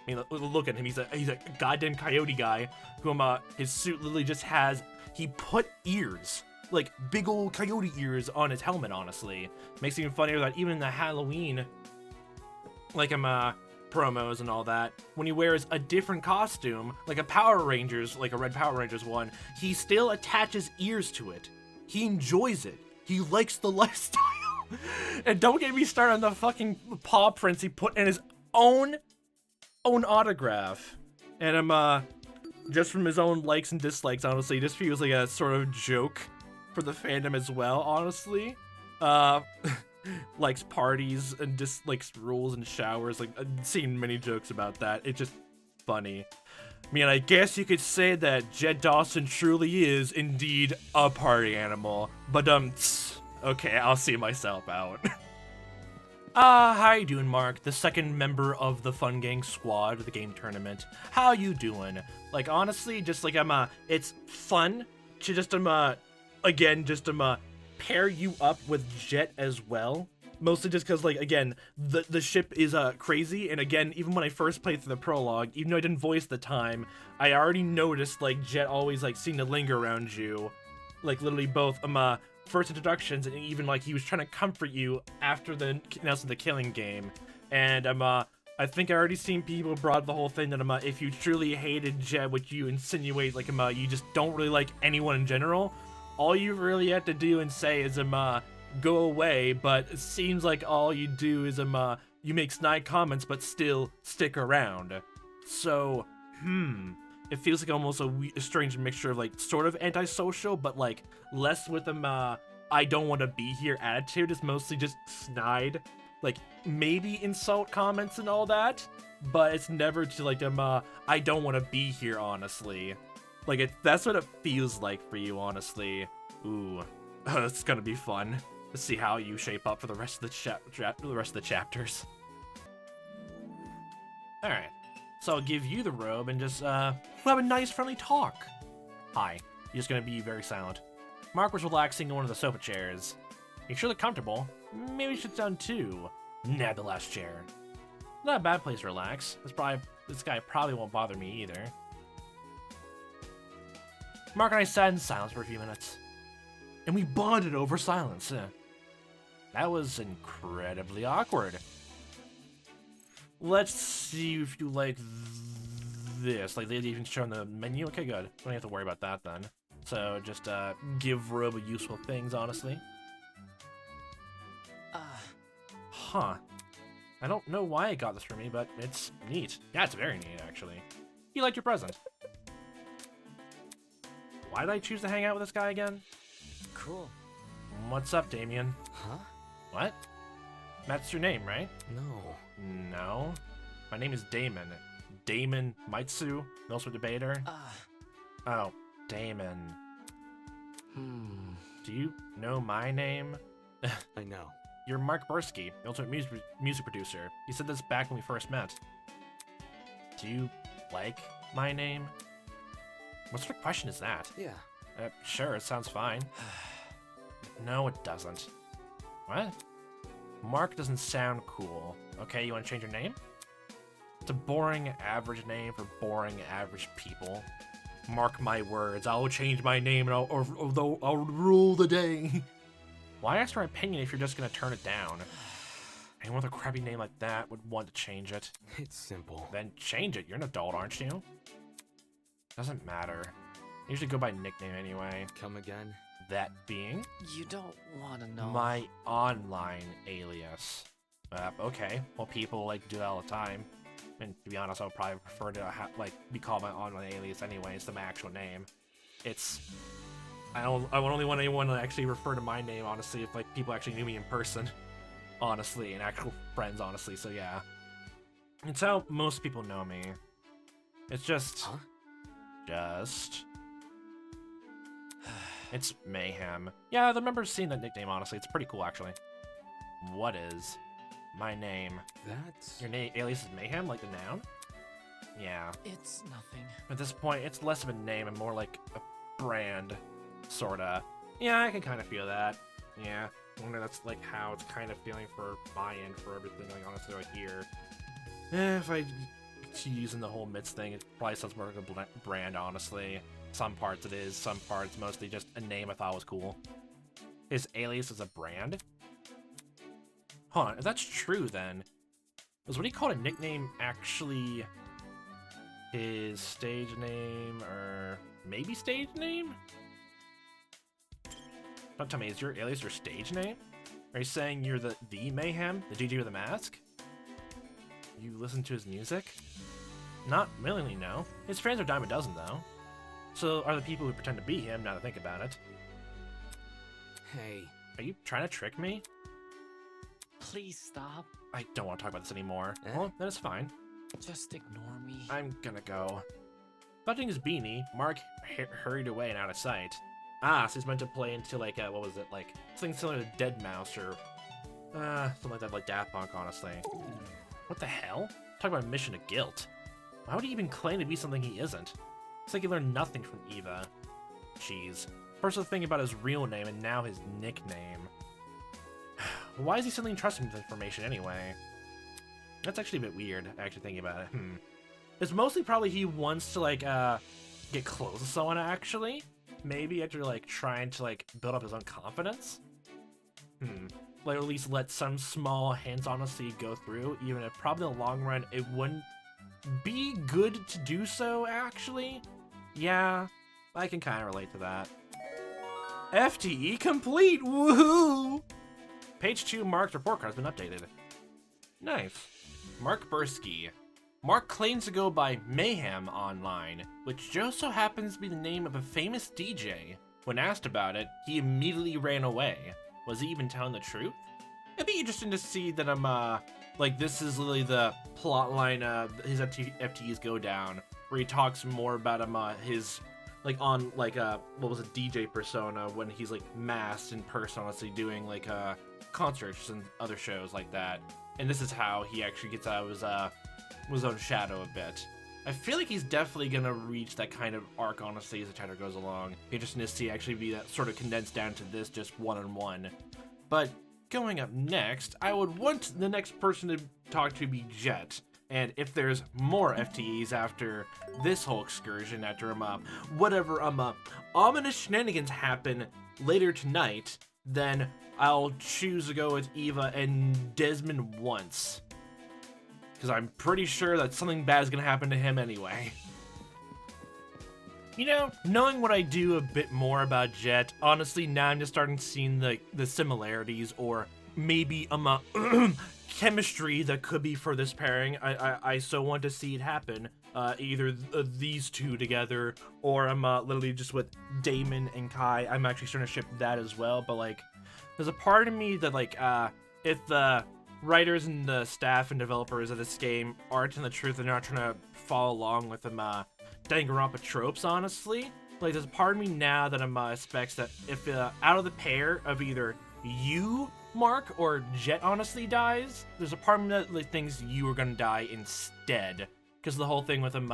Speaker 1: I mean, look at him. He's a goddamn coyote guy who his suit literally just has. He put ears, like big old coyote ears, on his helmet. Honestly, makes it even funnier that even in the Halloween, like promos and all that, when he wears a different costume, like a Power Rangers, like a red Power Rangers one, he still attaches ears to it. He enjoys it. He likes the lifestyle. And don't get me started on the fucking paw prints he put in his own autograph. And just from his own likes and dislikes, honestly, this feels like a sort of joke for the fandom as well, honestly. Likes parties and dislikes rules and showers. Like, I've seen many jokes about that. It's just funny. I mean, I guess you could say that Jett Dawson truly is indeed a party animal. But, okay, I'll see myself out. How you doing, Mark? The second member of the Fun Gang squad, the game tournament. How you doing? Like, honestly, just like, it's fun to just, again, just, pair you up with Jett as well. Mostly just because, like, again, the ship is crazy, and again, even when I first played through the prologue, even though I didn't voice the time, I already noticed, like, Jett always, like, seemed to linger around you. Like, literally both, first introductions, and even, like, he was trying to comfort you after the announcement of the killing game. And, I think I already seen people brought the whole thing that, if you truly hated Jett, which you insinuate, like, you just don't really like anyone in general, all you really have to do and say is, go away, but it seems like all you do is, you make snide comments, but still stick around. So, it feels like almost a strange mixture of, like, sort of antisocial, but, like, less with I don't want to be here attitude. It's mostly just snide, like, maybe insult comments and all that, but it's never to, like, I don't want to be here, honestly. Like, that's what it feels like for you, honestly. Ooh, it's gonna be fun. Let's see how you shape up for the rest of the chapters. All right, so I'll give you the robe and just we'll have a nice, friendly talk. Hi. You're just gonna be very silent. Mark was relaxing in one of the sofa chairs. You sure look comfortable. Maybe you should sit down too. Nab the last chair. Not a bad place to relax. This guy probably won't bother me either. Mark and I sat in silence for a few minutes, and we bonded over silence. That was incredibly awkward. Let's see if you like this. Like, they even shown the menu? Okay, good. Don't have to worry about that then. So, just give Robo useful things, honestly. Huh. I don't know why it got this for me, but it's neat. Yeah, it's very neat, actually. You liked your present. Why did I choose to hang out with this guy again?
Speaker 4: Cool.
Speaker 1: What's up, Damien?
Speaker 4: Huh?
Speaker 1: What? That's your name, right?
Speaker 4: No.
Speaker 1: No. My name is Damon. Damon Maitsu, Milswood Debater. Oh, Damon. Do you know my name?
Speaker 4: I know.
Speaker 1: You're Mark Berskii, the ultimate music producer. You said this back when we first met. Do you like my name? What sort of question is that?
Speaker 4: Yeah.
Speaker 1: Sure, it sounds fine. No, it doesn't. What? Mark doesn't sound cool. Okay, you want to change your name? It's a boring, average name for boring, average people. Mark my words, I'll change my name and I'll rule the day. Why ask for my opinion if you're just gonna turn it down? Anyone with a crappy name like that would want to change it.
Speaker 4: It's simple.
Speaker 1: Then change it. You're an adult, aren't you? Doesn't matter. I usually go by nickname anyway.
Speaker 4: Come again?
Speaker 1: That being?
Speaker 6: You don't want to know.
Speaker 1: My online alias. Okay. Well, people like do that all the time. And to be honest, I would probably prefer to be called my online alias anyway. It's my actual name. I would only want anyone to actually refer to my name, honestly, if like people actually knew me in person, honestly, and actual friends, honestly. So yeah, it's how most people know me. It's just, it's Mayhem. Yeah, I remember seeing that nickname. Honestly, it's pretty cool, actually. What is my name?
Speaker 4: That's
Speaker 1: Your name alias is Mayhem, like the noun? Yeah.
Speaker 6: It's nothing.
Speaker 1: At this point, it's less of a name and more like a brand. Sorta. Yeah, I can kind of feel that. Yeah. I wonder that's like how it's kind of feeling for my end for everything, like honestly right here. If I FTEs and the whole Mitz thing, it probably sounds more like a brand, honestly. Some parts it is, some parts mostly just a name I thought was cool. His alias is a brand? Hold on, if that's true then, was what he called a nickname actually his stage name, or maybe stage name? Don't tell me, is your alias your stage name? Are you saying you're the Mayhem, the DJ with a mask? You listen to his music? Not willingly, no. His fans are dime a dozen, though. So are the people who pretend to be him, now that I think about it.
Speaker 4: Hey.
Speaker 1: Are you trying to trick me?
Speaker 6: Please stop.
Speaker 1: I don't want to talk about this anymore.
Speaker 4: Eh?
Speaker 1: Well, then it's fine.
Speaker 6: Just ignore me.
Speaker 1: I'm gonna go. Buttoning his beanie, Mark hurried away and out of sight. Ah, so he's meant to play into, like, what was it, like, something similar to Deadmau5 or, something like that, like Daft Punk, honestly. What the hell? Talk about a mission of guilt. Why would he even claim to be something he isn't? It's like he learned nothing from Eva. Jeez. First was thinking about his real name and now his nickname. Why is he suddenly entrusting him with information anyway? That's actually a bit weird, actually thinking about it. It's mostly probably he wants to, like, get close to someone, actually. Maybe after, like, trying to, like, build up his own confidence? Like, at least let some small hints, honestly, go through, even if probably in the long run it wouldn't be good to do so, actually. Yeah, I can kind of relate to that. FTE complete! Woohoo! Page 2 Mark's report card has been updated. Nice. Mark Berskii. Mark claims to go by Mayhem online, which just so happens to be the name of a famous DJ. When asked about it, he immediately ran away. Was he even telling the truth? It'd be interesting to see that like, this is literally the plot line his FTEs go down, where he talks more about his, like, on, like, what was a DJ persona when he's, like, masked in person, honestly, doing, like, concerts and other shows like that. And this is how he actually gets out of his own shadow a bit. I feel like he's definitely gonna reach that kind of arc, honestly, as the chapter goes along. Interesting to see actually be that sort of condensed down to this just one-on-one. But going up next, I would want the next person to talk to be Jett. And if there's more FTEs after this whole excursion, after whatever ominous shenanigans happen later tonight, then I'll choose to go with Eva and Desmond once. Because I'm pretty sure that something bad is going to happen to him anyway. You know, knowing what I do a bit more about Jett, honestly, now I'm just starting to see the similarities, or maybe chemistry that could be for this pairing. I so want to see it happen. Either these two together, or I'm literally just with Damon and Kai. I'm actually starting to ship that as well, but, like, there's a part of me that, like, if the writers and the staff and developers of this game aren't in the truth, they're not trying to follow along with them Danganronpa tropes, honestly. Like, there's a part of me now that expects that if out of the pair of either you, Mark, or Jett honestly dies, there's a part of me that, like, thinks you are gonna die instead. Because the whole thing with him,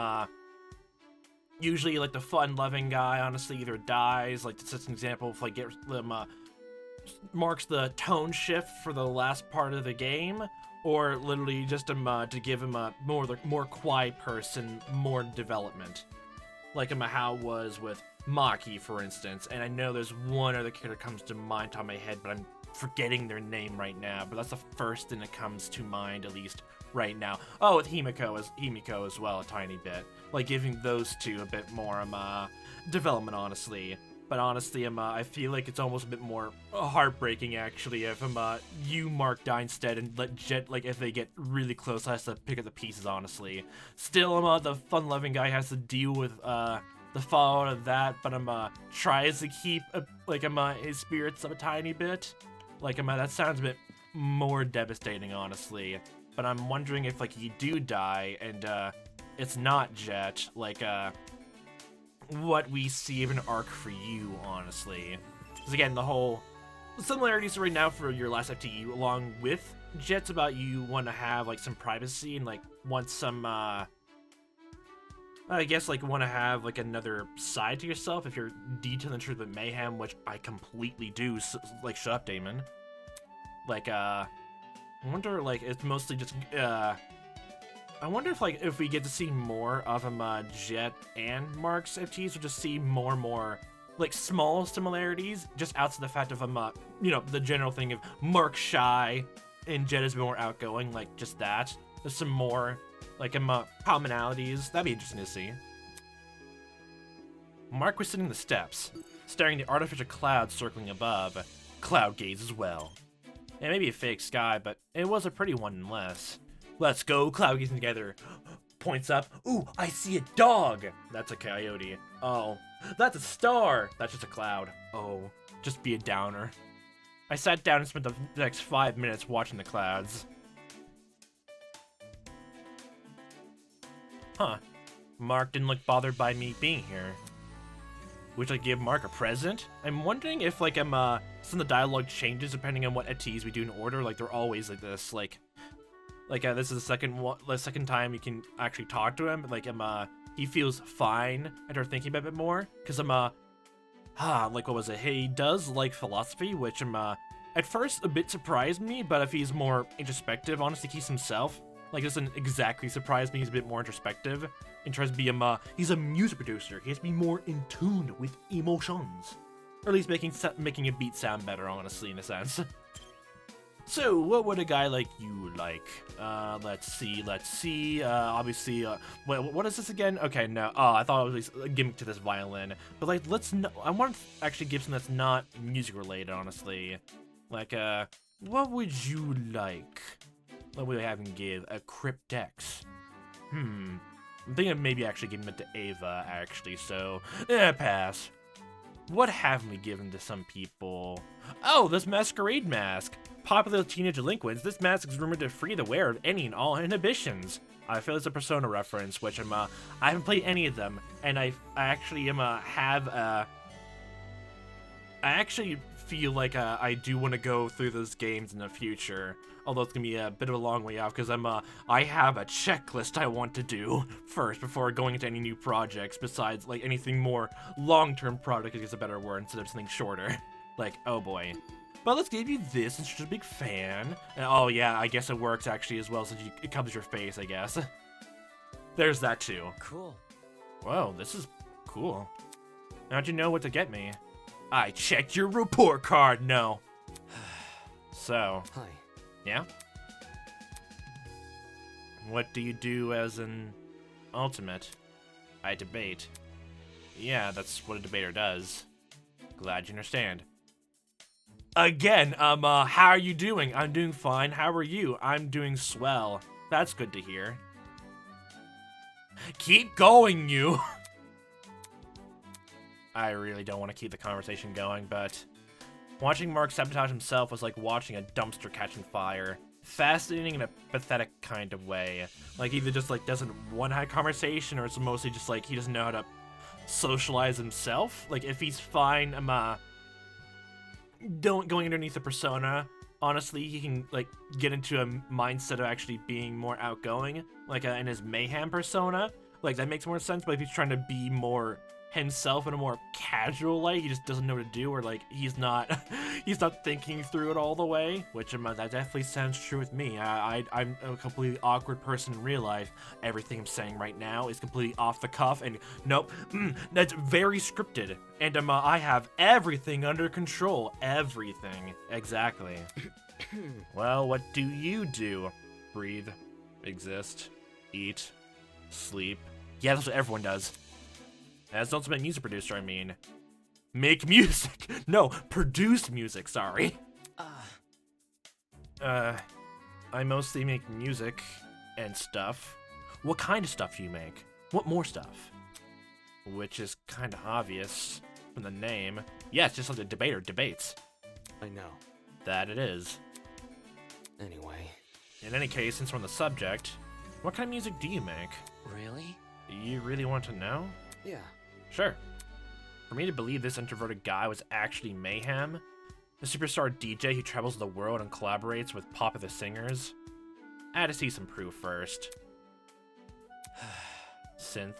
Speaker 1: usually, like, the fun-loving guy honestly either dies, like, that's just an example of, like, get them, marks the tone shift for the last part of the game, or literally just to give him a more quiet person, more development, like how it was with Maki, for instance. And I know there's one other character comes to mind top of my head, but I'm forgetting their name right now. But that's the first thing that comes to mind, at least right now. Oh, with Himiko as well, a tiny bit, like giving those two a bit more development, honestly. But honestly, I feel like it's almost a bit more heartbreaking, actually, if you, Mark, die instead, and let Jett, like, if they get really close, has to pick up the pieces, honestly. Still, the fun-loving guy has to deal with, the fallout of that, but tries to keep, his spirits up a tiny bit. Like, that sounds a bit more devastating, honestly. But I'm wondering if, like, you do die, and, it's not Jett, like, what we see of an arc for you, honestly. Because again, the whole similarities right now for your last FTE, along with Jett's about you want to have, like, some privacy and, like, want some, I guess, like, want to have, like, another side to yourself if you're detailing the truth of Mayhem, which I completely do. So, like, shut up, Damon. Like, I wonder, like, it's mostly just, I wonder if like if we get to see more of Jett and Mark's FTEs, we'll just see more and more like small similarities, just outside the fact of you know, the general thing of Mark shy and Jett is more outgoing, like just that. There's some more like commonalities. That'd be interesting to see. Mark was sitting on the steps, staring at the artificial clouds circling above. Cloud gaze as well. It may be a fake sky, but it was a pretty one nonetheless. Let's go cloud gazing together. Points up. Ooh, I see a dog. That's a coyote. Oh, that's a star. That's just a cloud. Oh, just be a downer. I sat down and spent the next 5 minutes watching the clouds. Huh. Mark didn't look bothered by me being here. Would I give Mark a present? I'm wondering if like some of the dialogue changes depending on what FTEs we do in order. Like they're always like this. Like this is the second time you can actually talk to him. But, like he feels fine after thinking about it more. Cause like what was it? He does like philosophy, which at first a bit surprised me. But if he's more introspective, honestly, he's himself. Like, doesn't exactly surprise me. He's a bit more introspective. And tries to be he's a music producer. He has to be more in tune with emotions. Or at least making a beat sound better, honestly, in a sense. So, what would a guy like you like? Let's see. Obviously, what is this again? Okay, no. Oh, I thought it was a gimmick to this violin. But, like, I want to actually give something that's not music related, honestly. Like, what would you like? What would I have him give? A Cryptex. I'm thinking of maybe actually giving it to Ava, actually, so pass. What haven't we given to some people? Oh, this masquerade mask. Popular with teenage delinquents, this mask is rumored to free the wearer of any and all inhibitions. I feel it's a Persona reference, which I haven't played any of them, and I actually I actually feel like I do want to go through those games in the future. Although it's gonna be a bit of a long way off because I have a checklist I want to do first before going into any new projects. Besides, like anything more long-term project, I guess a better word instead of something shorter. Like, oh boy. But let's give you this since you're a big fan. And, oh yeah, I guess it works actually as well since it covers your face, I guess. There's that too.
Speaker 4: Cool.
Speaker 1: Whoa, this is cool. How'd you know what to get me? I checked your report card. No. So.
Speaker 4: Hi.
Speaker 1: Yeah? What do you do as an ultimate? I debate. Yeah, that's what a debater does. Glad you understand. Again, how are you doing? I'm doing fine. How are you? I'm doing swell. That's good to hear. Keep going, you! I really don't want to keep the conversation going, but watching Mark sabotage himself was like watching a dumpster catching fire. Fascinating in a pathetic kind of way. Like, either just like doesn't want to have a conversation, or it's mostly just like he doesn't know how to socialize himself. Like, if he's fine, going underneath the persona, honestly, he can like get into a mindset of actually being more outgoing, like in his mayhem persona. Like, that makes more sense. But if he's trying to be more himself in a more casual light, he just doesn't know what to do, or like he's not thinking through it all the way, which that definitely sounds true with me. I'm a completely awkward person in real life. Everything I'm saying right now is completely off the cuff, and nope, that's very scripted, and I have everything under control. Everything. Exactly. Well, what do you do? Breathe, exist, eat, sleep. Yeah, that's what everyone does. As an ultimate music producer, I mean. Make music! No, produce music, sorry. I mostly make music and stuff. What kind of stuff do you make? What more stuff? Which is kind of obvious from the name. Yeah, it's just like a debater debates.
Speaker 4: I know.
Speaker 1: That it is.
Speaker 4: Anyway.
Speaker 1: In any case, since we're on the subject, what kind of music do you make?
Speaker 6: Really?
Speaker 1: You really want to know?
Speaker 4: Yeah.
Speaker 1: Sure. For me to believe this introverted guy was actually Mayhem, the superstar DJ who travels the world and collaborates with popular singers, I had to see some proof first. Synth.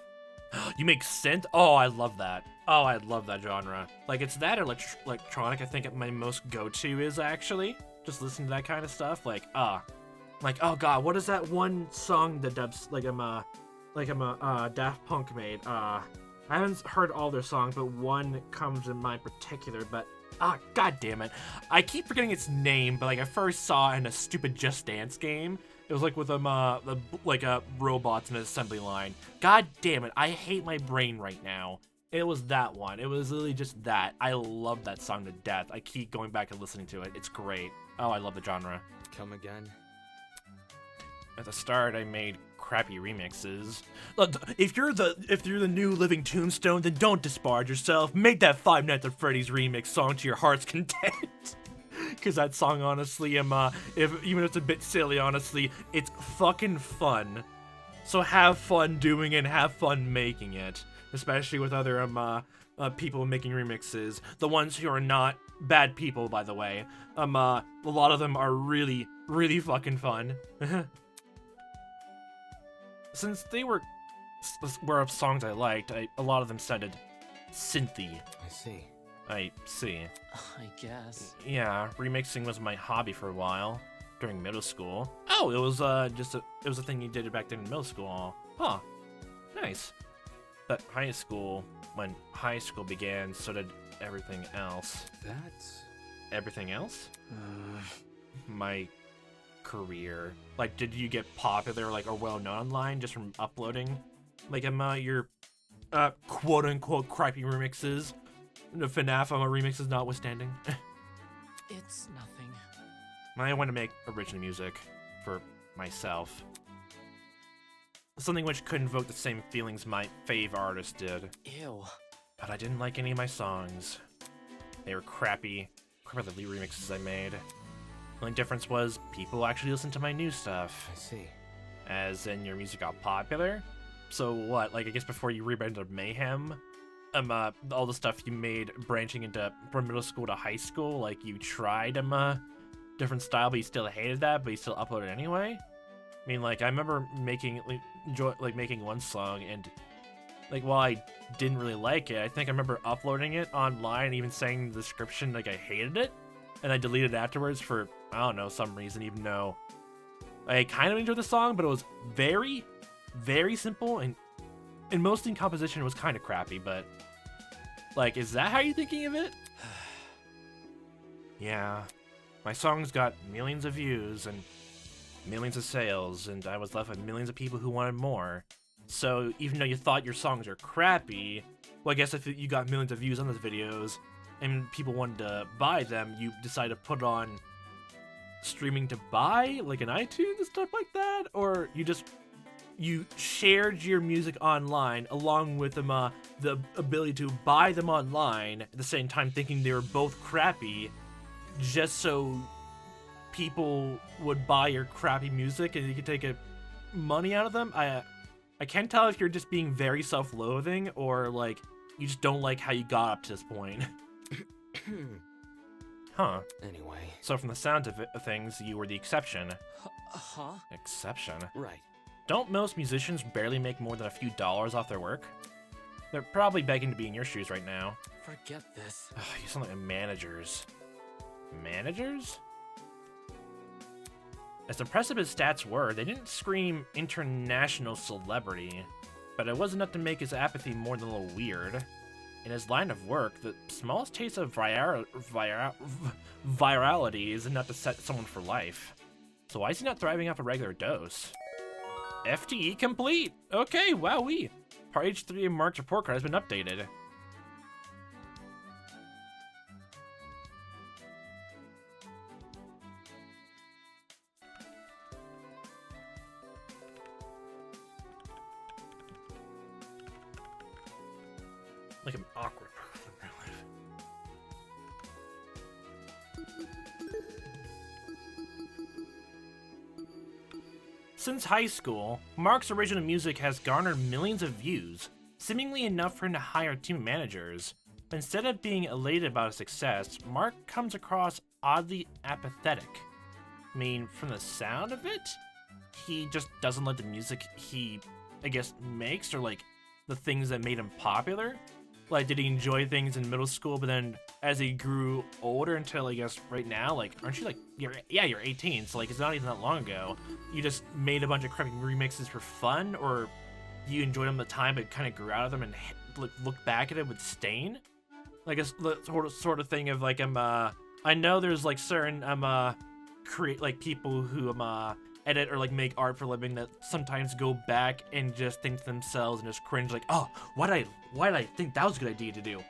Speaker 1: You make synth? Oh, I love that. Oh, I love that genre. Like, it's that electronic I think my most go-to is, actually. Just listening to that kind of stuff. Like, Like, oh god, what is that one song that dubs like I'm a Daft Punk made? I haven't heard all their songs, but one comes in mind particular. But god damn it, I keep forgetting its name. But like I first saw it in a stupid Just Dance game. It was like with robots in an assembly line. God damn it, I hate my brain right now. It was that one. It was literally just that. I love that song to death. I keep going back and listening to it. It's great. Oh, I love the genre.
Speaker 4: Come again?
Speaker 1: At the start, I made crappy remixes. Look, if you're the new living tombstone, then don't disparage yourself. Make that Five Nights at Freddy's remix song to your heart's content. Cause that song, honestly, even if it's a bit silly, honestly, it's fucking fun. So have fun doing it and have fun making it. Especially with other people making remixes. The ones who are not bad people, by the way. A lot of them are really, really fucking fun. Since they were songs I liked, a lot of them sounded synthy.
Speaker 4: I see.
Speaker 6: I guess.
Speaker 1: Yeah, remixing was my hobby for a while during middle school. Oh, it was it was a thing you did back then in middle school. Huh, nice. But when high school began, so did everything else.
Speaker 4: That's...
Speaker 1: Everything else? My career. Like, did you get popular, like, or well-known online just from uploading, like, your, quote-unquote crappy remixes? The FNAF remixes notwithstanding.
Speaker 6: It's nothing.
Speaker 1: I want to make original music for myself. Something which could invoke the same feelings my fave artist did.
Speaker 6: Ew.
Speaker 1: But I didn't like any of my songs. They were crappy remixes I made. The only difference was people actually listened to my new stuff.
Speaker 4: I see.
Speaker 1: As in, your music got popular. So what? Like, I guess before you rebranded Mayhem, all the stuff you made branching into from middle school to high school, like you tried different style, but you still hated that, but you still uploaded anyway. I mean, like, I remember making one song, and like, while I didn't really like it, I think I remember uploading it online and even saying in the description like I hated it, and I deleted it afterwards for, I don't know, some reason, even though I kind of enjoyed the song, but it was very, very simple, and mostly in composition it was kind of crappy. But like, is that how you're thinking of it? Yeah, my songs got millions of views and millions of sales, and I was left with millions of people who wanted more. So even though you thought your songs are crappy, well, I guess if you got millions of views on those videos and people wanted to buy them, you decided to put on streaming to buy, like in iTunes and stuff like that? Or you shared your music online along with them, the ability to buy them online at the same time, thinking they were both crappy, just so people would buy your crappy music and you could take money out of them? I can't tell if you're just being very self-loathing or like you just don't like how you got up to this point. Huh.
Speaker 4: Anyway.
Speaker 1: So from the sound of things, you were the exception.
Speaker 6: Huh?
Speaker 1: Exception?
Speaker 4: Right.
Speaker 1: Don't most musicians barely make more than a few dollars off their work? They're probably begging to be in your shoes right now.
Speaker 6: Forget this.
Speaker 1: You sound like managers. Managers? As impressive as stats were, they didn't scream international celebrity, but it wasn't enough to make his apathy more than a little weird. In his line of work, the smallest taste of virality is enough to set someone for life. So why is he not thriving off a regular dose? FTE complete! Okay, wowee! Part H3 and Mark's report card has been updated. Like an awkward person in real life. Since high school, Mark's original music has garnered millions of views, seemingly enough for him to hire a team of managers. But instead of being elated about his success, Mark comes across oddly apathetic. I mean, from the sound of it, he just doesn't like the music he, I guess, makes, or like the things that made him popular. Like, did he enjoy things in middle school, but then as he grew older until, I guess, right now, like, aren't you, like, you're 18, so, like, it's not even that long ago. You just made a bunch of crappy remixes for fun, or you enjoyed them at the time, but kind of grew out of them and look back at it with disdain? Like, it's the sort of thing of, like, I know there's, like, certain, people who, edit or like make art for a living that sometimes go back and just think to themselves and just cringe like, oh, why did I think that was a good idea to do?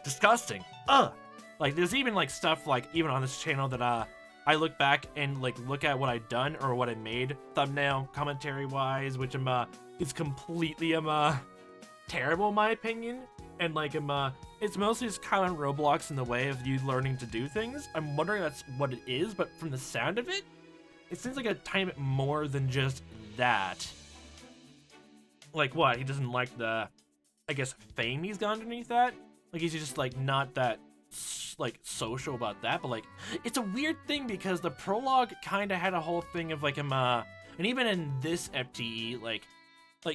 Speaker 1: Disgusting. Like there's even like stuff like even on this channel that I look back and like look at what I've done or what I made thumbnail commentary wise, which is completely terrible in my opinion. And like it's mostly just kind of Roblox in the way of you learning to do things. I'm wondering that's what it is, but from the sound of it, it seems like a tiny bit more than just that. Like what? He doesn't like the, I guess, fame he's got underneath that? Like he's just like not that like social about that, but like it's a weird thing because the prologue kind of had a whole thing of like him and even in this FTE like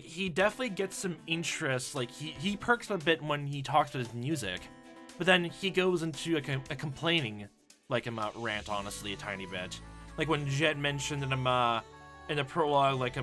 Speaker 1: he definitely gets some interest. Like he perks a bit when he talks about his music, but then he goes into a complaining like rant, honestly, a tiny bit. Like when Jett mentioned in the prologue, like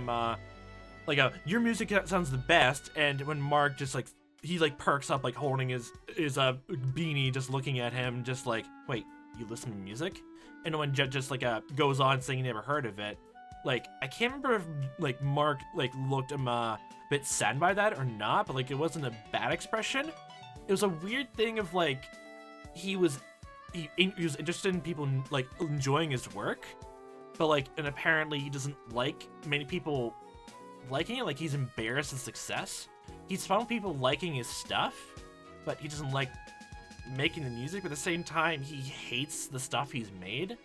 Speaker 1: your music sounds the best, and when Mark just like he like perks up like holding his beanie, just looking at him, just like, wait, you listen to music? And when Jett just like goes on saying he never heard of it, like I can't remember if like Mark like looked a bit sad by that or not, but like it wasn't a bad expression. It was a weird thing of like he was interested in people like enjoying his work, but like, and apparently he doesn't like many people liking it. Like he's embarrassed of success. He's found people liking his stuff, but he doesn't like making the music. But at the same time, he hates the stuff he's made.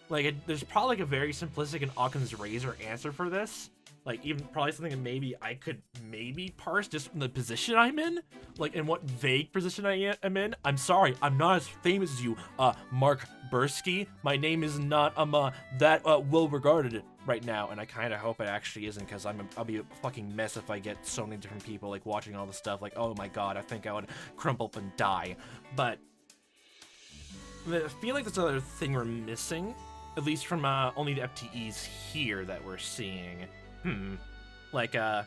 Speaker 1: Like there's probably like a very simplistic and Occam's razor answer for this. Like even probably something that maybe I could maybe parse just from the position I'm in, like in what vague position I am in. I'm sorry, I'm not as famous as you, Mark Berskii. My name is not that well regarded right now, and I kind of hope it actually isn't, because I'll be a fucking mess if I get so many different people like watching all the stuff. Like, oh my god, I think I would crumple up and die. But I feel like there's another thing we're missing, at least from only the FTEs here that we're seeing. Like, I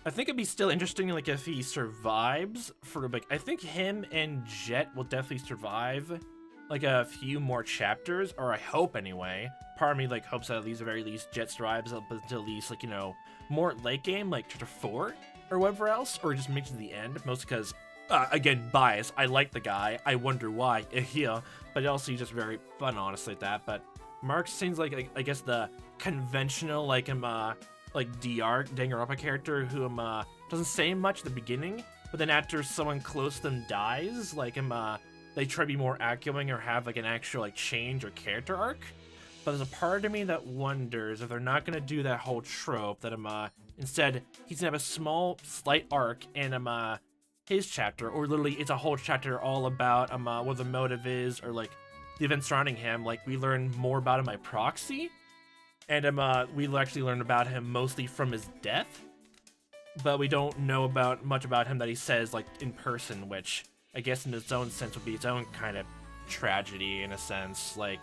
Speaker 1: think it'd be still interesting, like, if he survives for, like, I think him and Jett will definitely survive, like, a few more chapters, or I hope, anyway. Part of me, like, hopes that at least, at the very least, Jett survives up until at least, like, you know, more late game, like, chapter 4, or whatever else, or just makes it to the end, mostly because, again, bias, I like the guy, I wonder why, yeah, but also he's just very fun, honestly, at that. But Mark seems like, I guess, the conventional, like, like DR Danganronpa character who doesn't say much at the beginning, but then after someone close to them dies, like they try to be more outgoing or have like an actual like change or character arc. But there's a part of me that wonders if they're not gonna do that whole trope, that instead he's gonna have a small slight arc in his chapter, or literally it's a whole chapter all about what the motive is, or like the events surrounding him. Like we learn more about him by proxy. And we actually learn about him mostly from his death, but we don't know much about him that he says like in person, which I guess in its own sense would be its own kind of tragedy in a sense. Like,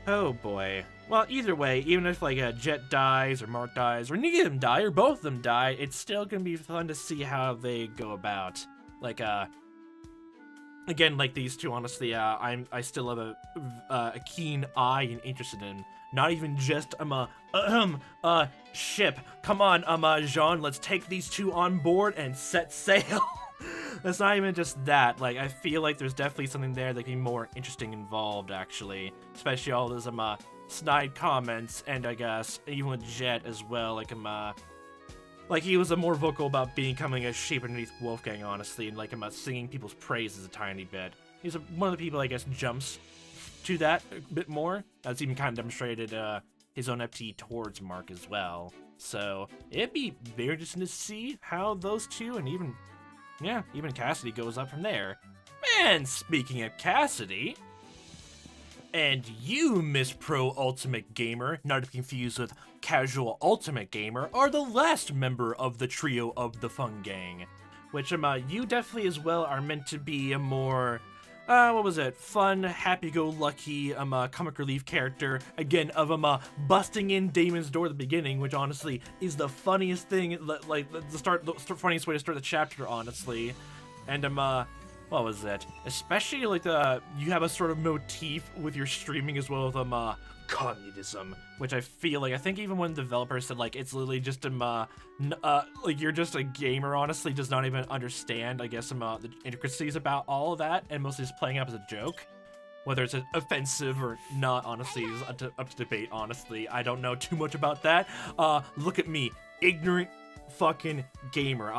Speaker 1: oh boy. Well, either way, even if like Jett dies or Mark dies or neither of them die or both of them die, it's still gonna be fun to see how they go about. Like again, like these two, honestly, I still have a keen eye and interested in. Not even just ship. Come on, Jean, let's take these two on board and set sail. That's not even just that. Like, I feel like there's definitely something there that can be more interesting involved, actually. Especially all those snide comments, and I guess even with Jett as well. Like he was more vocal about becoming a sheep underneath Wolfgang, honestly, and like about singing people's praises a tiny bit. He's one of the people I guess jumps to that a bit more. That's even kind of demonstrated his own FTE towards Mark as well. So it'd be very interesting to see how those two, and even Cassidy goes up from there. And speaking of Cassidy, and you, Miss Pro Ultimate Gamer, not to be confused with Casual Ultimate Gamer, are the last member of the trio of the Fun Gang. which you definitely as well are meant to be a more what was it? Fun, happy-go-lucky, comic relief character, again, of busting in Damon's door at the beginning, which honestly is the funniest thing, like, the funniest way to start the chapter, honestly. And, what was it? Especially, like, you have a sort of motif with your streaming as well with, communism, which I think even when the developer said, like, it's literally just, like, you're just a gamer, honestly, does not even understand, I guess, the intricacies about all of that, and mostly just playing up as a joke. Whether it's offensive or not, honestly, is up to debate, honestly. I don't know too much about that. Look at me, ignorant fucking gamer.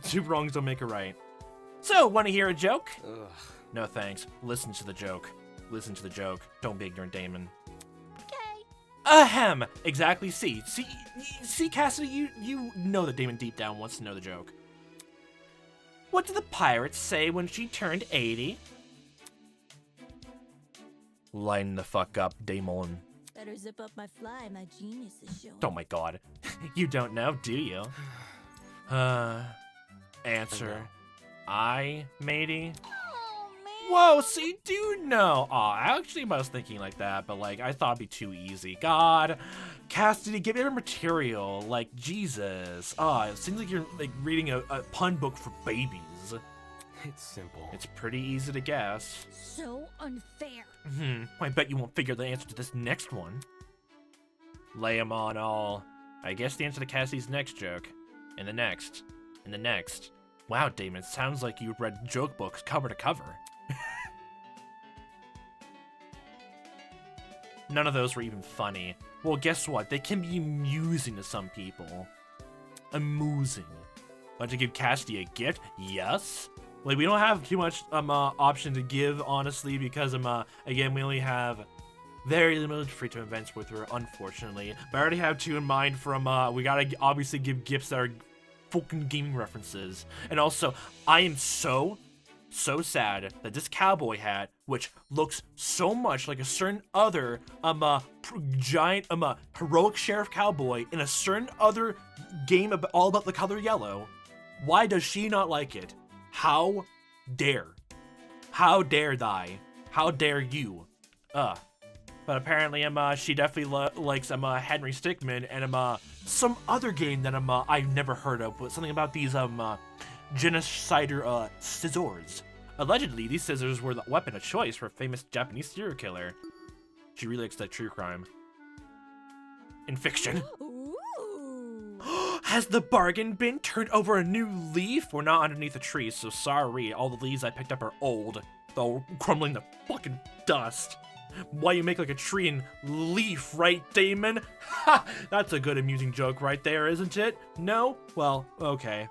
Speaker 1: Two wrongs don't make a right. So, want to hear a joke?
Speaker 4: Ugh.
Speaker 1: No thanks. Listen to the joke. Listen to the joke. Don't be ignorant, Damon.
Speaker 3: Okay.
Speaker 1: Ahem! Exactly. See, Cassidy, you know that Damon deep down wants to know the joke. What did the pirate say when she turned 80? Line the fuck up, Damon.
Speaker 7: Better zip up my fly, my genius is showing.
Speaker 1: Oh my god. You don't know, do you? Answer. Matey.
Speaker 3: Oh, man.
Speaker 1: Whoa, so you do know. Aw, actually I was thinking like that, but like I thought it'd be too easy. God, Cassidy, give me your material. Like, Jesus. It seems like you're like reading a pun book for babies.
Speaker 4: It's simple.
Speaker 1: It's pretty easy to guess.
Speaker 7: So unfair.
Speaker 1: I bet you won't figure the answer to this next one. Lay 'em on all. I guess the answer to Cassidy's next joke. And the next. And the next. Wow, Damon, it sounds like you read joke books cover to cover. None of those were even funny. Well, guess what? They can be amusing to some people. Amusing. Want to give Cassidy a gift? Yes. Like, we don't have too much option to give, honestly, because again, we only have very limited free-time events with her, unfortunately. But I already have two in mind from we gotta obviously give gifts that are fucking gaming references. And also, I am so sad that this cowboy hat, which looks so much like a certain other giant heroic sheriff cowboy in a certain other game all about the color yellow, why does she not like it? How dare? How dare thy? How dare you? But apparently she definitely likes Henry Stickmin and some other game that I've never heard of, but something about these genocider scissors. Allegedly, these scissors were the weapon of choice for a famous Japanese serial killer. She really likes that true crime. In fiction.
Speaker 7: Ooh.
Speaker 1: Has the bargain bin turned over a new leaf? We're not underneath a tree, so sorry. All the leaves I picked up are old. They're crumbling to fucking dust. Why you make like a tree and leaf, right, Damon? Ha! That's a good amusing joke right there, isn't it? No? Well, okay.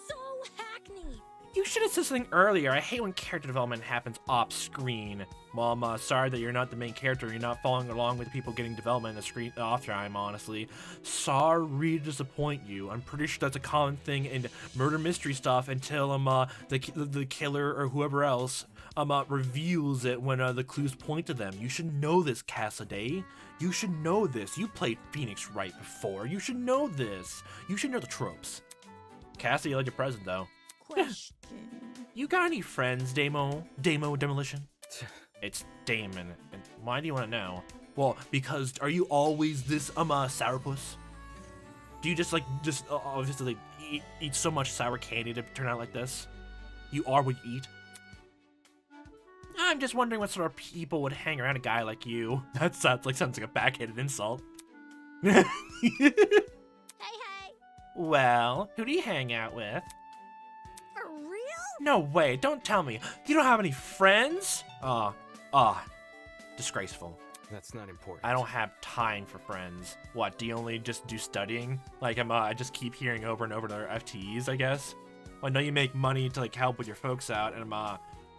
Speaker 7: So hackneyed.
Speaker 1: You should have said something earlier. I hate when character development happens off-screen. Well, I'm sorry that you're not the main character. You're not following along with people getting development in the screen off-time, honestly. Sorry to disappoint you. I'm pretty sure that's a common thing in murder mystery stuff until the killer or whoever else reveals it when the clues point to them. You should know this, Cassidy. You should know this. You played Phoenix Wright before. You should know this. You should know the tropes. Cassidy, I like your present, though.
Speaker 7: Question.
Speaker 1: You got any friends, Damo Demolition? It's Damon. And why do you want to know? Well, because are you always this sourpuss? Do you just obviously eat so much sour candy to turn out like this? You are what you eat. I'm just wondering what sort of people would hang around a guy like you. That sounds like a backhanded insult.
Speaker 7: Hey.
Speaker 1: Well, who do you hang out with?
Speaker 7: For real?
Speaker 1: No way, don't tell me. You don't have any friends? Disgraceful.
Speaker 4: That's not important.
Speaker 1: I don't have time for friends. What, do you only just do studying? Like, I just keep hearing over and over their FTEs, I guess? Well, I know you make money to, like, help with your folks out, and,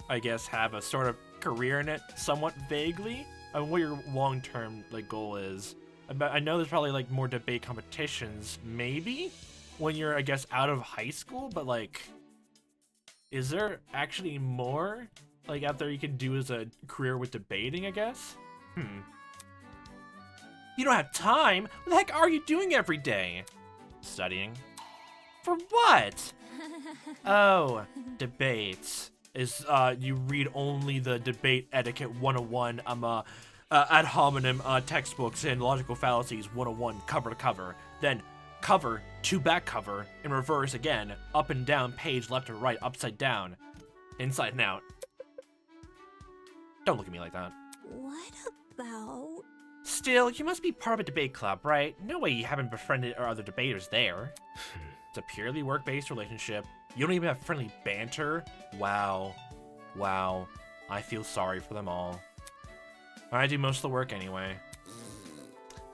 Speaker 1: I guess have a sort of career in it, somewhat vaguely? I mean, what your long-term, like, goal is. I know there's probably, like, more debate competitions, maybe? When you're, I guess, out of high school, but, like, is there actually more, like, out there you can do as a career with debating, I guess? You don't have time? What the heck are you doing every day? Studying. For what? Oh, debates. Is you read only the debate etiquette 101 ad hominem textbooks and logical fallacies 101 cover to cover. Then cover to back cover in reverse again, up and down page, left to right, upside down, inside and out. Don't look at me like that.
Speaker 7: What about...
Speaker 1: Still, you must be part of a debate club, right? No way you haven't befriended or other debaters there. It's a purely work-based relationship. You don't even have friendly banter? Wow. Wow. I feel sorry for them all. I do most of the work anyway.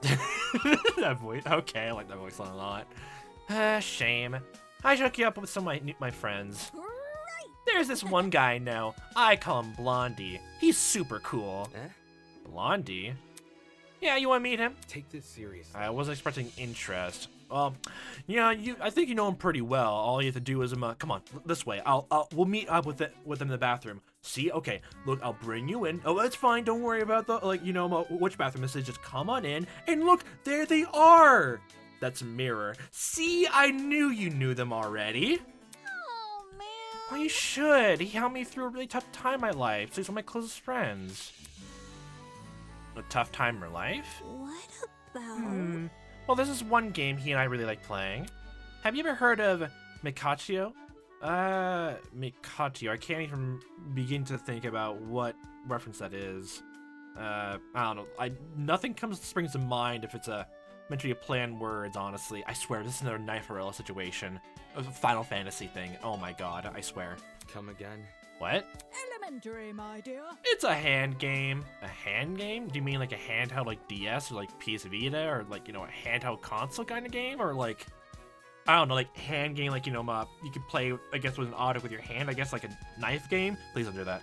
Speaker 1: That voice. Okay, I like that voice a lot. Shame. I hook you up with some of my friends.
Speaker 7: Right!
Speaker 1: There's this one guy I know. I call him Blondie. He's super cool.
Speaker 4: Eh?
Speaker 1: Blondie? Yeah, you want to meet him?
Speaker 4: Take this seriously.
Speaker 1: I wasn't expecting interest. Yeah, I think you know him pretty well. All you have to do is come on, this way. We'll meet up with him in the bathroom. See? Okay, look, I'll bring you in. Oh, that's fine. Don't worry about which bathroom this is. Just come on in, and look, there they are. That's a mirror. See, I knew you knew them already.
Speaker 7: Oh, man.
Speaker 1: Well, you should. He helped me through a really tough time in my life, so he's one of my closest friends. A tough time in your life?
Speaker 7: What about...
Speaker 1: Well, this is one game he and I really like playing. Have you ever heard of Mitzchievous? Mitzchievous. I can't even begin to think about what reference that is. I don't know. Nothing springs to mind if it's meant to be a play on words, honestly. I swear, this is another Knife Arella situation. A Final Fantasy thing. Oh my god, I swear.
Speaker 4: Come again?
Speaker 1: What?
Speaker 7: Elementary, my dear.
Speaker 1: It's a hand game. A hand game? Do you mean like a handheld like DS or like PS Vita or like, a handheld console kind of game? Or like, I don't know, like hand game like, you could play, I guess, with an object with your hand. I guess like a knife game? Please don't do that.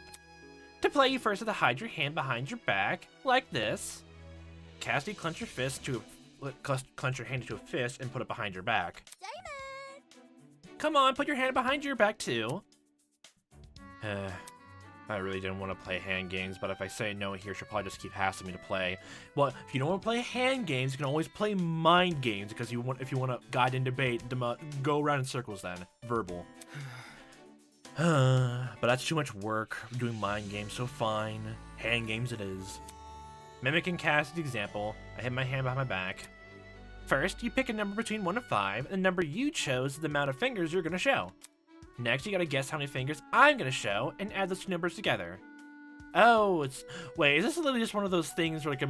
Speaker 1: To play, you first have to hide your hand behind your back, like this. Cassidy, clench your hand into a fist and put it behind your back.
Speaker 7: Damon!
Speaker 1: Come on, put your hand behind your back too. I really didn't want to play hand games, but if I say no here, she'll probably just keep asking me to play. Well, if you don't want to play hand games, you can always play mind games, because if you want to guide in debate, go around in circles then. Verbal. But that's too much work, doing mind games, so fine. Hand games it is. Mimicking Cassidy's example, I hit my hand behind my back. First, you pick a number between 1 and 5, and the number you chose is the amount of fingers you're going to show. Next, you gotta guess how many fingers I'm gonna show and add those two numbers together. Oh, wait, is this literally just one of those things where like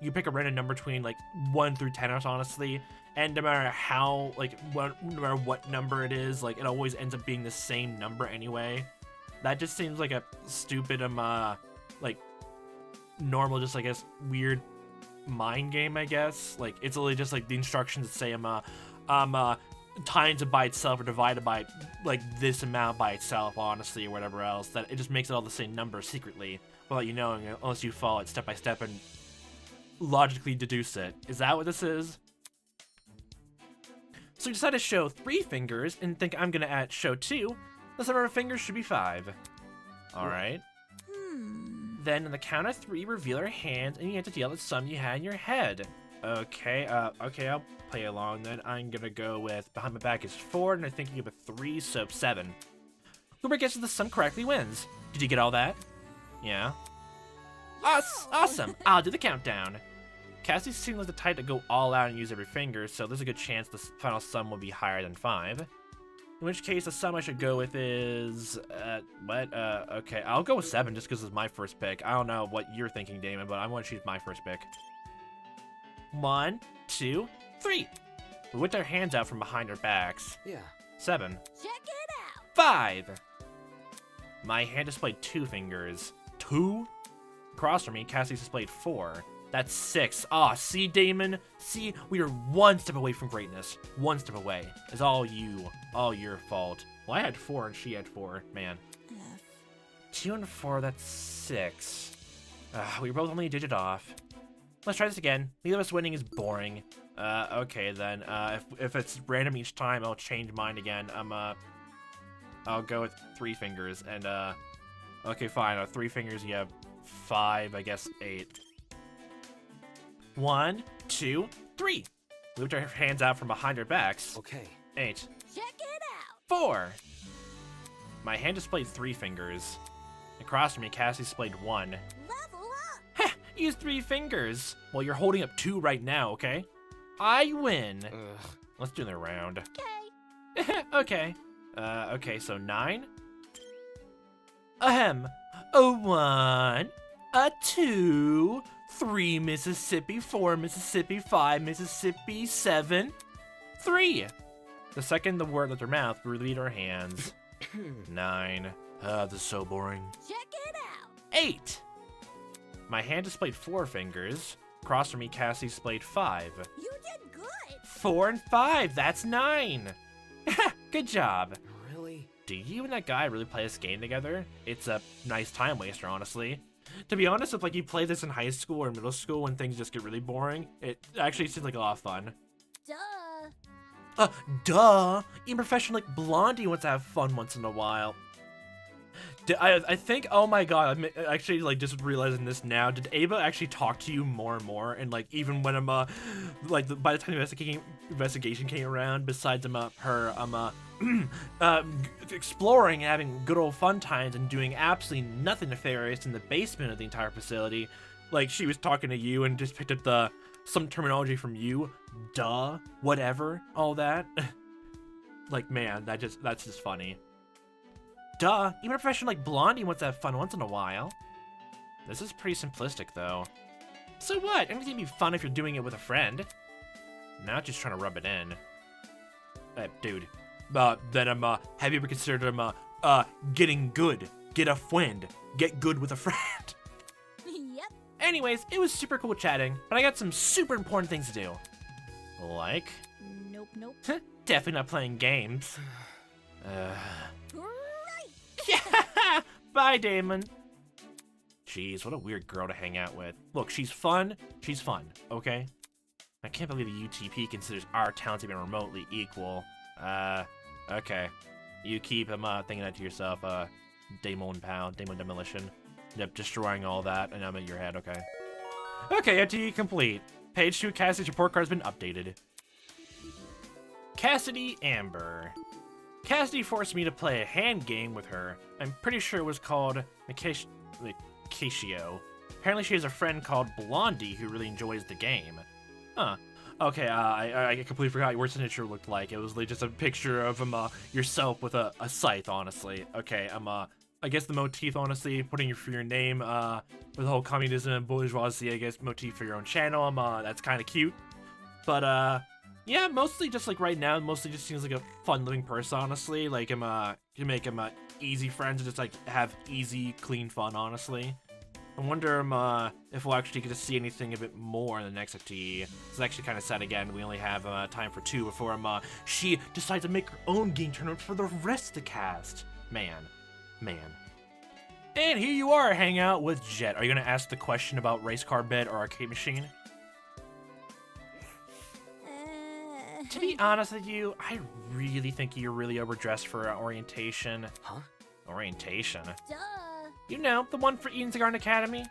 Speaker 1: you pick a random number between like 1 through 10, honestly, and no matter how, no matter what number it is, like it always ends up being the same number anyway? That just seems like a stupid like normal, just I guess weird mind game, I guess. Like it's literally just like the instructions that say times it by itself or divided by like this amount by itself, honestly, or whatever else, that it just makes it all the same number secretly without you knowing, unless you follow it step by step and logically deduce it. Is that what this is? So you decide to show 3 fingers and think I'm gonna show 2. The number of fingers should be 5. Alright. Then on the count of 3, reveal your hands and you have to yell the sum you had in your head. Okay, I'll play along then. I'm gonna go with behind my back is 4, and I'm thinking of a 3, so 7. Whoever guesses the sum correctly wins. Did you get all that? Yeah. Awesome! I'll do the countdown. Cassie seems like the type to go all out and use every finger, so there's a good chance the final sum will be higher than 5. In which case, the sum I should go with is... okay, I'll go with 7 just because it's my first pick. I don't know what you're thinking, Damon, but I want to choose my first pick. 1, 2, 3. We whipped our hands out from behind our backs.
Speaker 4: Yeah.
Speaker 7: Check
Speaker 1: 7.
Speaker 7: it out.
Speaker 1: 5. My hand displayed 2 fingers. 2? Across from me, Cassie's displayed 4. That's 6. Ah, see, Damon? See, we are 1 step away from greatness. 1 step away. It's all you. All your fault. Well, I had 4 and she had 4. Man. 2 and 4, that's 6. We were both only a digit off. Let's try this again. Neither of us winning is boring. Okay then. If it's random each time, I'll change mine again. I'll go with 3 fingers. And, okay, fine. 3 fingers, you have 5, I guess 8. 1, 2, 3. We whipped our hands out from behind our backs.
Speaker 4: Okay.
Speaker 1: 8.
Speaker 7: Check it
Speaker 1: 4. My hand displayed 3 fingers. Across from me, Cassie displayed 1.
Speaker 7: Level up.
Speaker 1: Heh, use 3 fingers. Well, you're holding up 2 right now, okay? I win.
Speaker 4: Ugh.
Speaker 1: Let's do the round.
Speaker 3: Okay.
Speaker 1: Okay. Okay, so 9. Ahem. A 1. A 2. 3 Mississippi. 4 Mississippi. 5 Mississippi. 7. 3. The second the word left her mouth, we relieved our hands. 9. This is so boring.
Speaker 7: Check it out.
Speaker 1: 8. My hand displayed 4 fingers. Across from me, Cassie displayed 5.
Speaker 7: You did good.
Speaker 1: 4 and 5, that's 9. Good job.
Speaker 4: Really?
Speaker 1: Do you and that guy really play this game together? It's a nice time waster, honestly. To be honest, if like you play this in high school or middle school when things just get really boring, it actually seems like a lot of fun.
Speaker 7: Duh.
Speaker 1: Duh! Even professional like Blondie wants to have fun once in a while. I think, oh my god, I'm actually like just realizing this now. Did Ava actually talk to you more and more? And like even when I'm like by the time the investigation came around, besides her exploring and having good old fun times and doing absolutely nothing nefarious in the basement of the entire facility, like she was talking to you and just picked up some terminology from you. Duh, whatever, all that. Like man, that's just funny. Duh, even a professional like Blondie wants to have fun once in a while. This is pretty simplistic, though. So what? Anything can be fun if you're doing it with a friend. Not just trying to rub it in. Dude. Then have you ever considered getting good? Get a friend. Get good with a friend.
Speaker 7: Yep.
Speaker 1: Anyways, it was super cool chatting, but I got some super important things to do. Like?
Speaker 7: Nope, nope.
Speaker 1: Definitely not playing games.
Speaker 7: Great.
Speaker 1: Yeah! Bye, Damon. Jeez, what a weird girl to hang out with. Look, she's fun, okay? I can't believe the UTP considers our talents even remotely equal. Okay. You keep thinking that to yourself, Damon Demolition. Yep, destroying all that, and I'm in your head, okay. Okay, FTE complete. Page 2 Cassidy's report card has been updated. Cassidy Amber. Cassidy forced me to play a hand game with her. I'm pretty sure it was called Mikashio. Apparently she has a friend called Blondie who really enjoys the game. Huh. Okay, I completely forgot what your signature looked like. It was like just a picture of yourself with a scythe, honestly. Okay, I guess the motif, honestly, putting for your name, with the whole communism and bourgeoisie, I guess, motif for your own channel, that's kind of cute. But, yeah, mostly just like right now, mostly just seems like a fun-living person, honestly. Like, you make him easy friends and just like have easy, clean fun, honestly. I wonder if we'll actually get to see anything a bit more in the next FTE. It's actually kind of sad again. We only have time for 2 before she decides to make her own game tournament for the rest of the cast. Man. And here you are, hanging out with Jett. Are you gonna ask the question about race car bed or arcade machine? To be honest with you, I really think you're really overdressed for orientation.
Speaker 4: Huh?
Speaker 1: Orientation?
Speaker 7: Duh.
Speaker 1: You know, the one for Eden's Garden Academy?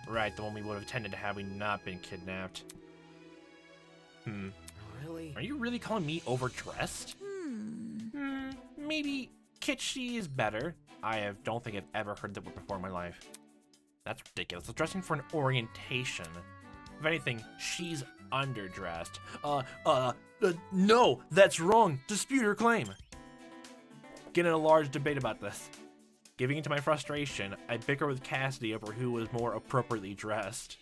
Speaker 1: Right, the one we would have attended had we not been kidnapped.
Speaker 4: Really?
Speaker 1: Are you really calling me overdressed? Maybe kitschy is better. Don't think I've ever heard that word before in my life. That's ridiculous. It's dressing for an orientation. If anything, she's underdressed. No, that's wrong. Dispute her claim. Get in a large debate about this. Giving into my frustration, I bicker with Cassidy over who was more appropriately dressed.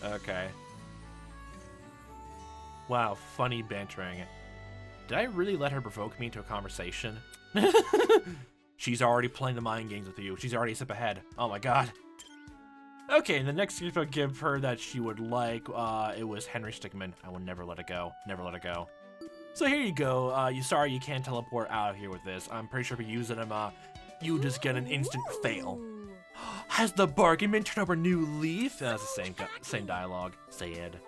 Speaker 1: Okay. Wow, funny bantering. Did I really let her provoke me into a conversation? She's already playing the mind games with you. She's already a step ahead. Oh my god. Okay, and the next gift I'll give her that she would like, it was Henry Stickmin. I will never let it go. Never let it go. So here you go. Sorry you can't teleport out of here with this. I'm pretty sure if you use it, you just get an instant fail.
Speaker 7: Ooh.
Speaker 1: Has the bargain bin turned over a new leaf? That's the same dialogue. Sad.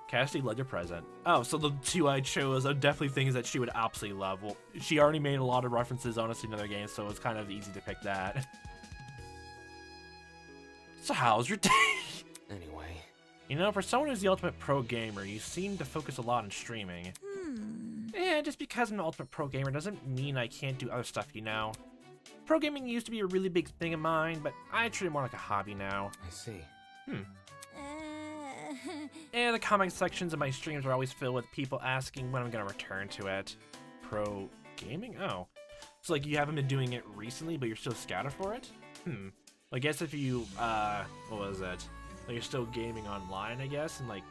Speaker 1: Cassidy led your present. Oh, so the 2 I chose are definitely things that she would absolutely love. Well, she already made a lot of references, honestly, in other games, so it's kind of easy to pick that. So how's your day?
Speaker 4: Anyway.
Speaker 1: You know, for someone who's the ultimate pro gamer, you seem to focus a lot on streaming. Just because I'm an ultimate pro gamer doesn't mean I can't do other stuff, you know? Pro gaming used to be a really big thing of mine, but I treat it more like a hobby now.
Speaker 4: I see.
Speaker 1: And the comment sections of my streams are always filled with people asking when I'm gonna return to it. Pro gaming? Oh. So like you haven't been doing it recently, but you're still scouted for it? I guess if you, what was it? Like you're still gaming online, I guess, and like,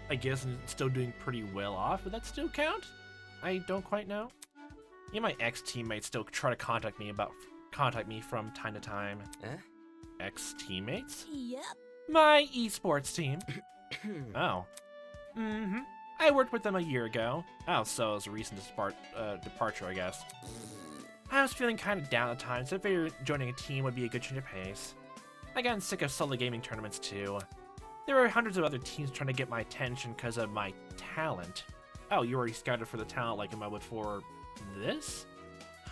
Speaker 1: I guess and still doing pretty well off, would that still count? I don't quite know. Yeah, my ex-teammates still try to contact me from time to time. Ex-teammates?
Speaker 7: Yep.
Speaker 1: My esports team. Oh. I worked with them a year ago. Oh, so it was a recent departure, I guess. I was feeling kind of down at the time, so I figured joining a team would be a good change of pace. I gotten sick of solo gaming tournaments too. There were hundreds of other teams trying to get my attention because of my talent. Oh, you already scouted for the talent like before this?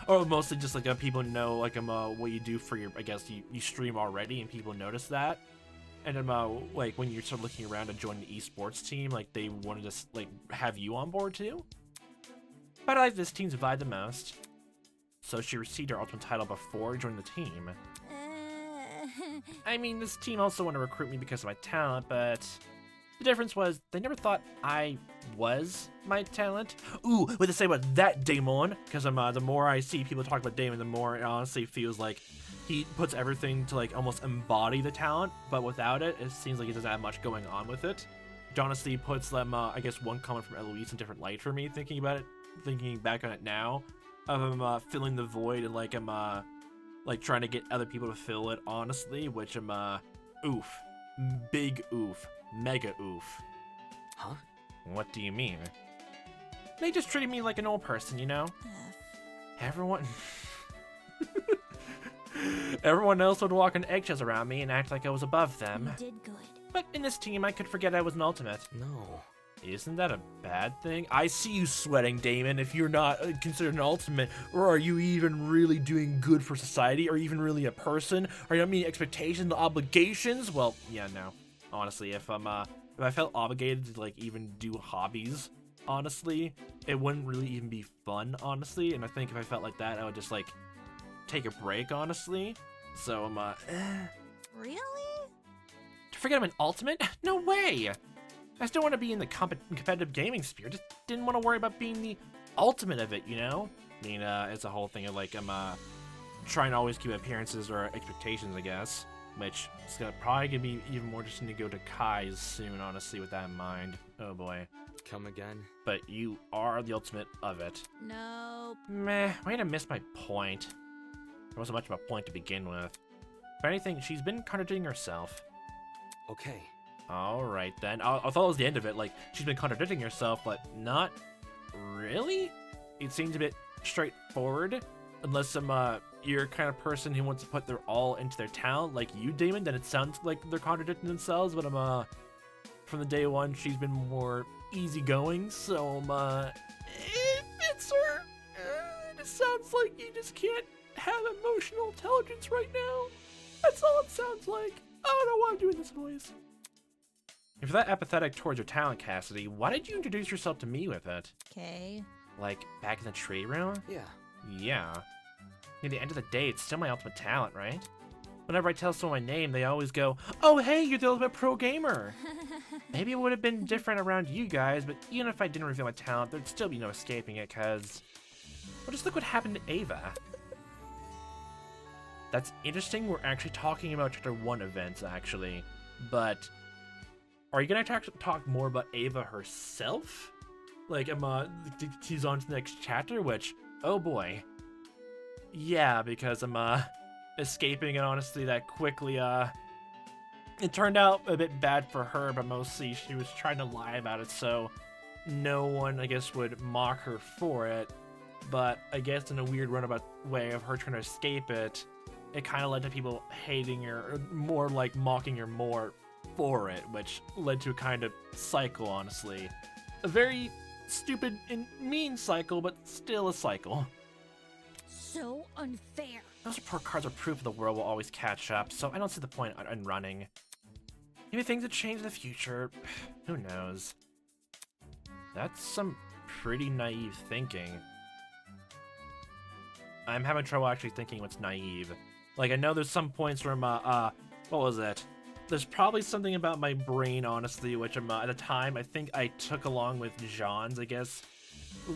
Speaker 1: Or mostly just like people know like what you do for your, I guess you stream already and people notice that. And like when you start looking around to join the esports team, like they wanted to like have you on board too. But I like this team's vibe the most. So she received her ultimate title before joining the team. I mean, this team also wanted to recruit me because of my talent, but the difference was they never thought I was my talent. Ooh, what to say about that, Damon? Because the more I see people talk about Damon, the more it honestly feels like he puts everything to like almost embody the talent, but without it, it seems like he doesn't have much going on with it. Which honestly puts them, I guess, one comment from Eloise in a different light for me, thinking back on it now, of him filling the void and like like trying to get other people to fill it, honestly, which oof. Big oof. Mega oof.
Speaker 4: Huh?
Speaker 1: What do you mean? They just treated me like an old person, you know? Everyone... Everyone else would walk on eggshells around me and act like I was above them.
Speaker 7: You did good.
Speaker 1: But in this team, I could forget I was an ultimate.
Speaker 4: No.
Speaker 1: Isn't that a bad thing? I see you sweating, Damon, if you're not considered an ultimate. Or are you even really doing good for society? Or even really a person? Are you not meeting expectations, obligations? Well, yeah, no. Honestly, if I felt obligated to like even do hobbies, honestly, it wouldn't really even be fun, honestly. And I think if I felt like that, I would just like take a break, honestly. So
Speaker 7: Really?
Speaker 1: to forget I'm an ultimate? No way! I still want to be in the competitive gaming sphere, just didn't want to worry about being the ultimate of it, you know? I mean, it's a whole thing of like, I'm trying to always keep appearances or expectations, I guess. Which is probably gonna be even more interesting to go to Kai's soon, honestly, with that in mind. Oh boy.
Speaker 4: Come again?
Speaker 1: But you are the ultimate of it.
Speaker 7: Nope.
Speaker 1: Meh, way to miss my point. There wasn't much of a point to begin with. If anything, she's been contradicting herself.
Speaker 4: Okay.
Speaker 1: Alright then. I thought it was the end of it, like, she's been contradicting herself, but not really? It seems a bit straightforward. Unless you're kind of person who wants to put their all into their talent, like you, Damon, then it sounds like they're contradicting themselves, but from the day one, she's been more easygoing, so it fits her. It sounds like you just can't have emotional intelligence right now. That's all it sounds like. I don't know why I'm doing this voice. If you're that apathetic towards your talent, Cassidy, why did you introduce yourself to me with it?
Speaker 7: Okay.
Speaker 1: Like, back in the tree room?
Speaker 4: Yeah.
Speaker 1: Yeah. Near the end of the day, it's still my ultimate talent, right? Whenever I tell someone my name, they always go, "Oh, hey, you're the ultimate pro gamer." Maybe it would have been different around you guys, but even if I didn't reveal my talent, there'd still be no escaping it, cause... Well, just look what happened to Ava. That's interesting, we're actually talking about Chapter 1 events, actually. But, are you gonna talk more about Ava herself? Like, she's on to the next chapter, which, oh boy. Yeah, because I'm, escaping it honestly that quickly, it turned out a bit bad for her, but mostly she was trying to lie about it, so no one, I guess, would mock her for it. But I guess in a weird roundabout way of her trying to escape it, it kind of led to people hating her, or more like mocking her more for it, which led to a kind of cycle, honestly. A very stupid and mean cycle, but still a cycle.
Speaker 7: So unfair.
Speaker 1: Those report cards are proof the world will always catch up, so I don't see the point in running. Maybe things will change in the future. Who knows? That's some pretty naive thinking. I'm having trouble actually thinking what's naive. Like, I know there's some points where what was it? There's probably something about my brain, honestly, which at the time, I think I took along with Jean's, I guess,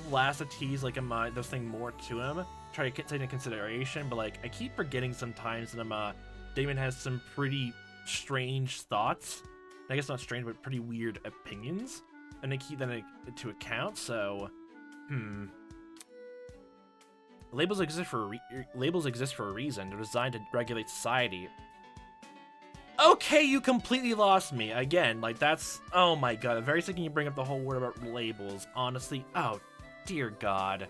Speaker 1: last FTEs, like, this thing more to him, try to take into consideration, but, like, I keep forgetting sometimes that, Damon has some pretty strange thoughts. I guess not strange, but pretty weird opinions, and I keep that into account, so, Labels exist for a reason. They're designed to regulate society. Okay, you completely lost me. Again, like, that's... Oh my god, the very second you bring up the whole word about labels, honestly... Oh, dear god.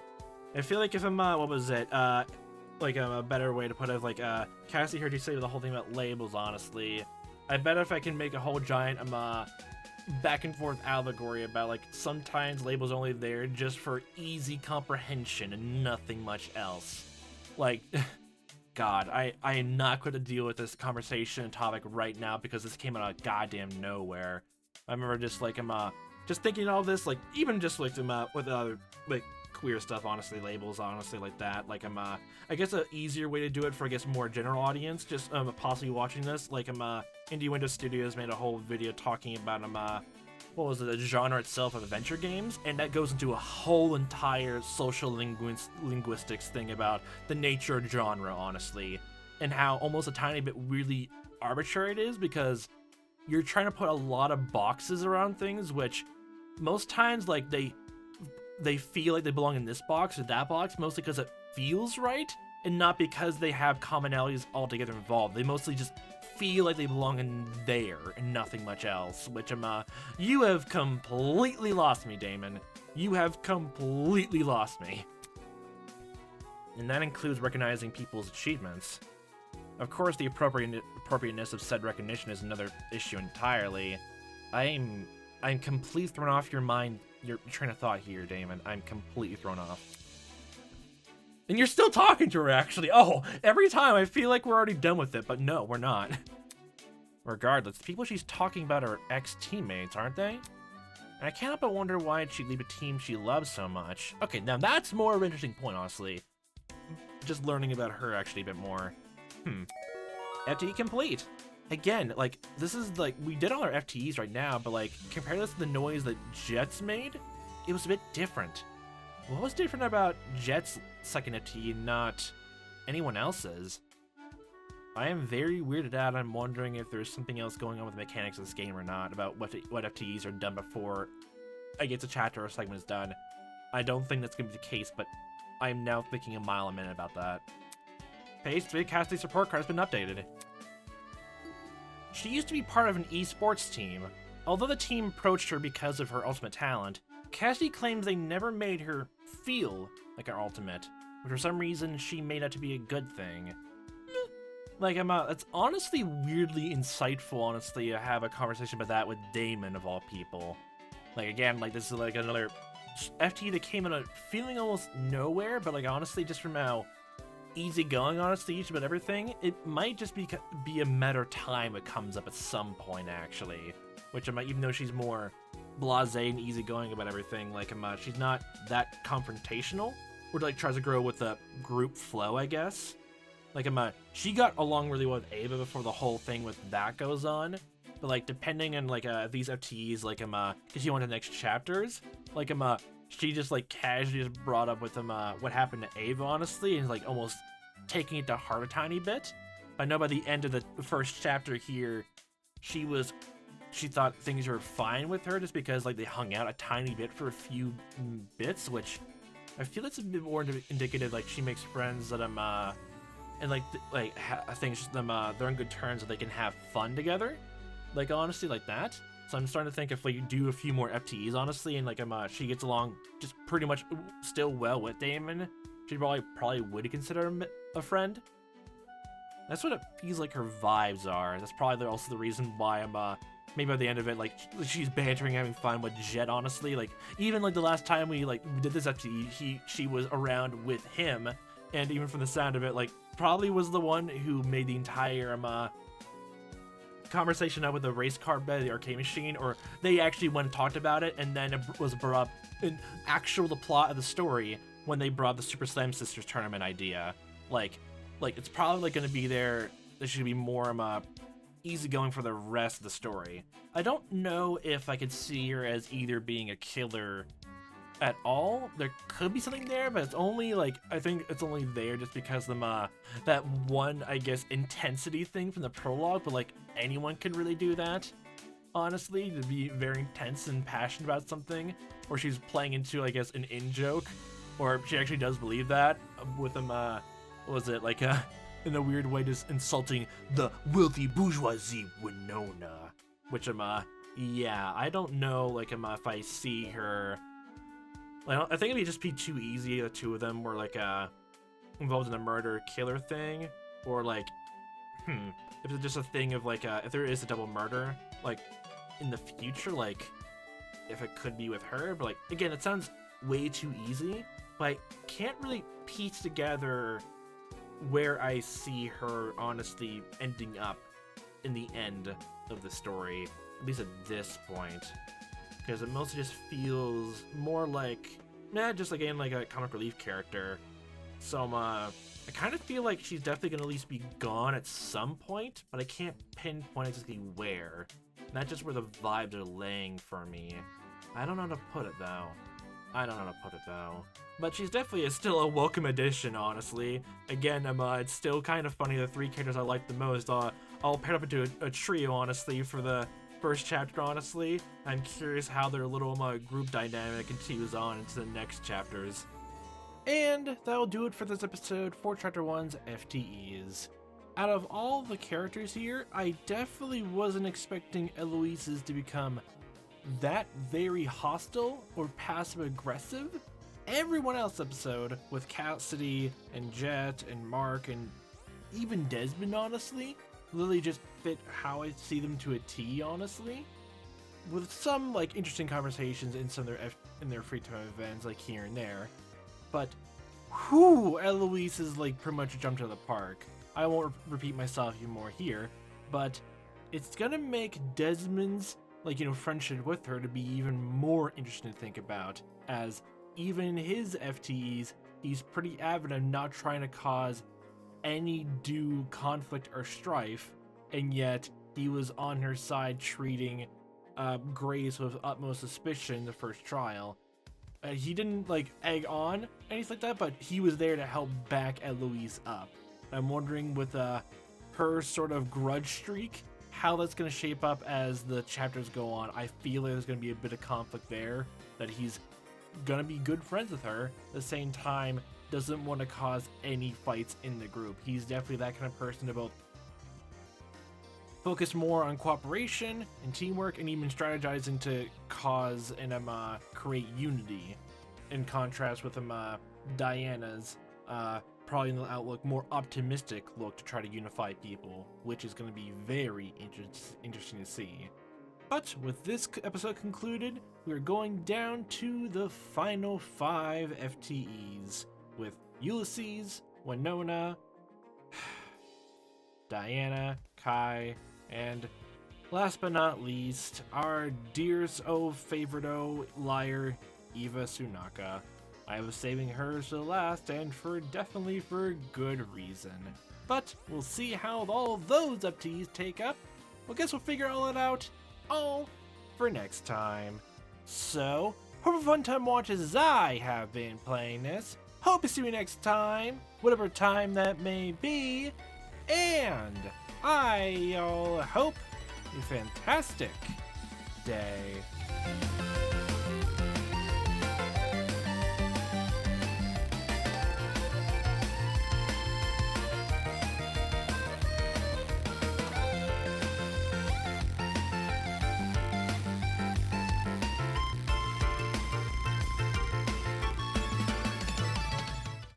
Speaker 1: I feel like if I'm, what was it? Like, a better way to put it, like, Cassidy heard you say the whole thing about labels, honestly. I bet if I can make a whole giant, back and forth allegory about, like, sometimes labels are only there just for easy comprehension and nothing much else. Like... God, I am not going to deal with this conversation and topic right now because this came out of goddamn nowhere. I remember just like just thinking all this, like even just like with other like queer stuff, honestly, labels, honestly, like that. Like I guess an easier way to do it for I guess more general audience, just possibly watching this. Like Indie Window Studios made a whole video talking about what was it, the genre itself of adventure games, and that goes into a whole entire social linguistics thing about the nature of genre, honestly, and how almost a tiny bit weirdly arbitrary it is, because you're trying to put a lot of boxes around things, which most times, like, they feel like they belong in this box or that box, mostly because it feels right, and not because they have commonalities altogether involved. They mostly just feel like they belong in there and nothing much else, which you have completely lost me, Damon. You have completely lost me. And that includes recognizing people's achievements. Of course, the appropriateness of said recognition is another issue entirely. I'm completely thrown off your train of thought here, Damon. I'm completely thrown off. And you're still talking to her, actually. Oh, every time I feel like we're already done with it, but no, we're not. Regardless, the people she's talking about are ex-teammates, aren't they? And I can't help but wonder why she'd leave a team she loves so much. Okay, now that's more of an interesting point, honestly. Just learning about her actually a bit more. FTE complete. Again, like, this is, like, we did all our FTEs right now, but, like, compared this to the noise that Jett's made, it was a bit different. What was different about Jett's second FTE and not anyone else's? I am very weirded out. I'm wondering if there's something else going on with the mechanics of this game or not, about what FTEs are done before I get a chapter or segment is done. I don't think that's going to be the case, but I'm now thinking a mile a minute about that. Page 3 Cassidy support card has been updated. She used to be part of an esports team. Although the team approached her because of her ultimate talent, Cassidy claims they never made her feel like her ultimate, but for some reason she made out to be a good thing. Like, it's honestly weirdly insightful, honestly, to have a conversation about that with Damon, of all people. Like, again, like, this is like another FTE that came in a feeling almost nowhere, but like, honestly, just from how easygoing, honestly, each about everything, it might just be a matter of time it comes up at some point, actually. Which, even though she's more blasé and easygoing about everything, like, she's not that confrontational, or like tries to grow with the group flow, I guess. Like, she got along really well with Ava before the whole thing with that goes on, but like, depending on like these FTEs, like, because she went to the next chapters, like, she just like casually just brought up with what happened to Ava, honestly, and like almost taking it to heart a tiny bit. I know by the end of the first chapter here, she thought things were fine with her just because like they hung out a tiny bit for a few bits, which I feel it's a bit more indicative, like she makes friends that and like I think they're on good terms so they can have fun together, like, honestly, like that. So I'm starting to think if we do a few more FTEs, honestly, and like she gets along just pretty much still well with Damon, she probably would consider him a friend. That's what it feels like her vibes are. That's probably also the reason why I'm maybe by the end of it, like, she's bantering, having fun with Jett, honestly. Like, even like the last time we did this FTE, she was around with him, and even from the sound of it, like, probably was the one who made the entire conversation up with the race car by the arcade machine, or they actually went and talked about it, and then it was brought up in the plot of the story when they brought the Super Slam Sisters tournament idea. Like it's probably going to be there. There should be more easygoing for the rest of the story. I don't know if I could see her as either being a killer at all. There could be something there, but it's only I think it's only there just because of that one, I guess, intensity thing from the prologue. But anyone could really do that, honestly, to be very intense and passionate about something, or she's playing into, I guess, an in-joke, or she actually does believe that with them. What was it in a weird way, just insulting the wealthy bourgeoisie Winona, which yeah, I don't know if I see her. I think it'd just be too easy. The two of them were involved in a murder killer thing, or if it's just a thing of if there is a double murder in the future, if it could be with her. But again, it sounds way too easy, but I can't really piece together where I see her honestly ending up in the end of the story, at least at this point. Because it mostly just feels more just again a comic relief character. So I kind of feel like she's definitely gonna at least be gone at some point, but I can't pinpoint exactly where. And that's just where the vibes are laying for me. I don't know how to put it though. But she's definitely still a welcome addition, honestly. Again, it's still kind of funny. The three characters I like the most, I'll pair up into a trio, honestly, for the first chapter. Honestly, I'm curious how their little group dynamic continues on into the next chapters. And that'll do it for this episode for Chapter 1's FTEs. Out of all the characters here, I definitely wasn't expecting Eloise's to become that very hostile or passive aggressive. Everyone else episode with Cassidy and Jett and Mark and even Desmond, honestly, literally just fit how I see them to a T, honestly. With some interesting conversations in some of their free time events here and there. But Eloise is pretty much jumped out of the park. I won't repeat myself even more here, but it's gonna make Desmond's friendship with her to be even more interesting to think about, as even in his FTEs, he's pretty avid of not trying to cause any due conflict or strife, and yet he was on her side treating Grace with utmost suspicion in the first trial. He didn't egg on anything like that, but he was there to help back Eloise up. I'm wondering with her sort of grudge streak, how that's going to shape up as the chapters go on. I feel there's going to be a bit of conflict there, that he's going to be good friends with her, at the same time doesn't want to cause any fights in the group. He's definitely that kind of person to both focus more on cooperation and teamwork, and even strategizing to cause and create unity, in contrast with Diana's probably in the outlook more optimistic look to try to unify people, which is going to be very interesting to see. But with this episode concluded, we're going down to the final 5 FTEs with Ulysses, Winona, Diana, Kai, and last but not least, our dearest favorite liar, Eva Tsunaka. I was saving hers to the last, and definitely for good reason. But we'll see how all those FTEs take up. Well, guess we'll figure all that out all for next time. So, hope a fun time watch as I have been playing this. Hope to see you next time, whatever time that may be. And I hope a fantastic day.